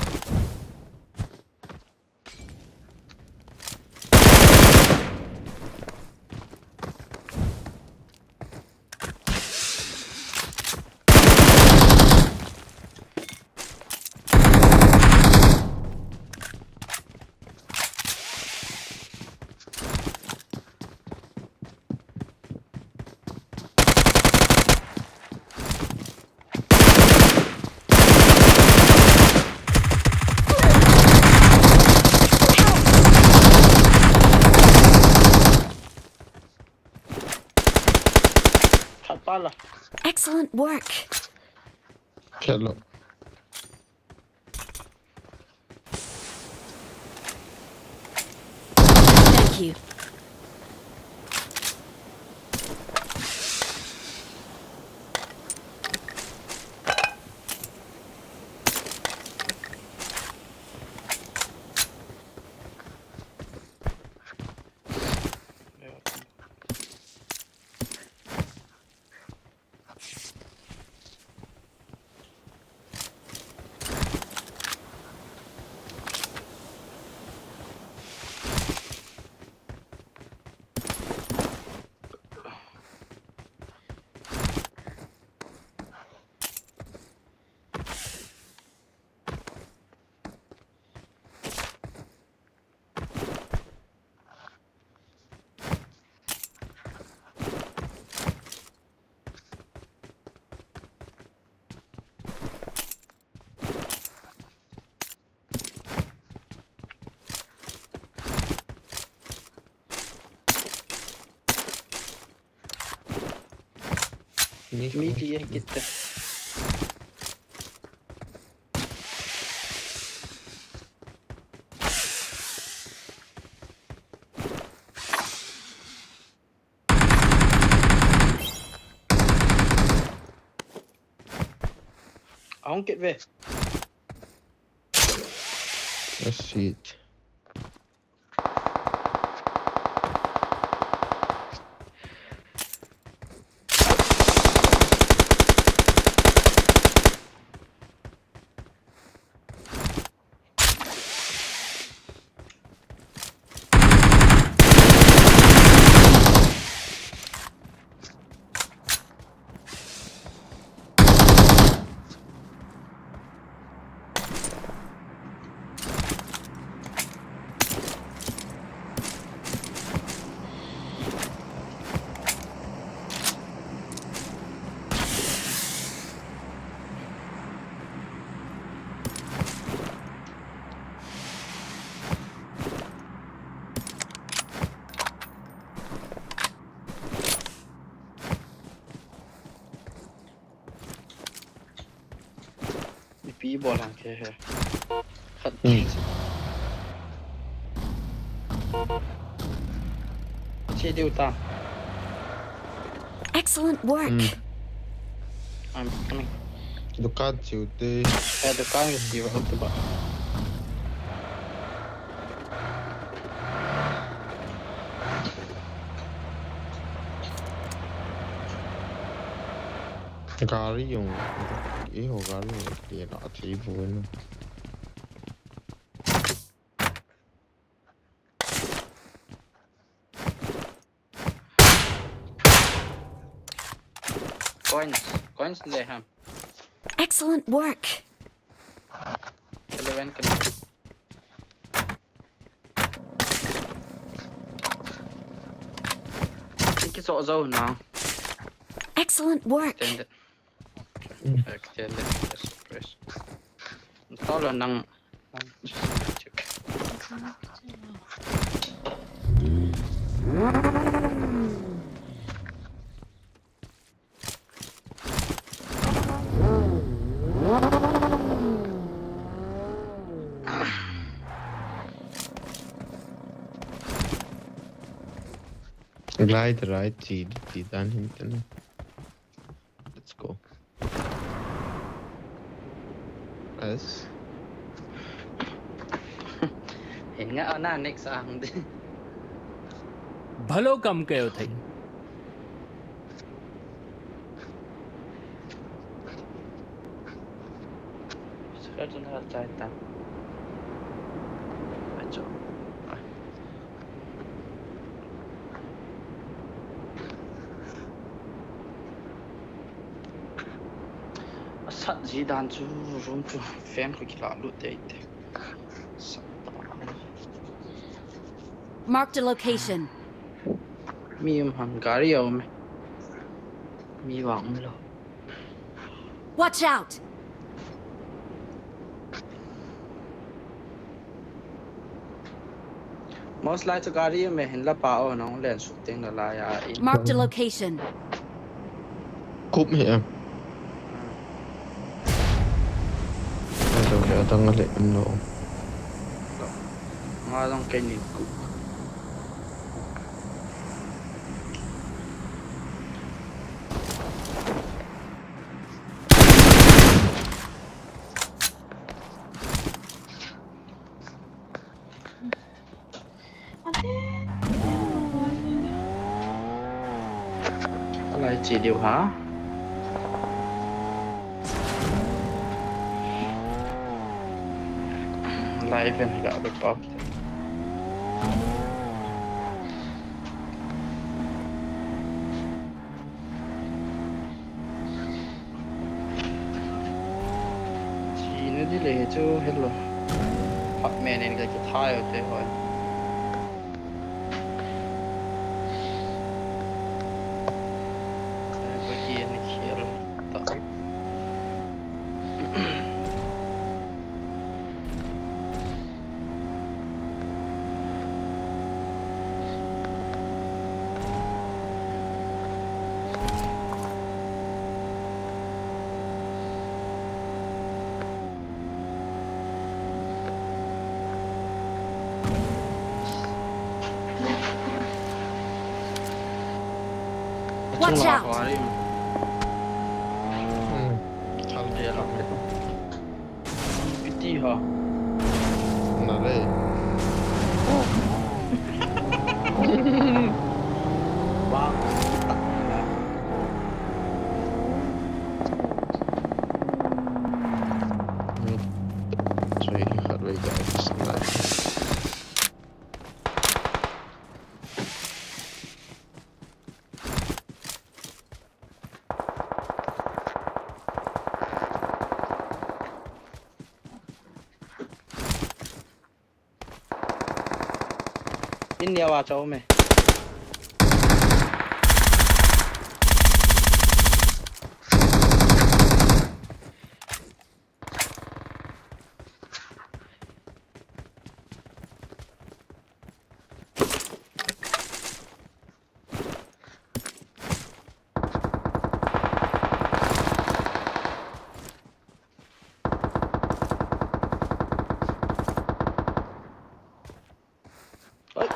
Excellent work. Hello. Thank you. Media gitti. I'll get there. Let's see it. Bị bỏ làng kìa hả? Khẩn Chia điều ta. Excellent work. I'm coming. Dukat chute. The car is here out the back. Gari yung iho gari yung dia na atibo no. Coins they have. Excellent work. 11 can. Cái sọ dâu nào. Excellent work. Extend it. Extend it. Let's press. Đó là năng. Glide right, see done him. Let's go. Yes. Hiện nga ở na next sang đi. ભલો કામ કયો થઈ Skeleton แล้วใจตัดไปจบไปสัตว์จีดานจูรุมจูแฟนเขาคิดว่าลุเตยเตสัตว์ Marked a location. มีมันการีเอาไหมมีหวังไหมล่ะ Watch out! most likely การีไม่เห็นละเปล่าน้องเล่นสุดเต็งละลายอ่ะ Marked a location. คุบเหี้ยเดี๋ยวต้องเล่นโล มาต้องเก่งอีกกู อะไรจีเดียวฮะอะไรเป็นกะไปป๊อปจีนี่ที่เลยจูเห็นหรอพักแม่เนี่ยก็จะท่ายเอาเจ้าหอยWatch ข out! วาดิ ทำเดียวหรอก พิธีเหรอ นั่นเลย บ้างช่วยขัดไว้กับสไลด์ อินเดียว่าเจ้าไหมเฮ้ย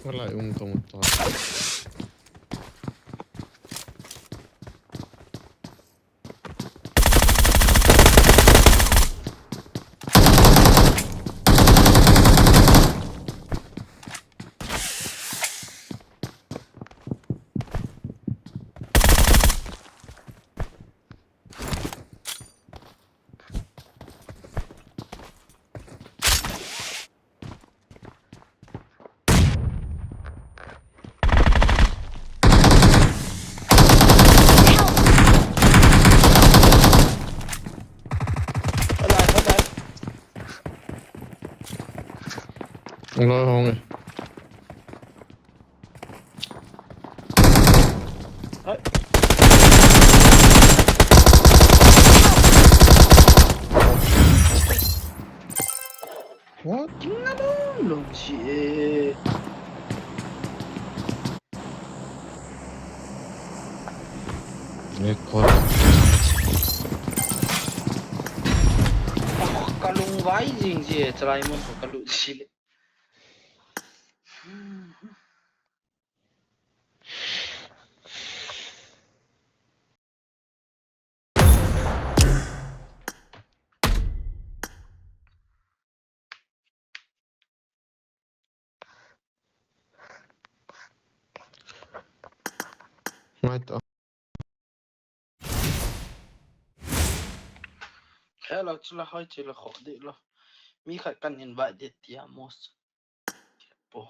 Voilà, un commentaire. Rồi không rồi. What? Long shit. Record. Kalung vai jing je try mon ko kalu sile. Right. Hello chula hoi chula kho de lo. Mi khat kan invite det ya mos. Po.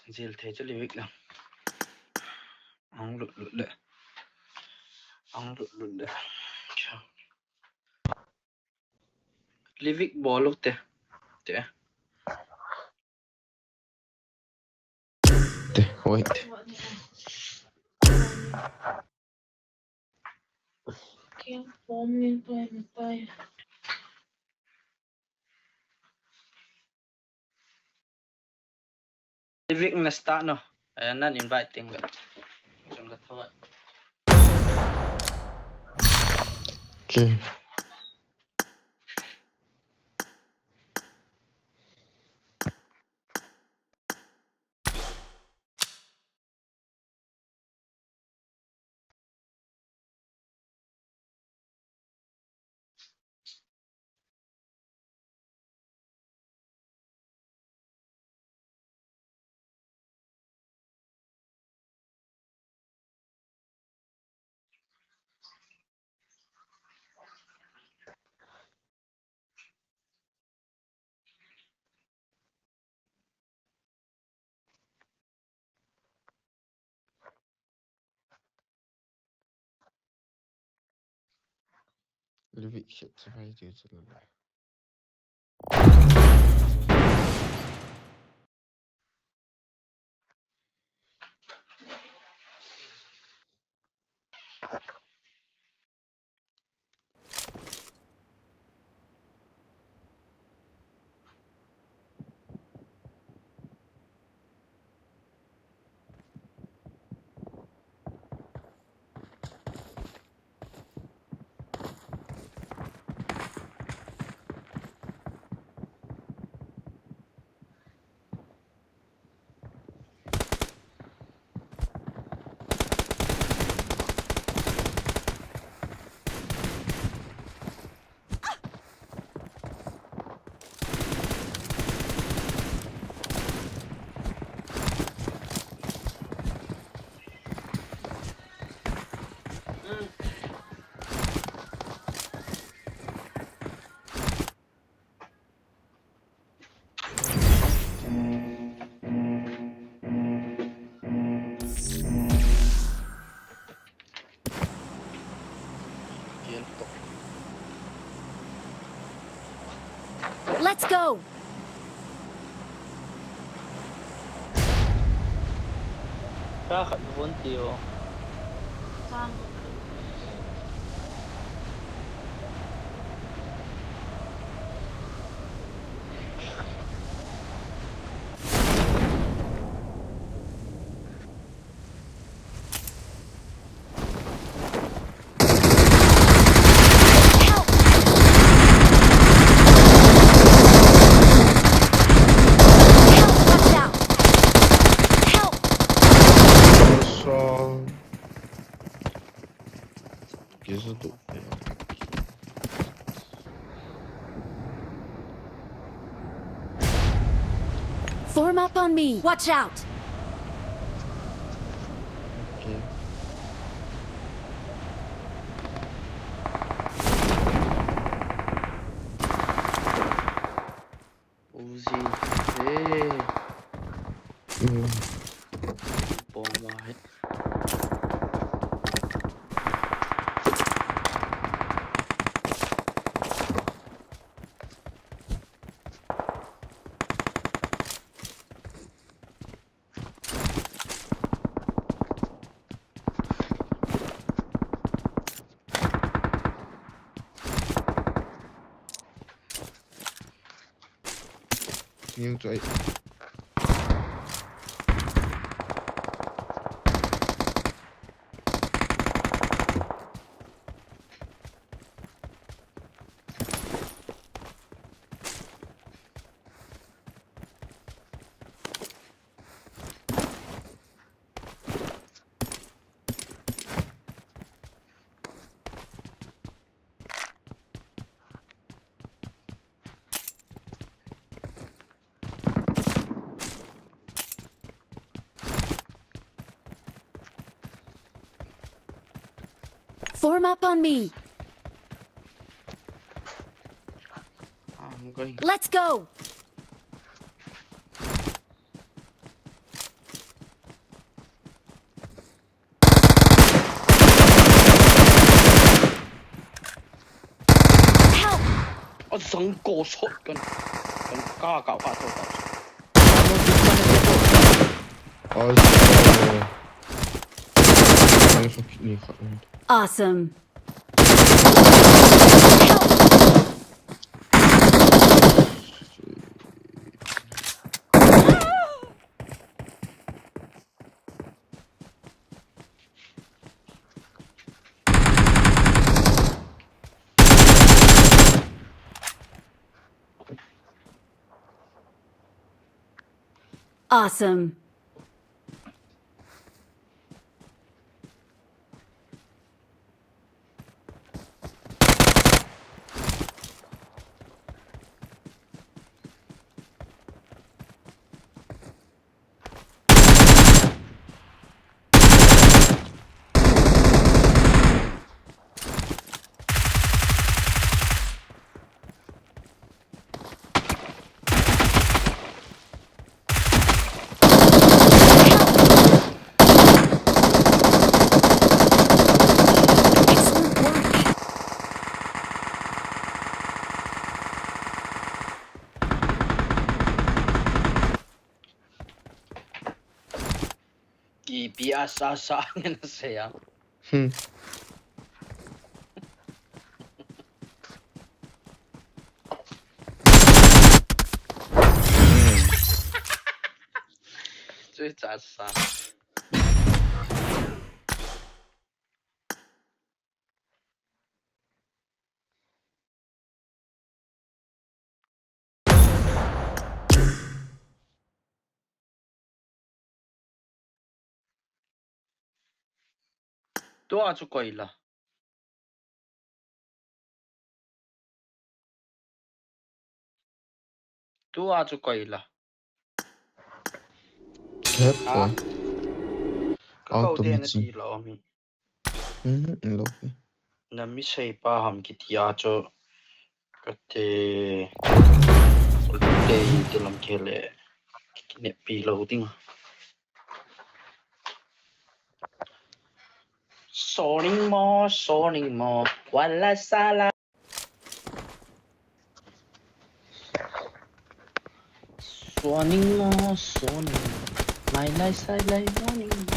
Jil the chuli wik lang. Ang lut lut le. Ang lut lut le. Livik bolok te. Te. Wait. Can't form me by Livik na start no. Ayan nan inviting ga. Chung ka thawat. Okay. Livik shit sampai je celana. Let's go! Ka khat bon tio. Sang. Watch out! Help! So. Gitu tuh. Form up on me! Watch out! Okay. Uzi. Eh. Hmm. Bom mai. Nhiều trời. Form up on me. I'm going. Let's go. Help. Ở sân cổ sốt cần ca cạo cả thôi cạo. Ay. Ay fucking iyi kalın. Awesome. Awesome. Excellent work. Kỳ biasa sa ngân saya. Chơi chả sa. 또 아주 거일라. 또 아주 거일라. Hep À, rồi. cái câu tiên nó Automatic. chỉ là mi. Lộc. Nằm mi xây ba hầm cái tia cho cái tê làm cái lệ cái nẹp pi lâu tiếng. Sorry mo, wala sala. Sorry mo, lại sai lại morning mo.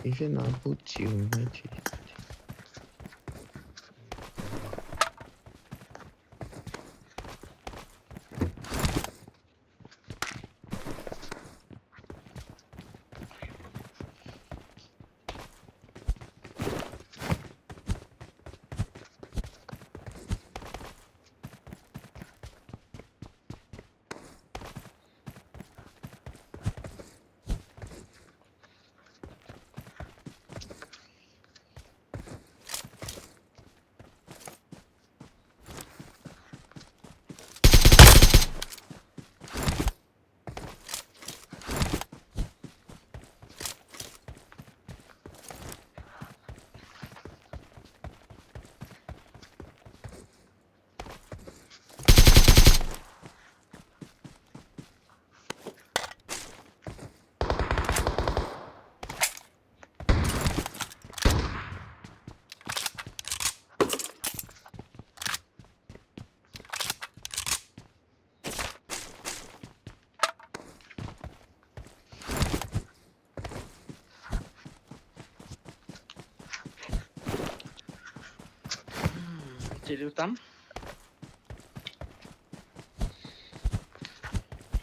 你先拿不久没去。Chị lưu tắm.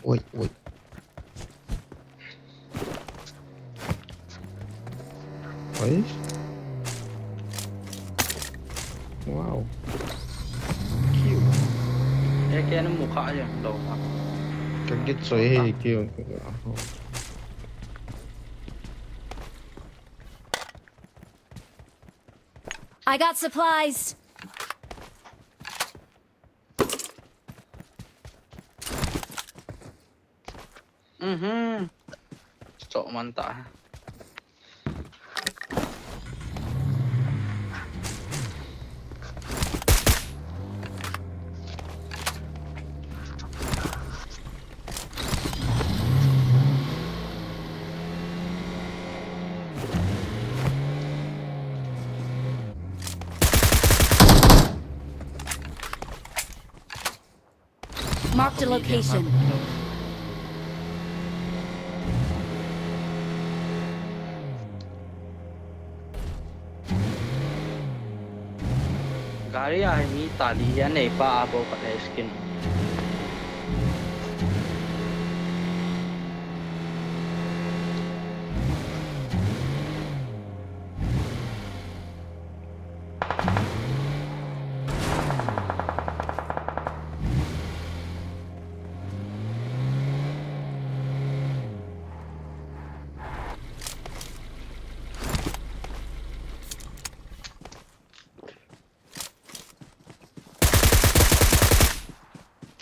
Ui ui. Ấy. Wow. Cute. Cái nó mù khá vậy, đầu mà. Kaget saya kêu. I got supplies. Cok mantap. Marked a location. Gari ini tadi ya nepa apa pakai skin.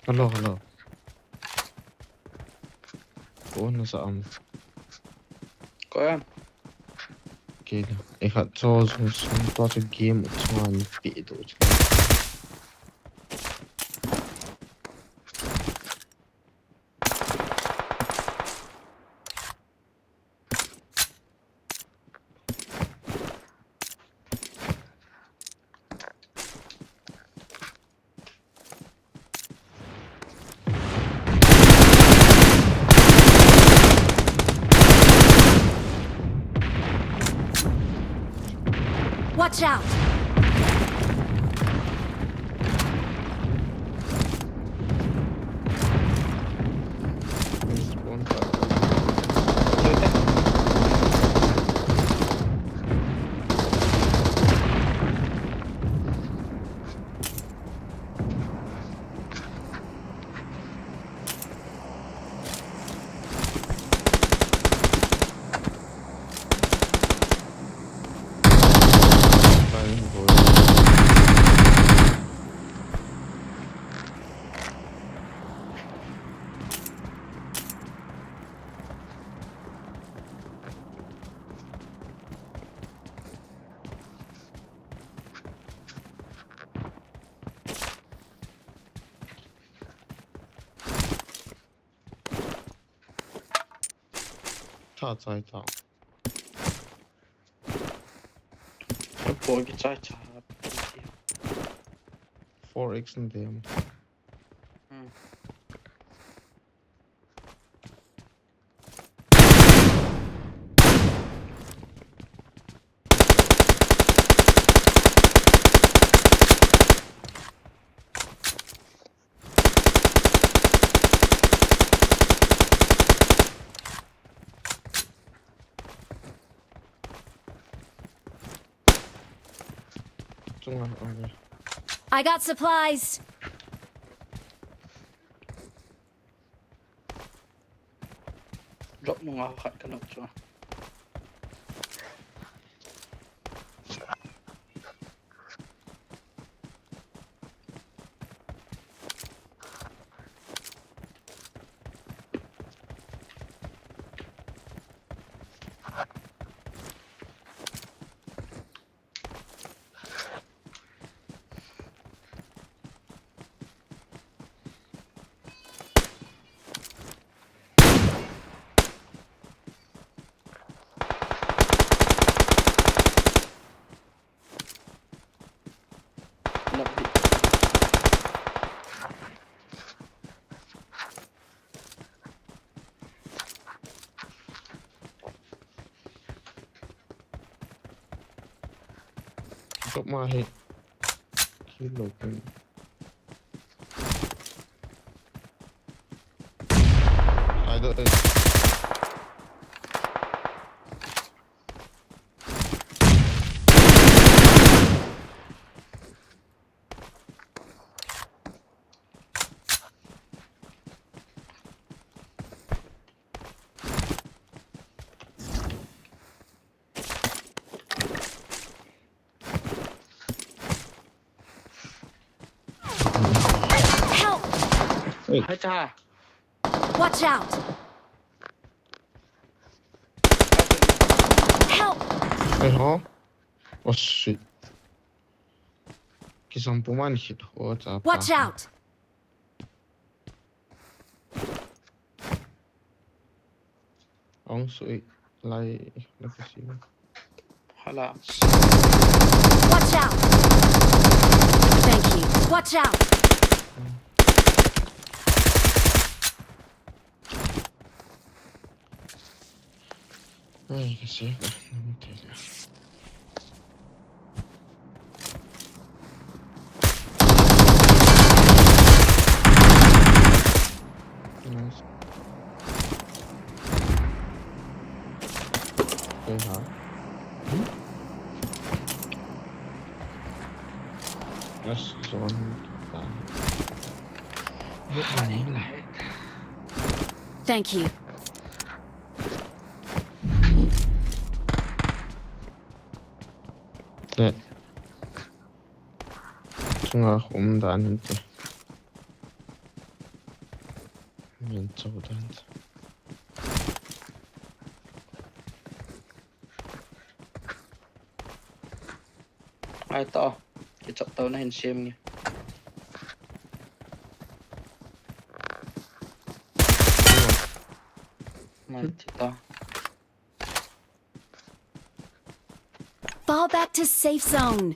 Hello, hello. Ủa nó sợ ông. Có em. Okay, ich hatte so ein paar Game und zwar ein Video. Watch out. Cha Zai Zao. Cái bồi cái trái chả. 4x in dem. chung okay. I got supplies. Drop nung ako kat kanot so. Drop my head. Keep looking. I don't. Help! เฮ้ยจ้า Watch out! Help! Hey, huh? Oh shit. Kisampuman hit. What's up? Watch out! Ông sụi lại là cái gì? ฮาละ Watch out! Thank you. Watch out! Ai, cái gì? Không thể nào. Nice. Hey, hả? That's one. Biết là ném lại. Thank you. 네. 중앙 온다 아닌데. 왼쪽으로 한다. ไปต่อจะจับเตาในเห็นเชมไงมาที่ต่อ Fall back to safe zone.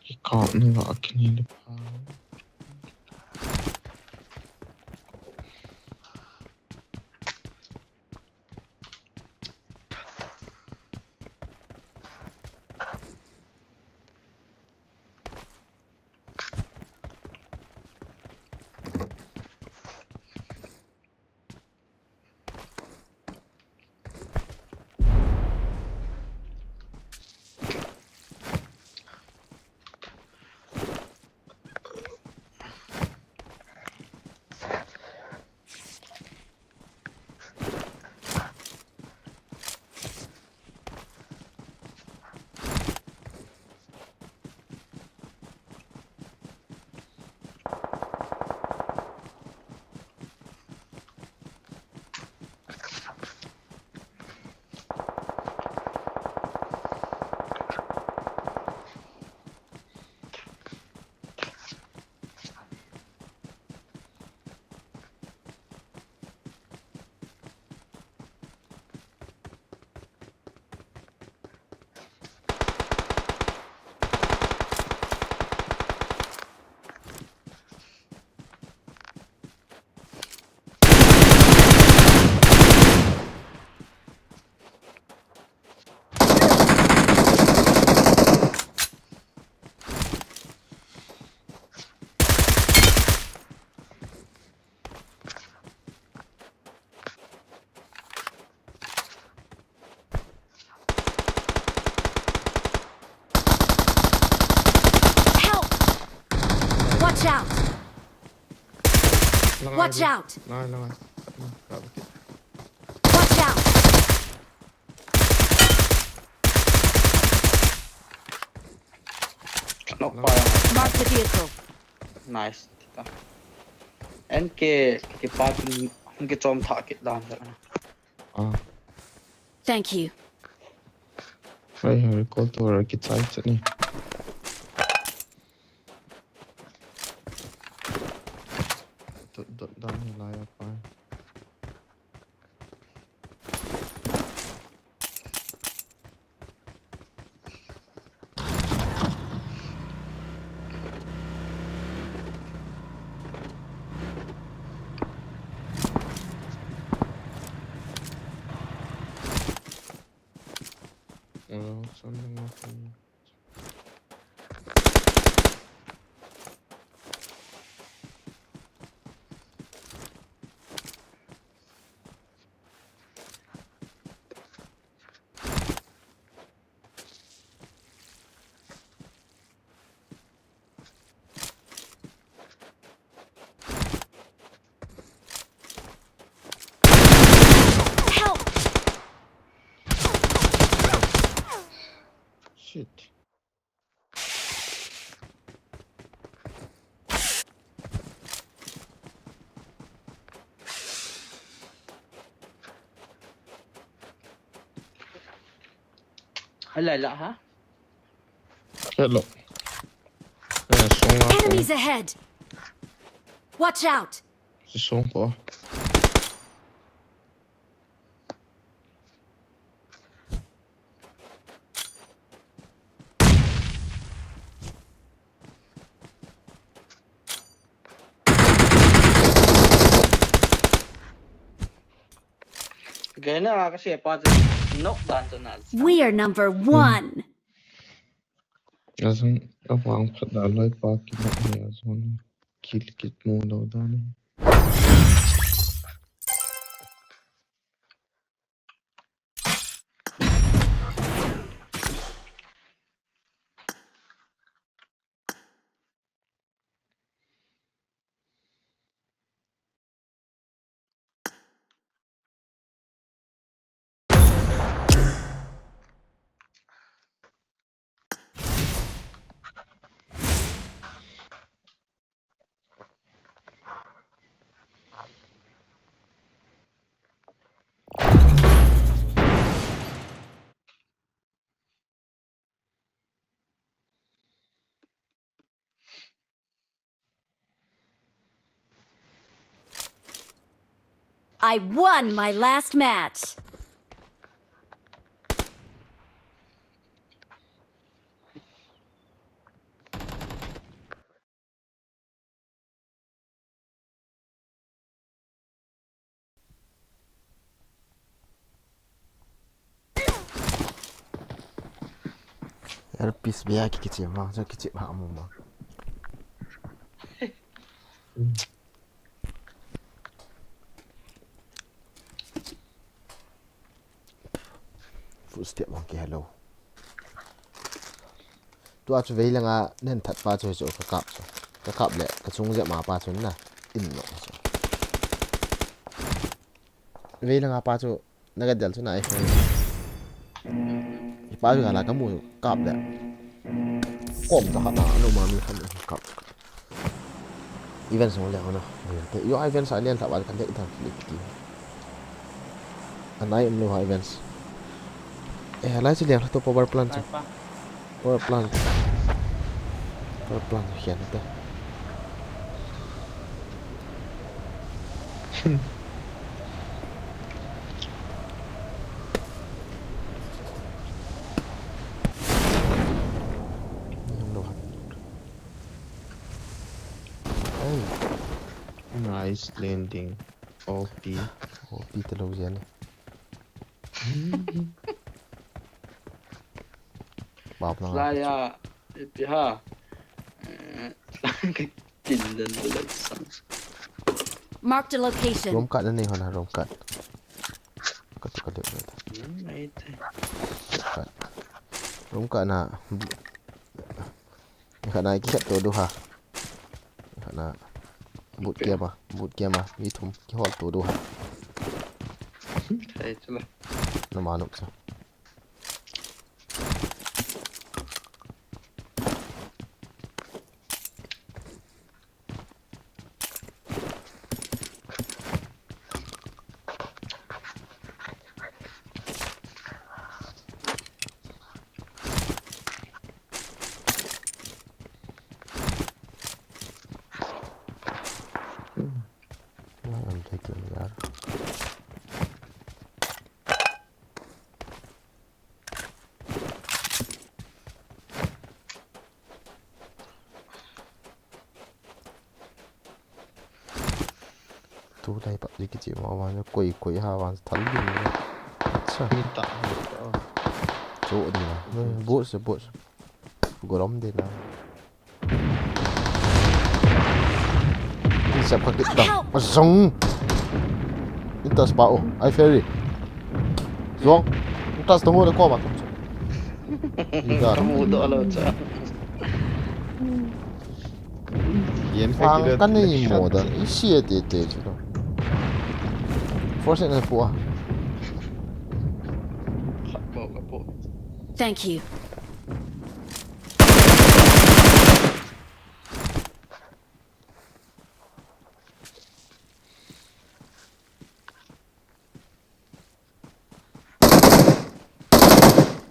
이 가는 거 같긴 한데. Watch out! Langai. Watch out! Knock fire. Mark the vehicle. Nice. Kita. En ke patun ke chom tha ke dan la. Thank you. Phải hỏi cô tôi rồi cái trái chất này. Dan lai apa? Something like Help! shit. Hala la ha. Hello. Song ako. Enemies ahead! Watch out! Si song ko. Gana kasi pa knock dan to na. We are number 1. Azon awang padaloy pa kinakaya azon. Kilikit mo daw dani. I won my last match. Yar pis biya ki kici ma so kici ma mu ma. Full step monkey hello. Tu achu vei langa nen that pa chu chu ka kap le ka chung je ma pa chu na in no so. Vei langa pa chu na ga dal chu na ai. Pa chu la ka mu kap le. Kom ta na no ma mi khan kap. Event so le ona. Yo event sa len ta ba kan de ta click ti. Anai em lo events. Lai chỉ liang to power plant chứ. Power plant hiện đấy. Nice landing. OP. OP từ lâu rồi này. Bọc nó. Laya piha. Kinh lên lên sẵn. Mark the location. Rom cut này hả rom cut. Cut được rồi. Mấy thế. Rom cut na. Khả năng cái tổ đồ ha. Khả năng บูดเกียร์มามีถุงที่หอดตัวดูฮะ Thấy chứ là น้ำมันนุกซะI'm taking that. Tu đây bạn đi cái gì mà nó quỳ ha và thắn đi sao Minta. chỗ đi nào bút gồm lắm đi nào đi xem cái đằng mà sống Intas pao ai ferry Zong Intas tunggu ada kau mak Ikan kamu doa lo cha. Yen Fang kira kan ni mo dan isi te chứ đâu Force này phụ à Kapo. Thank you.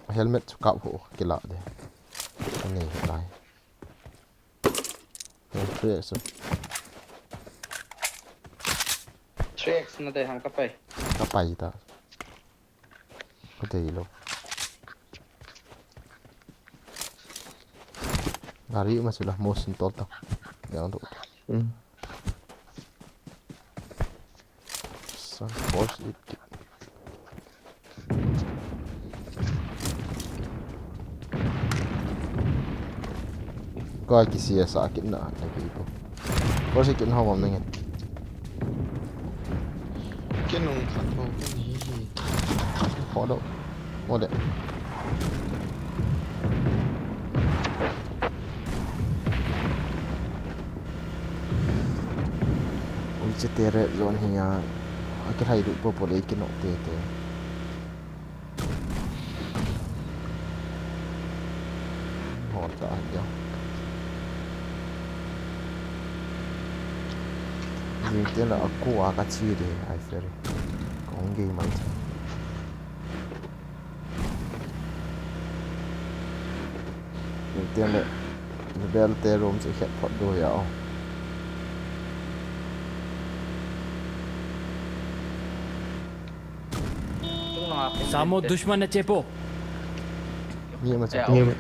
helmet cạo hộ cái lạ đấy cái này hiện lại thế sao 3x na dai hang kapai. các bài ta có thể luôn Gari mà sudah motion total yang untuk force it coi cái gì sợ cái nợ này cái itu có sẽ kiện hông này Cái nông khát vào cái gì. khó đâu mua đấy ui chết tere zone hiya cái hay đủ bộ lấy cái nọ tê tê họ ta nhau nhưng tên là aku akachi de ai fer con game mà nhưng tên là level te room sẽ khép phật đôi à सामो दुश्मन न चेपो như mà sẽ Như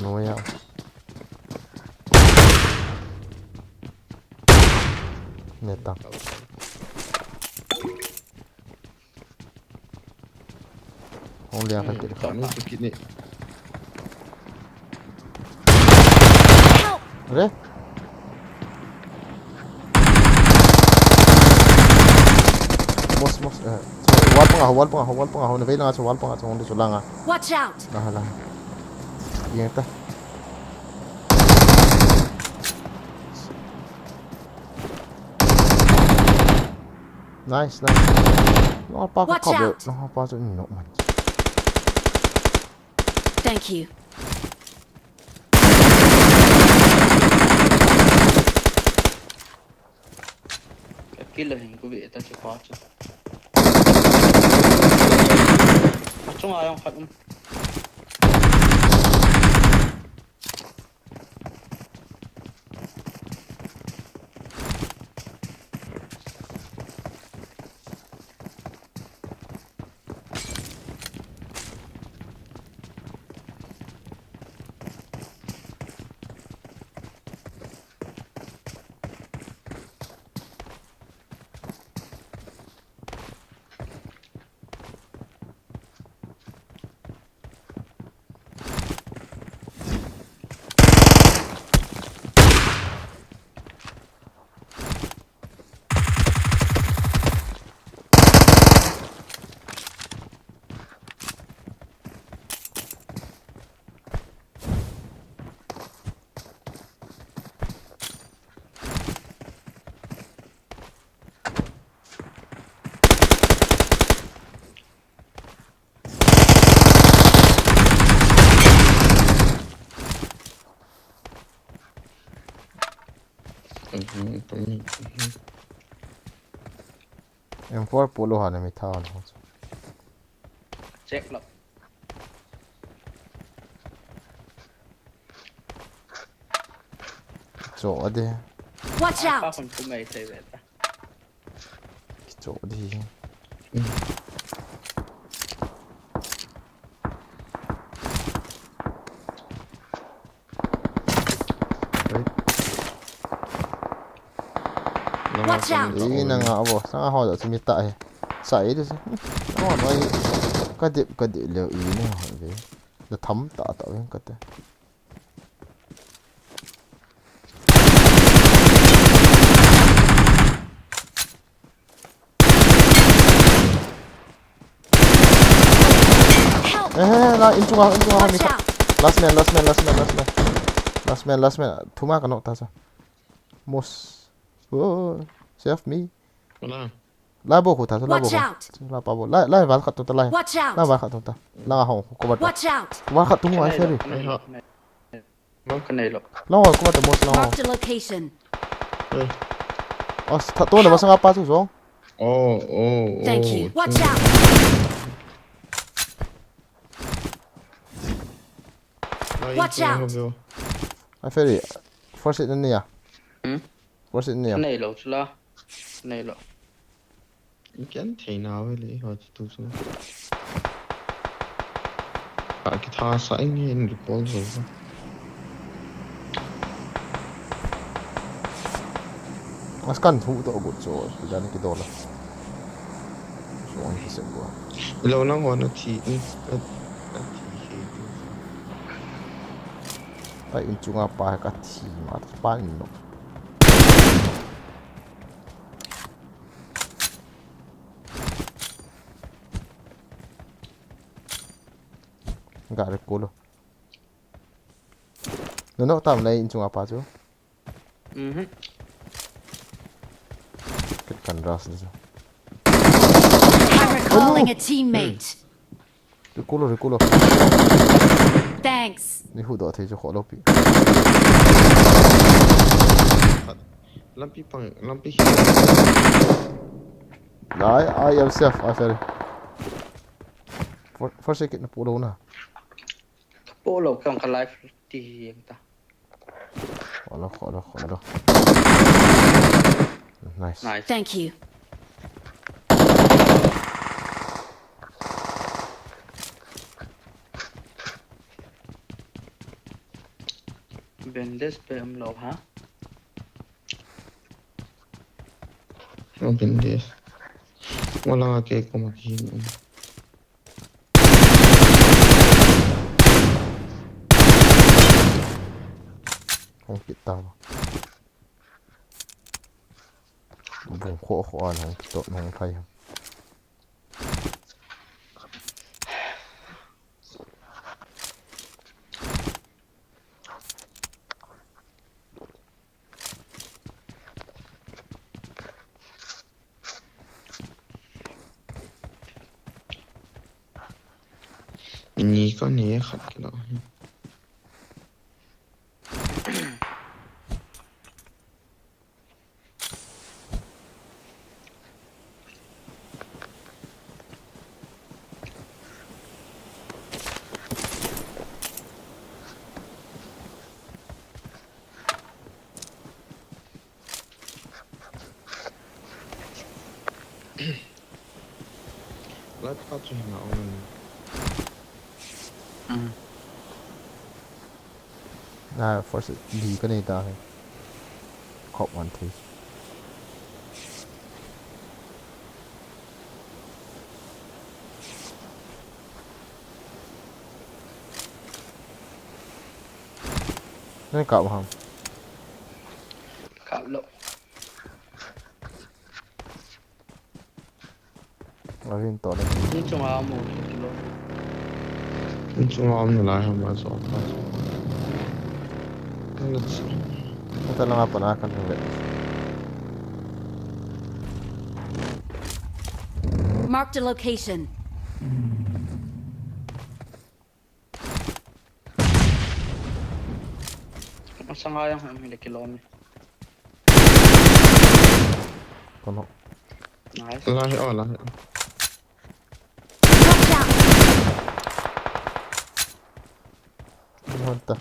nói à nè ta không lihat kan kita Kamu sakit ni. Re? Mos wal pengah na vela sa wal pengah sa onde sulanga Watch out! lah yang ta nice no apa ka Watch cover out. no apa so no man Thank you. Cái lời hình của vị ta chưa có chứ. Chúng ai không khát không? M4 polo hana mi than ho check lọc cho ade Watch à, out! phần của mày thì vậy ta cho đi Watch out! ý na nga bo sa ho da chimi ta he sai de no noi ka de le ý ne ho ve da tham ta ta wen ka te Help! la in chunga mi Watch ka out! last man thuma ka no ta sa mos oh save me Wala. la bo ko ta la bo Watch out! la pa bo la va khat ta la Watch la out! va khat ta la ho ko ba Watch out! va khat tu ai ferry cái này lọc la ho ko ba ta mos la ho Marked a location. os ta to na ba sa pa su so Thank you. Watch out! Watch out. ai ferry first it ni ya first it ni ya cái này lọc lo cái này lọc Chẳng thể nào với lý họ chỉ tu xuống. Cái thà sai nghe được con rồi. mas kan thu to gut so dan ki dola so on ki se ko Lâu lắm rồi nó chỉ ai in chunga pa ka thi ma pa ni no ga re ko lo no tam lai in chunga pa chu ket kan ras ni I'm recalling a teammate. re ko lo Thanks. ni hu do the chu kho lo pi Lampi lai I am safe I ferry for second na pulo na bố lọc trong cái live thì em ta Kholo. Nice. nice Thank you. bên this bên em lọc hả Nó bên đây. Wala cái có một gì nữa. Không kịp tao. Vùng khổ anh không tội không thay không. Nhỉ có nhỉ khát cái đó. Let's patch him out. First đi cái này ta cop one please. Này cậu không? cạo lộ Ở bên tổ này. nhưng trong áo một kilo Chúng ông lại không bao giờ. Ito lang nga panakan ng red. Marked a location. masang ayang kami kilo ni kono Nice. Lahi oh lahi. Watch out! Monta.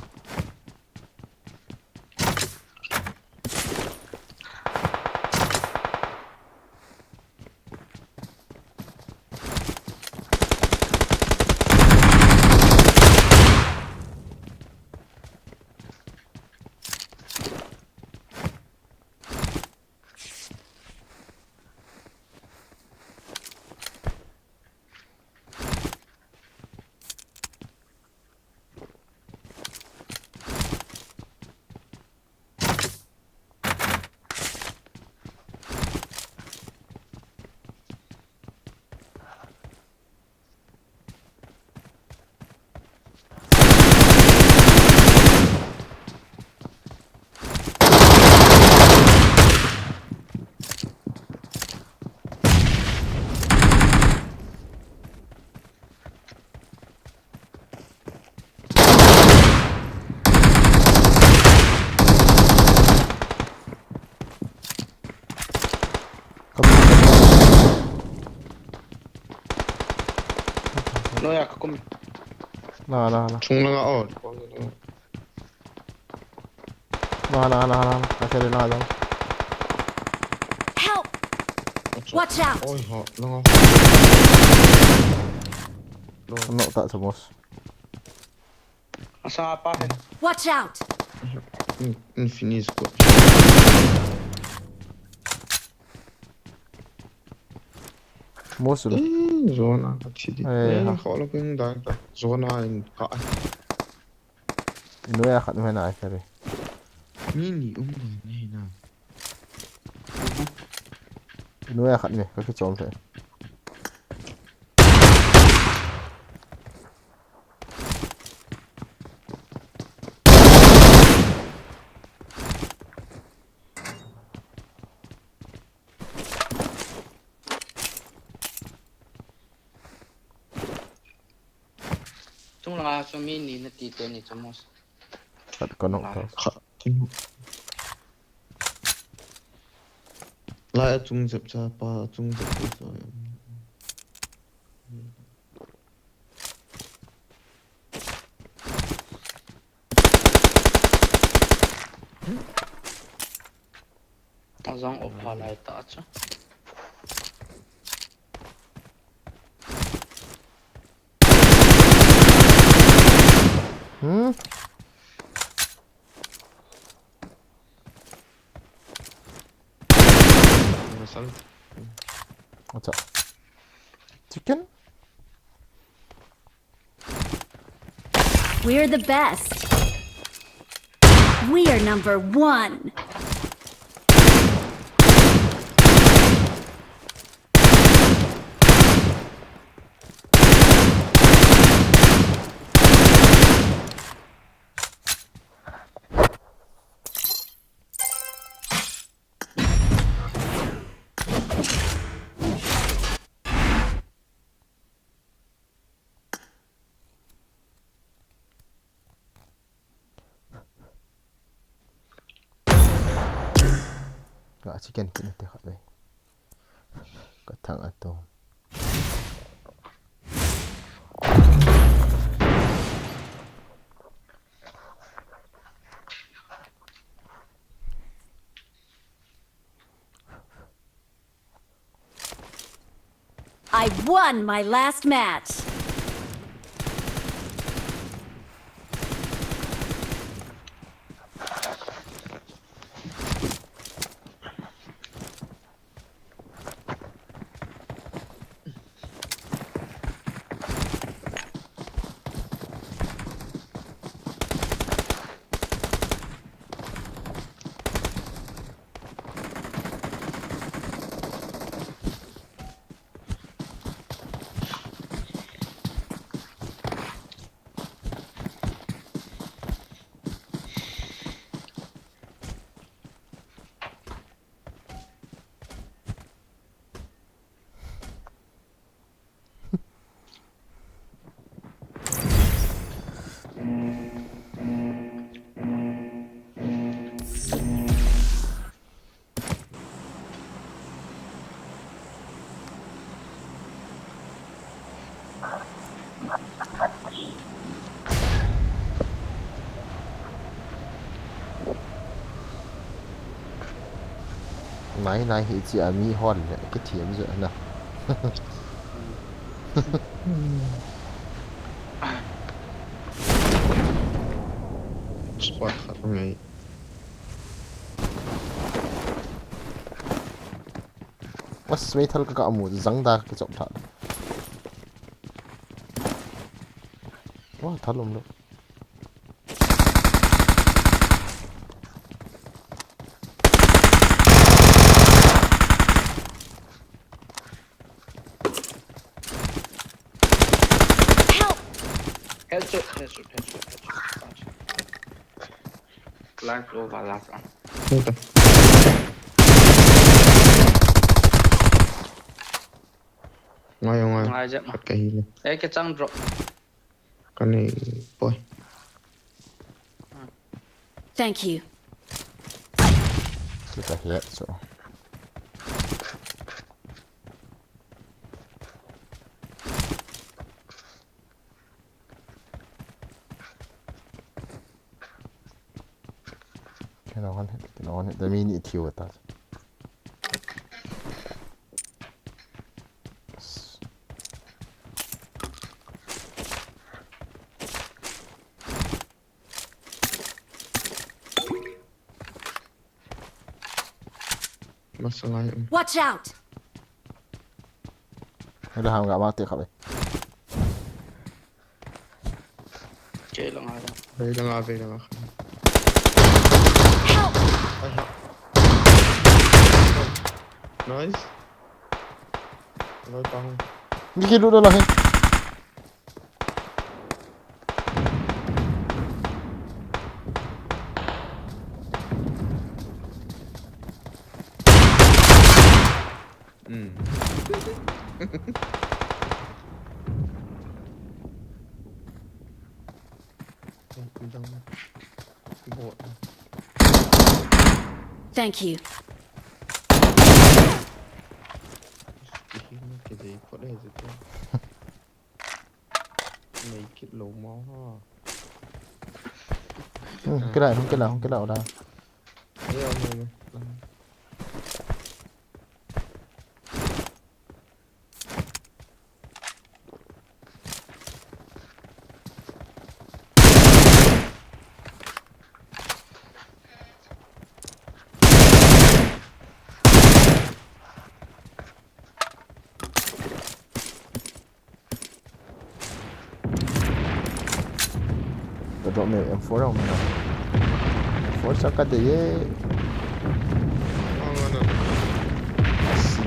No ya ka kumi. Nah. Chung langa oh. Nah. Actually, nah. Help! Watch out! Oi ho langa. No, tak semos. Asa apa hen? Watch out! Infinis ko. Mosul. Zona kachidi. Eh, ha. Kholo ping dang ta. Zona in ka. Inu ya khat mena actually. Mini ni na. Inu ya khat me ka ki chom the. Chung la so mini na ti te ni chamos. Khat kono ta. La chung zep cha pa chung zep so. Azang opha lai ta cha. What's up? Chicken? We're the best. We are number 1. Gak chicken kini teh khat me. Katang atau. I won my last match. nãy hi chi ami hon le cái thiam zo na Spot khat ngai. was mấy thal ka amu zang da cái chọc thal wa thalum lo Headshot. Life over last one. Okay. Ngoài Ngoài dẹp mà. Bắt cái hile. Ê, cái trăng drop. Cái này boy. Thank you. kita hiat so cái nào hắn ta mini thiêu ta Masalah Watch out! Udah ham nggak mati kali. Chơi là ngoài đó. đây là ngà về là ngà. Help! Nice. Nói băng. Đi kia đu đâu là hết. Thank you. Cái gì có đây rồi chứ. Mấy cái lỗ máu ha. Không cái nào đâu. Đây ông. Tôi mẹ em phố đâu mà. Phố sao cái gì ấy.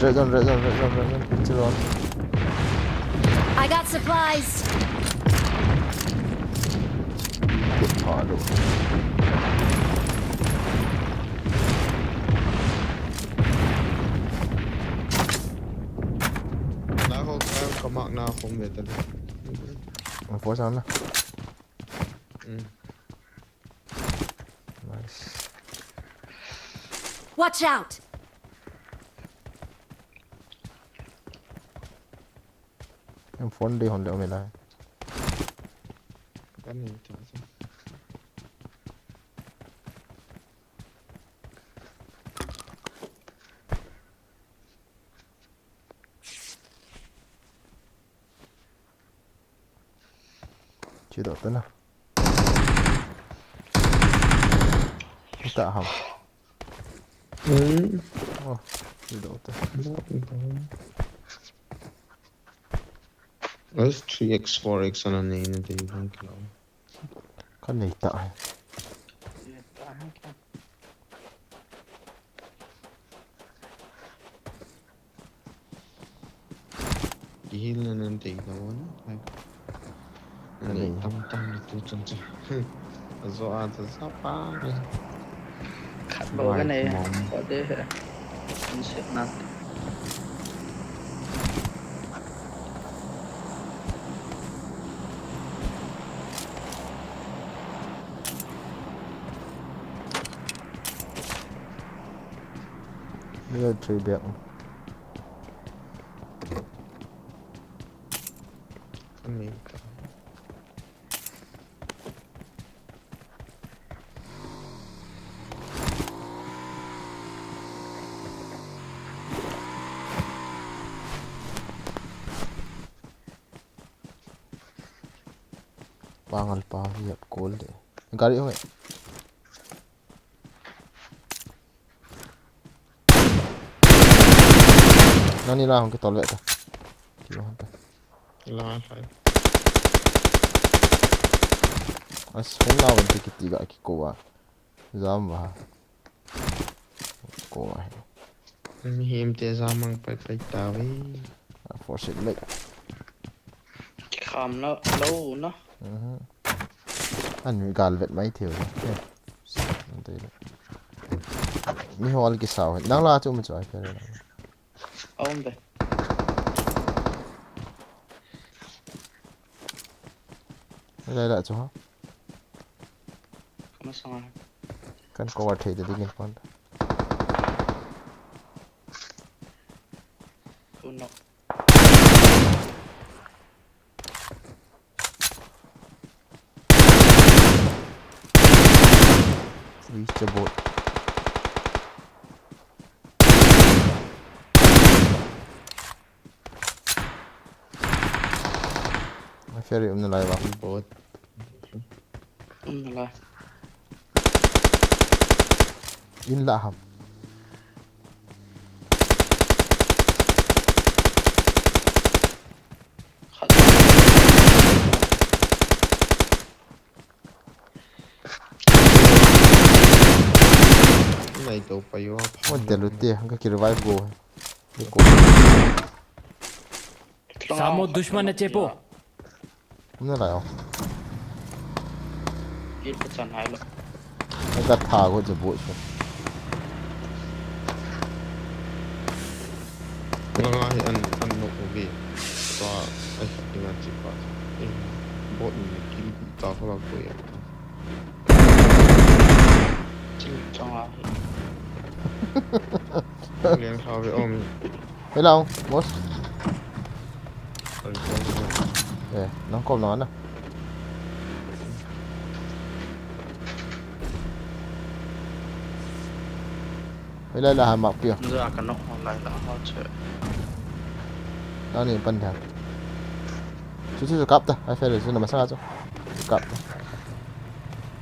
Rớt Chưa rồi. I got supplies. Điện thoại đủ. Đã có mạng nào không biết được. Phố sao nữa. Nice. Watch out! Em phone đi hòn đậu mày lại. Cái này chả sao. Chưa đậu tới nào. Tạ hỏng. Chưa đậu tới. There's 3x, 4x on a name and they don't kill. Con này tạ. Heal and then take the one. Like, này tâm được tôi chân chân. Do ăn thật sắp ba. Khát bộ cái này có thể mình sẽ nát. Đưa trừ biện. Con này pangal pa hiap kol de gari oi nani la hong ke tolve ta ki hong ta La phải. as hong la wan ti ti ga ki ko wa zam wa ko wa Mi hiểm te ra mang phải tao ấy. force it make คำแล้วlâu nó anh mi gal vet mai thiu mi hol ki saw nang la chu mu choi pe ông về lai la chu không sao kan ko wa thei de ding pon tôi nó reach the boat ma ferry lai wa Bột. là in la ham Này tàu phải vô. mo de lu te ka ki revive go ko सामो दुश्मन है चेपो na la yo ít cái chân hai luôn ka tha go je boat so Nga hi an no okay. So ai dinga chi pa. Bột ni kim tao có bao nhiêu. chịu trong là Liên thao với ông. Thấy đâu boss Anh có. nó kom nó nè bây đây là hàm mọc kìa ra cái nóc lại là họ chơi đó này phân thẳng chú chú cặp ta ai phải để chú nằm sát chú cặp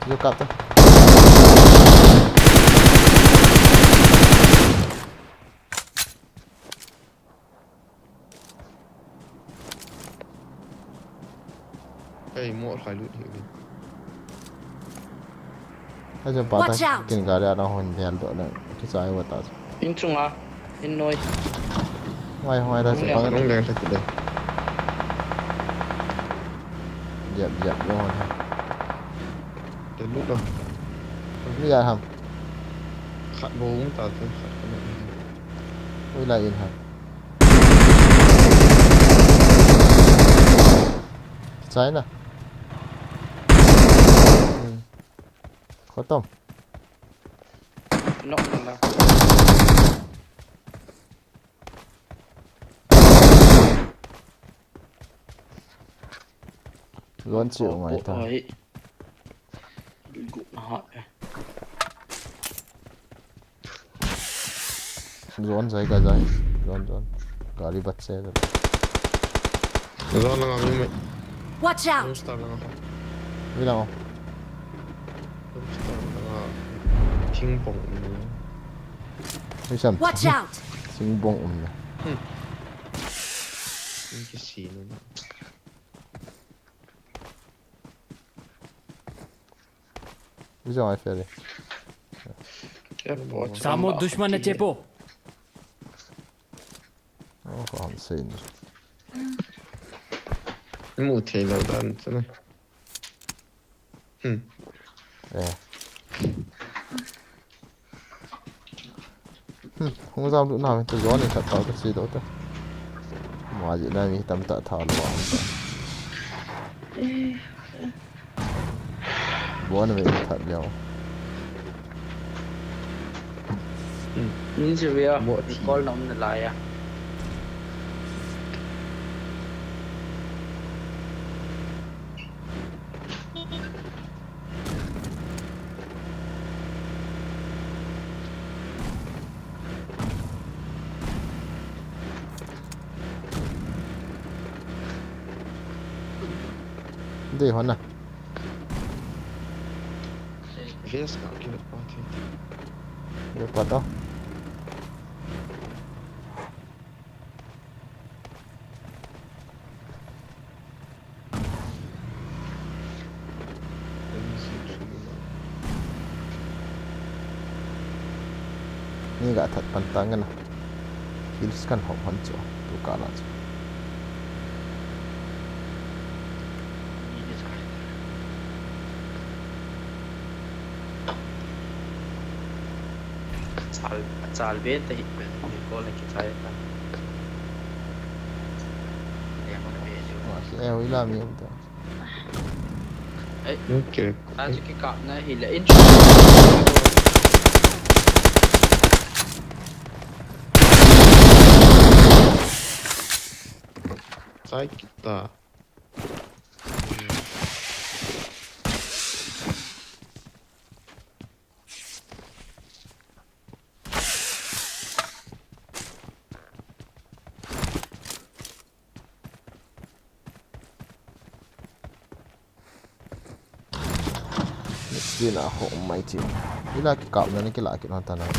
chú cặp ta Cái mua phải lụt hiểu đi. hay cho bảo ta kinh gà ra nó hồn đèn độ này cái trái của ta in chung à in nuôi ngoài ngoài ra sẽ Ông có đang thật đây. dẹp dẹp luôn ha Cái lúc đâu. bây giờ hầm Khát bố cũng tao thấy khát cái này. bây lại in hầm trái nè khó tông nóc là luôn chịu ngoài ta ấy họ luôn giấy cả giấy luôn gari bắt xe rồi Do là ngang mình. Watch Không out! start là ngang. biết đâu Không start là ngang. Thiên bổng. bây giờ Watch out! sinh bông nè Những cái gì nữa. bây giờ ai phải đi cái bộ सामो दुश्मन है चेपो không xin Một thể nào đàn thế này. không dám lúc nào tôi gió này thật tao cái gì đó ta mà gì đây mình tâm tạ thảo loạn bố này mình thật nhau nhìn chưa biết con nóng lại à đi hòn nè PS ka kina pati. Lepas tu. Ni gak tak pantangan lah. Hills kan hok hancur. Tu kalah je. Salve te ko lagi saya kan. Yang mana beda. Masih hilang ni betul. Okay. Aja ke kap na hilain. Sai kita. Dia nak hok mai je. Dia lagi kap dan ni kila akit hantar nak.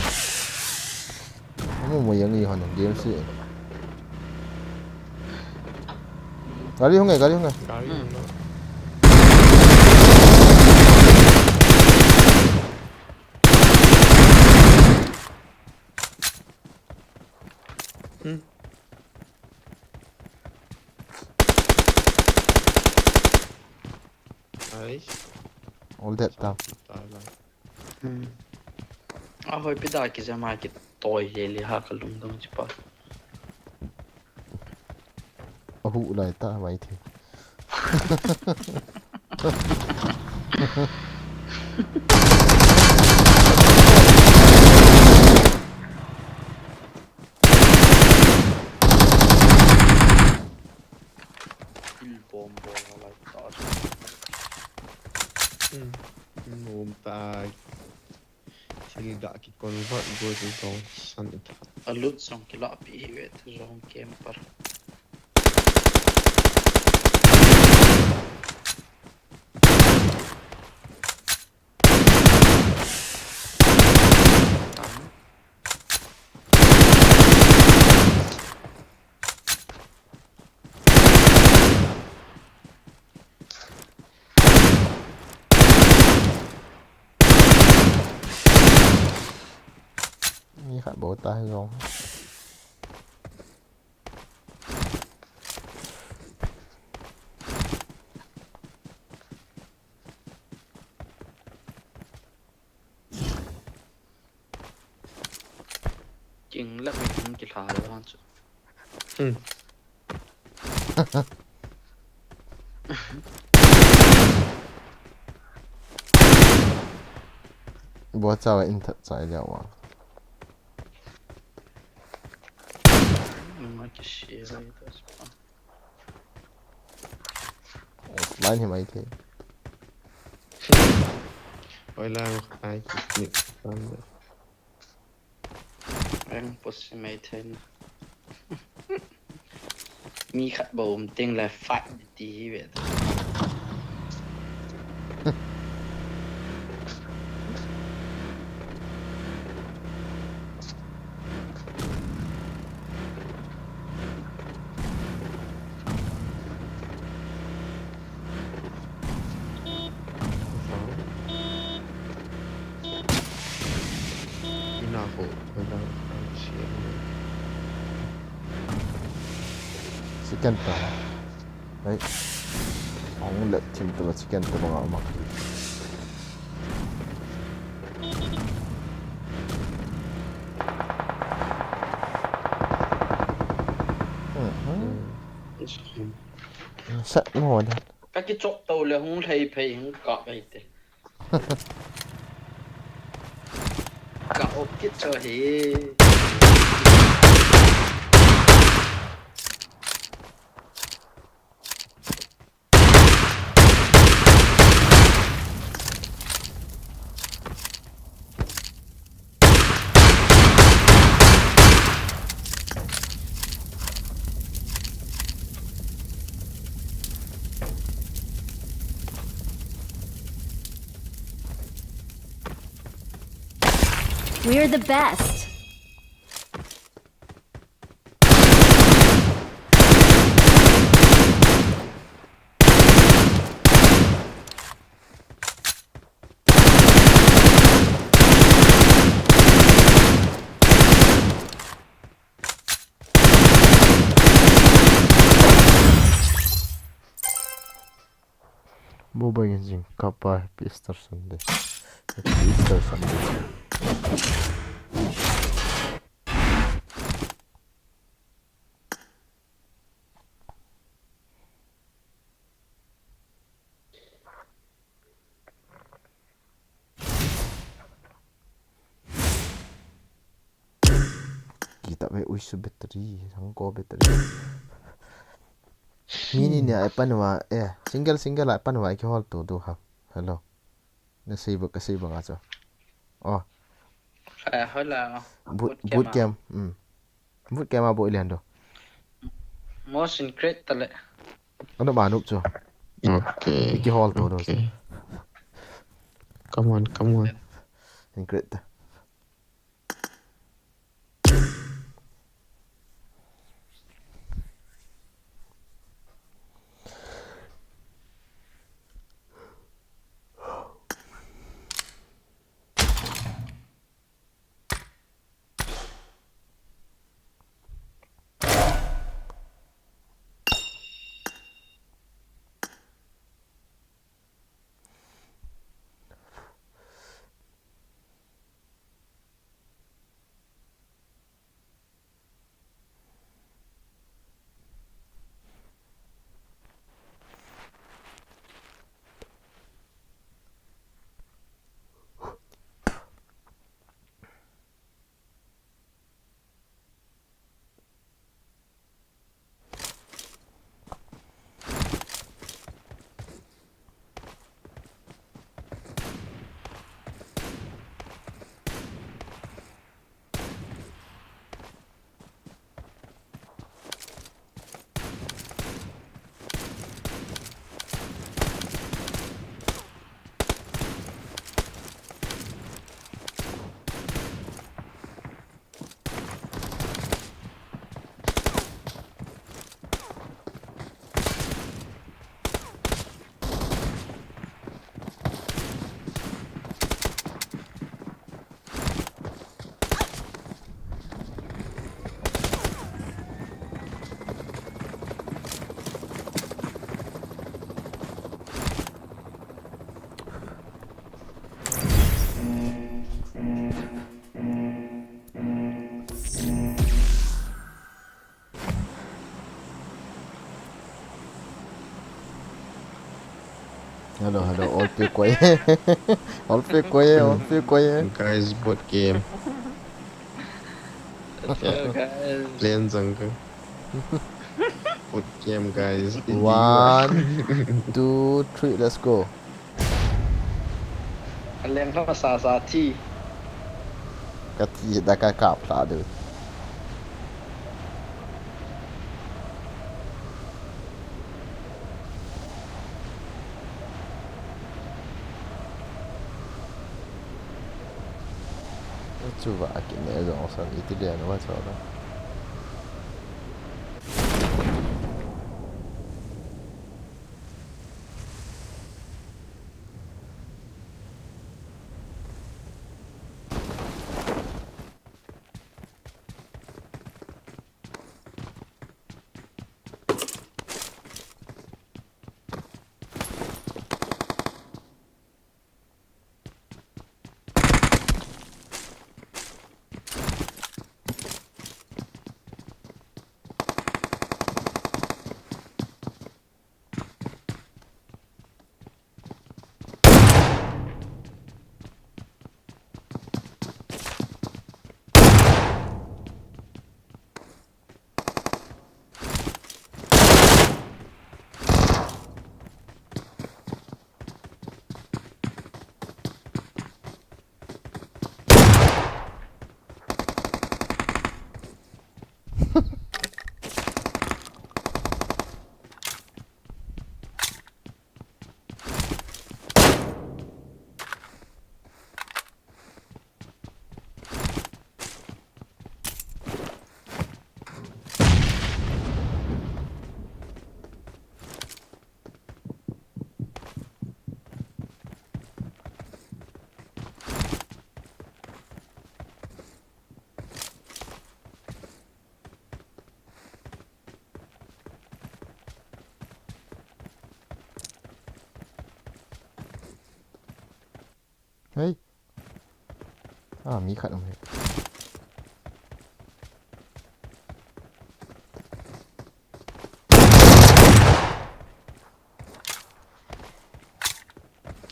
Kamu mau yang ni han game si. Kali hongai. Kali no. Ai. All that time. Ahoy pida ki jama ki toy heli ha kalum dong chipa. Ahu lai ta mai the. Bom lai ta. Nôm ta. Sige gak ki convert go to tong san ita. Alut song ki la pi we to jong camper. Ni kat bawah tah rong. Jing la mi tum ki la la han chu. Bawah cawe intat saya jawab. Ma ki shi la ita chipa. Lain ni mai the. Oi la ai ni. Anh pussy mày thêm mi khát bầu tiếng là phải tí vậy Inako. Sekian tu. Baik. Orang let tim tu sekian tu bang amak. Set more dah. các cái chỗ tàu là không thấy phải không có vậy thế cả ốp cái chỗ thì We're the best. Boba yun kapa Easter Sunday. Easter Sunday. Kita may uiso battery, sangko battery. Mini ni ay panwa single ay panwa ki hol to do ha. Hello. Nasibo kasi ba nga so. Oh, Hola. boot camp. Boot camp abo ilan do. Most incredible tale. Ano manuk so. Okay. Iki hol to do. Okay. Come on. Incredible. Hello, all pe koye. All pe koye. Guys, board game. Guys. Playing Zanga. Board game, guys. 1, 2, 3, let's go. เรียนภาษาสาที่ Kati da ka pla du. Coba akhirnya ada orang itu dia nama soalnya. เฮ้ยมีขัดออกมา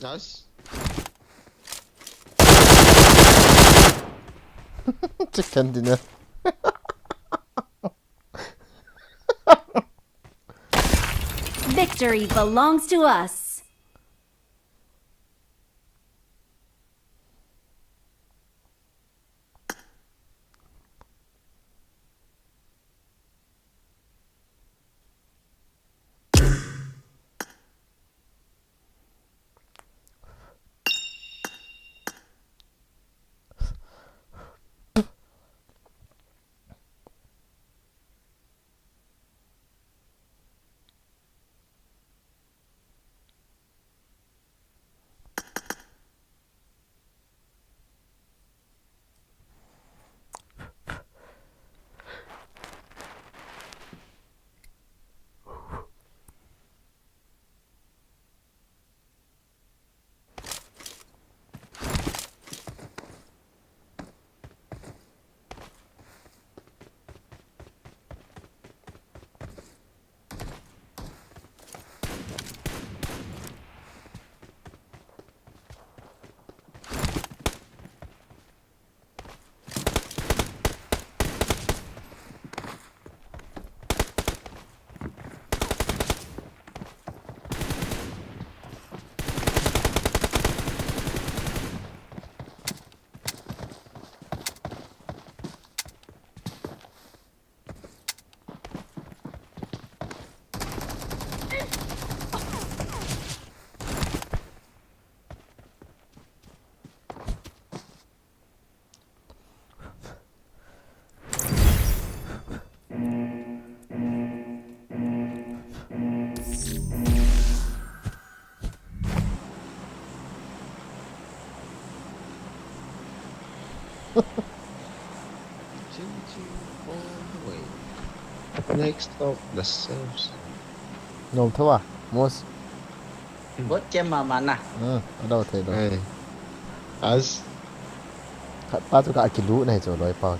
Nice. Chicken dinner. Victory belongs to us. All the way. Next stop, the surfs. โนมเท่าว่ามูส Bớt kem mà nè. เราเทโด Hey. As ป้าตุกะกิรู้ในโจลอยเปล่า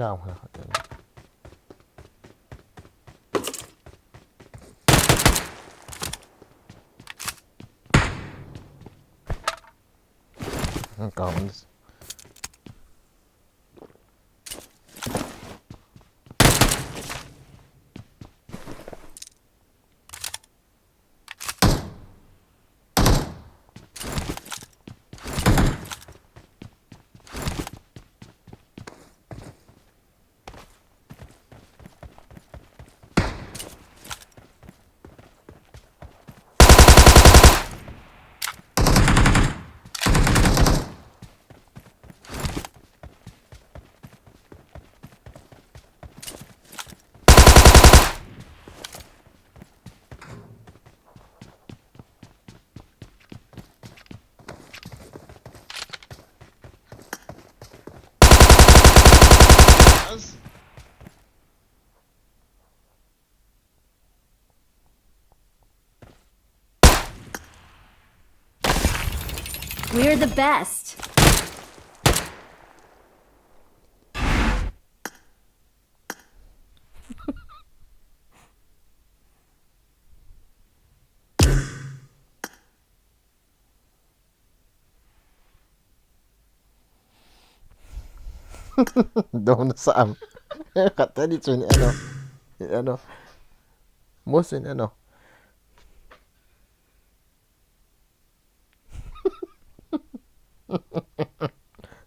ยาวครับก่อน We're the best. Doon na saan. Kata dito ni ano. Most in ano.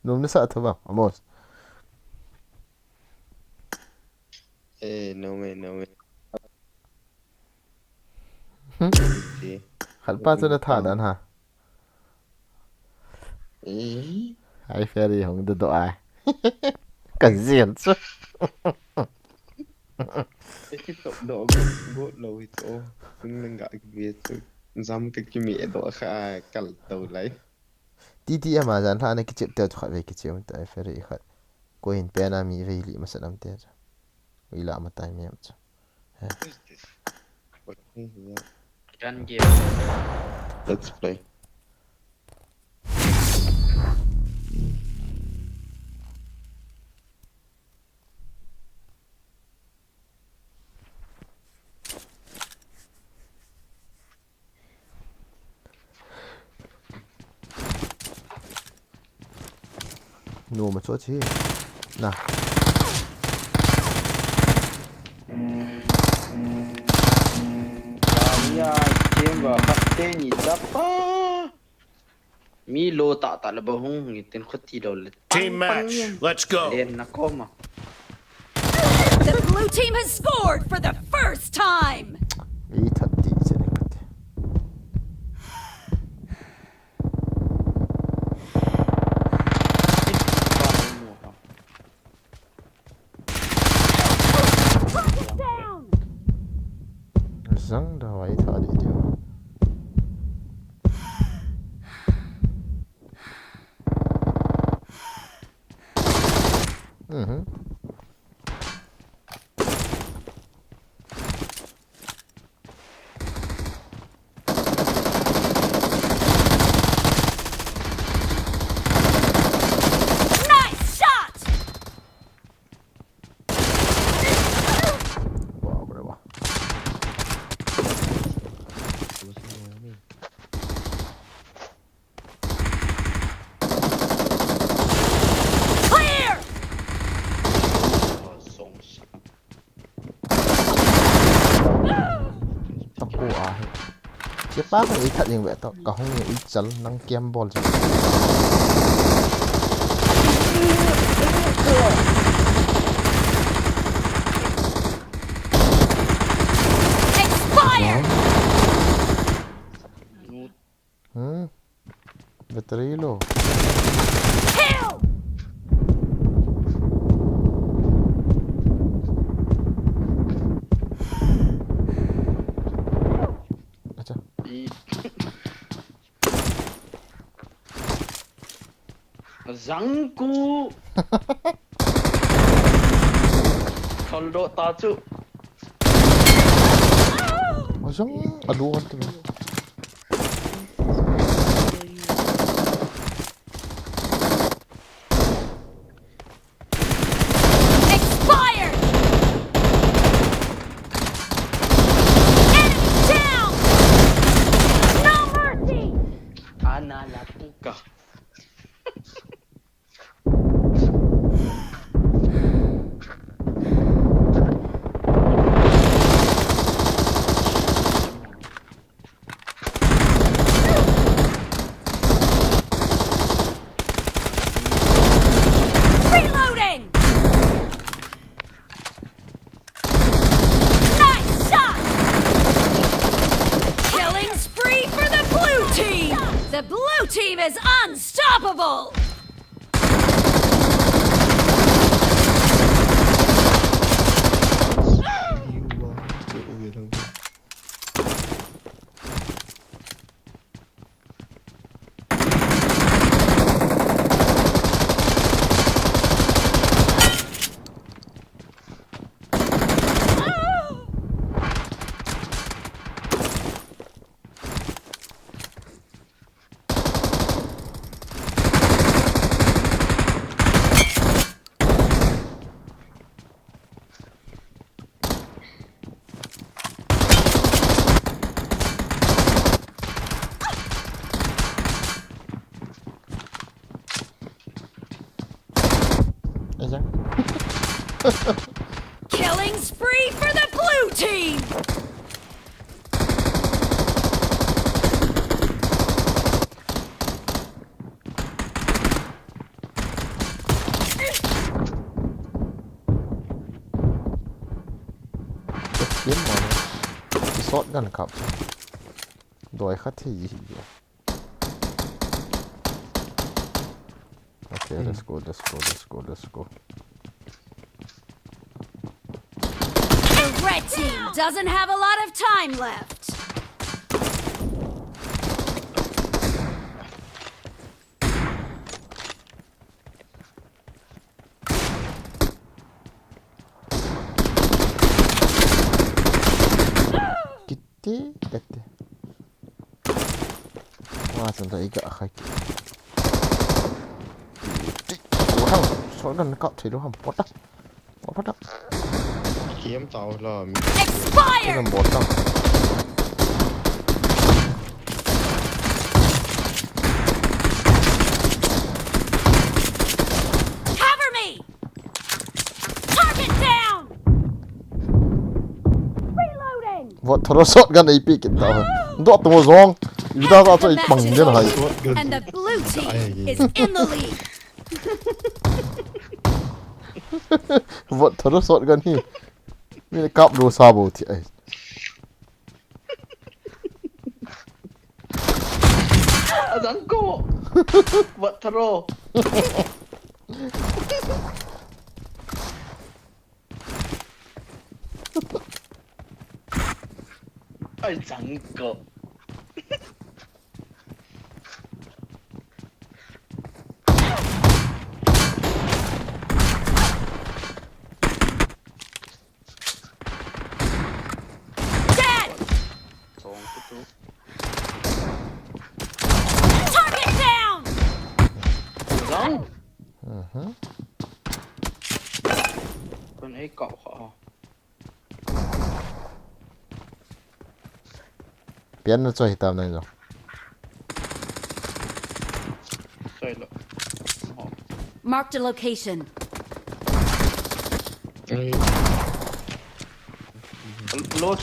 Doon na sa ato ba? Amos. No way. Khalpa to na thadan ha. Eh. Ai ferry hong do do ai. Cần diện chứ. Cái tốc độ gỗ lâu chỗ cũng đang gọi cái việc dám cái mẹ đó khá cẩn đầu lấy Titi ama jan tha na ki chip te khwa ve ki chim ta ferry khat. Ko hin pe na mi ve li masalam te. Ila ma tai mem cha. Run game. Let's play. No ma cho chi. Na. Ya game ba khatte ni tapa. Mi lo ta ta la bahung ngitin khoti do le. Team match. Let's go. Len na koma. The blue team has scored for the first time. I that ti che ne kat. Zang da wai tha di dio. Mhm. Nice shot. Wow, bre wa. Clear. Tapo a he. Che pa ka i that ling ve to ka hong i chal nang kem bol cha. Expired. Betrilo. Kill. Acha. Zangku. Toldo ta chu. Ojang aduh tu. Expired. Enemy down. No mercy. Ana la puka. Reloading. Nice shot. Killing spree for the blue team. The blue team is unstoppable. Killing spree for the blue team! kiếm mà cái sót gần cặp đòi khát thì gì vậy? Okay, let's go. The red team doesn't have a lot of time left. Kete. Wah, santai iga kaki. Wow, sót gần cặp thì đúng không? What up? Kiếm tàu là Cái Expired! làm bột đâu? Cover me! Target down! Reloading! Vợ thở sót gần AP kịp tao. Đó tụi nó zong. Vì ta ra cho ít bằng thế này. And the blue team is in the lead. Vợ thở sót gần hi. Mình cặp đồ sao bộ thì ấy. Rắn cô. Vật thờ rô. Rắn cô. Target down! Rắn. Uh-huh. Con ấy cậu họ. Biến nó cho hitam này rồi. Trời lộn. Marked a location. Lốt.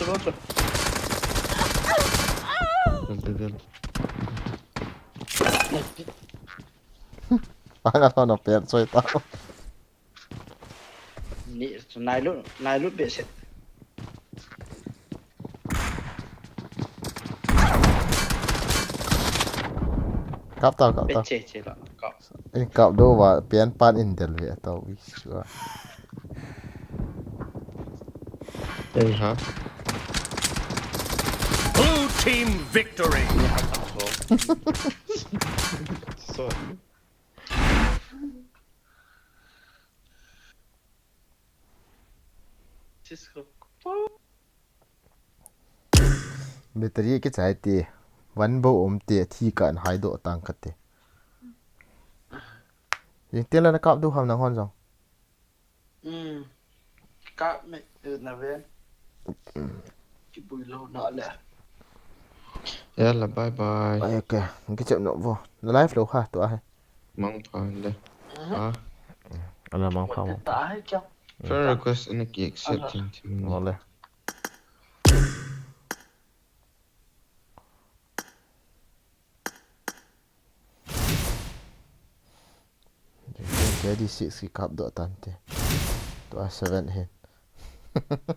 Anh ăn nó biến cho hitam. Nị, này lút biệt xịt. Cặp tao. Biệt chế lộn. Cậu. Anh cặp đồ và biến pan in del vậy tao biết chưa. đây hả? Blue team victory. Sót. Battery cái trái tì vẫn bộ ôm tì thì cận hai độ tăng khát tì. Nhưng tiền là nó cặp đồ hầm năng hòn rồi. Các mẹ là về. Chị bùi lâu nọ lẹ. Yalla bye bye. Ok, cái chậm nọ vô. Nó live đâu ha, tụi ai. Mong thoại đây. À. Anh là mong không. Tả hết trong. Friend request in a key accepting to me. Ngon lên. Jadi 6 cái cặp độ tante. Tụi ai 7 hen.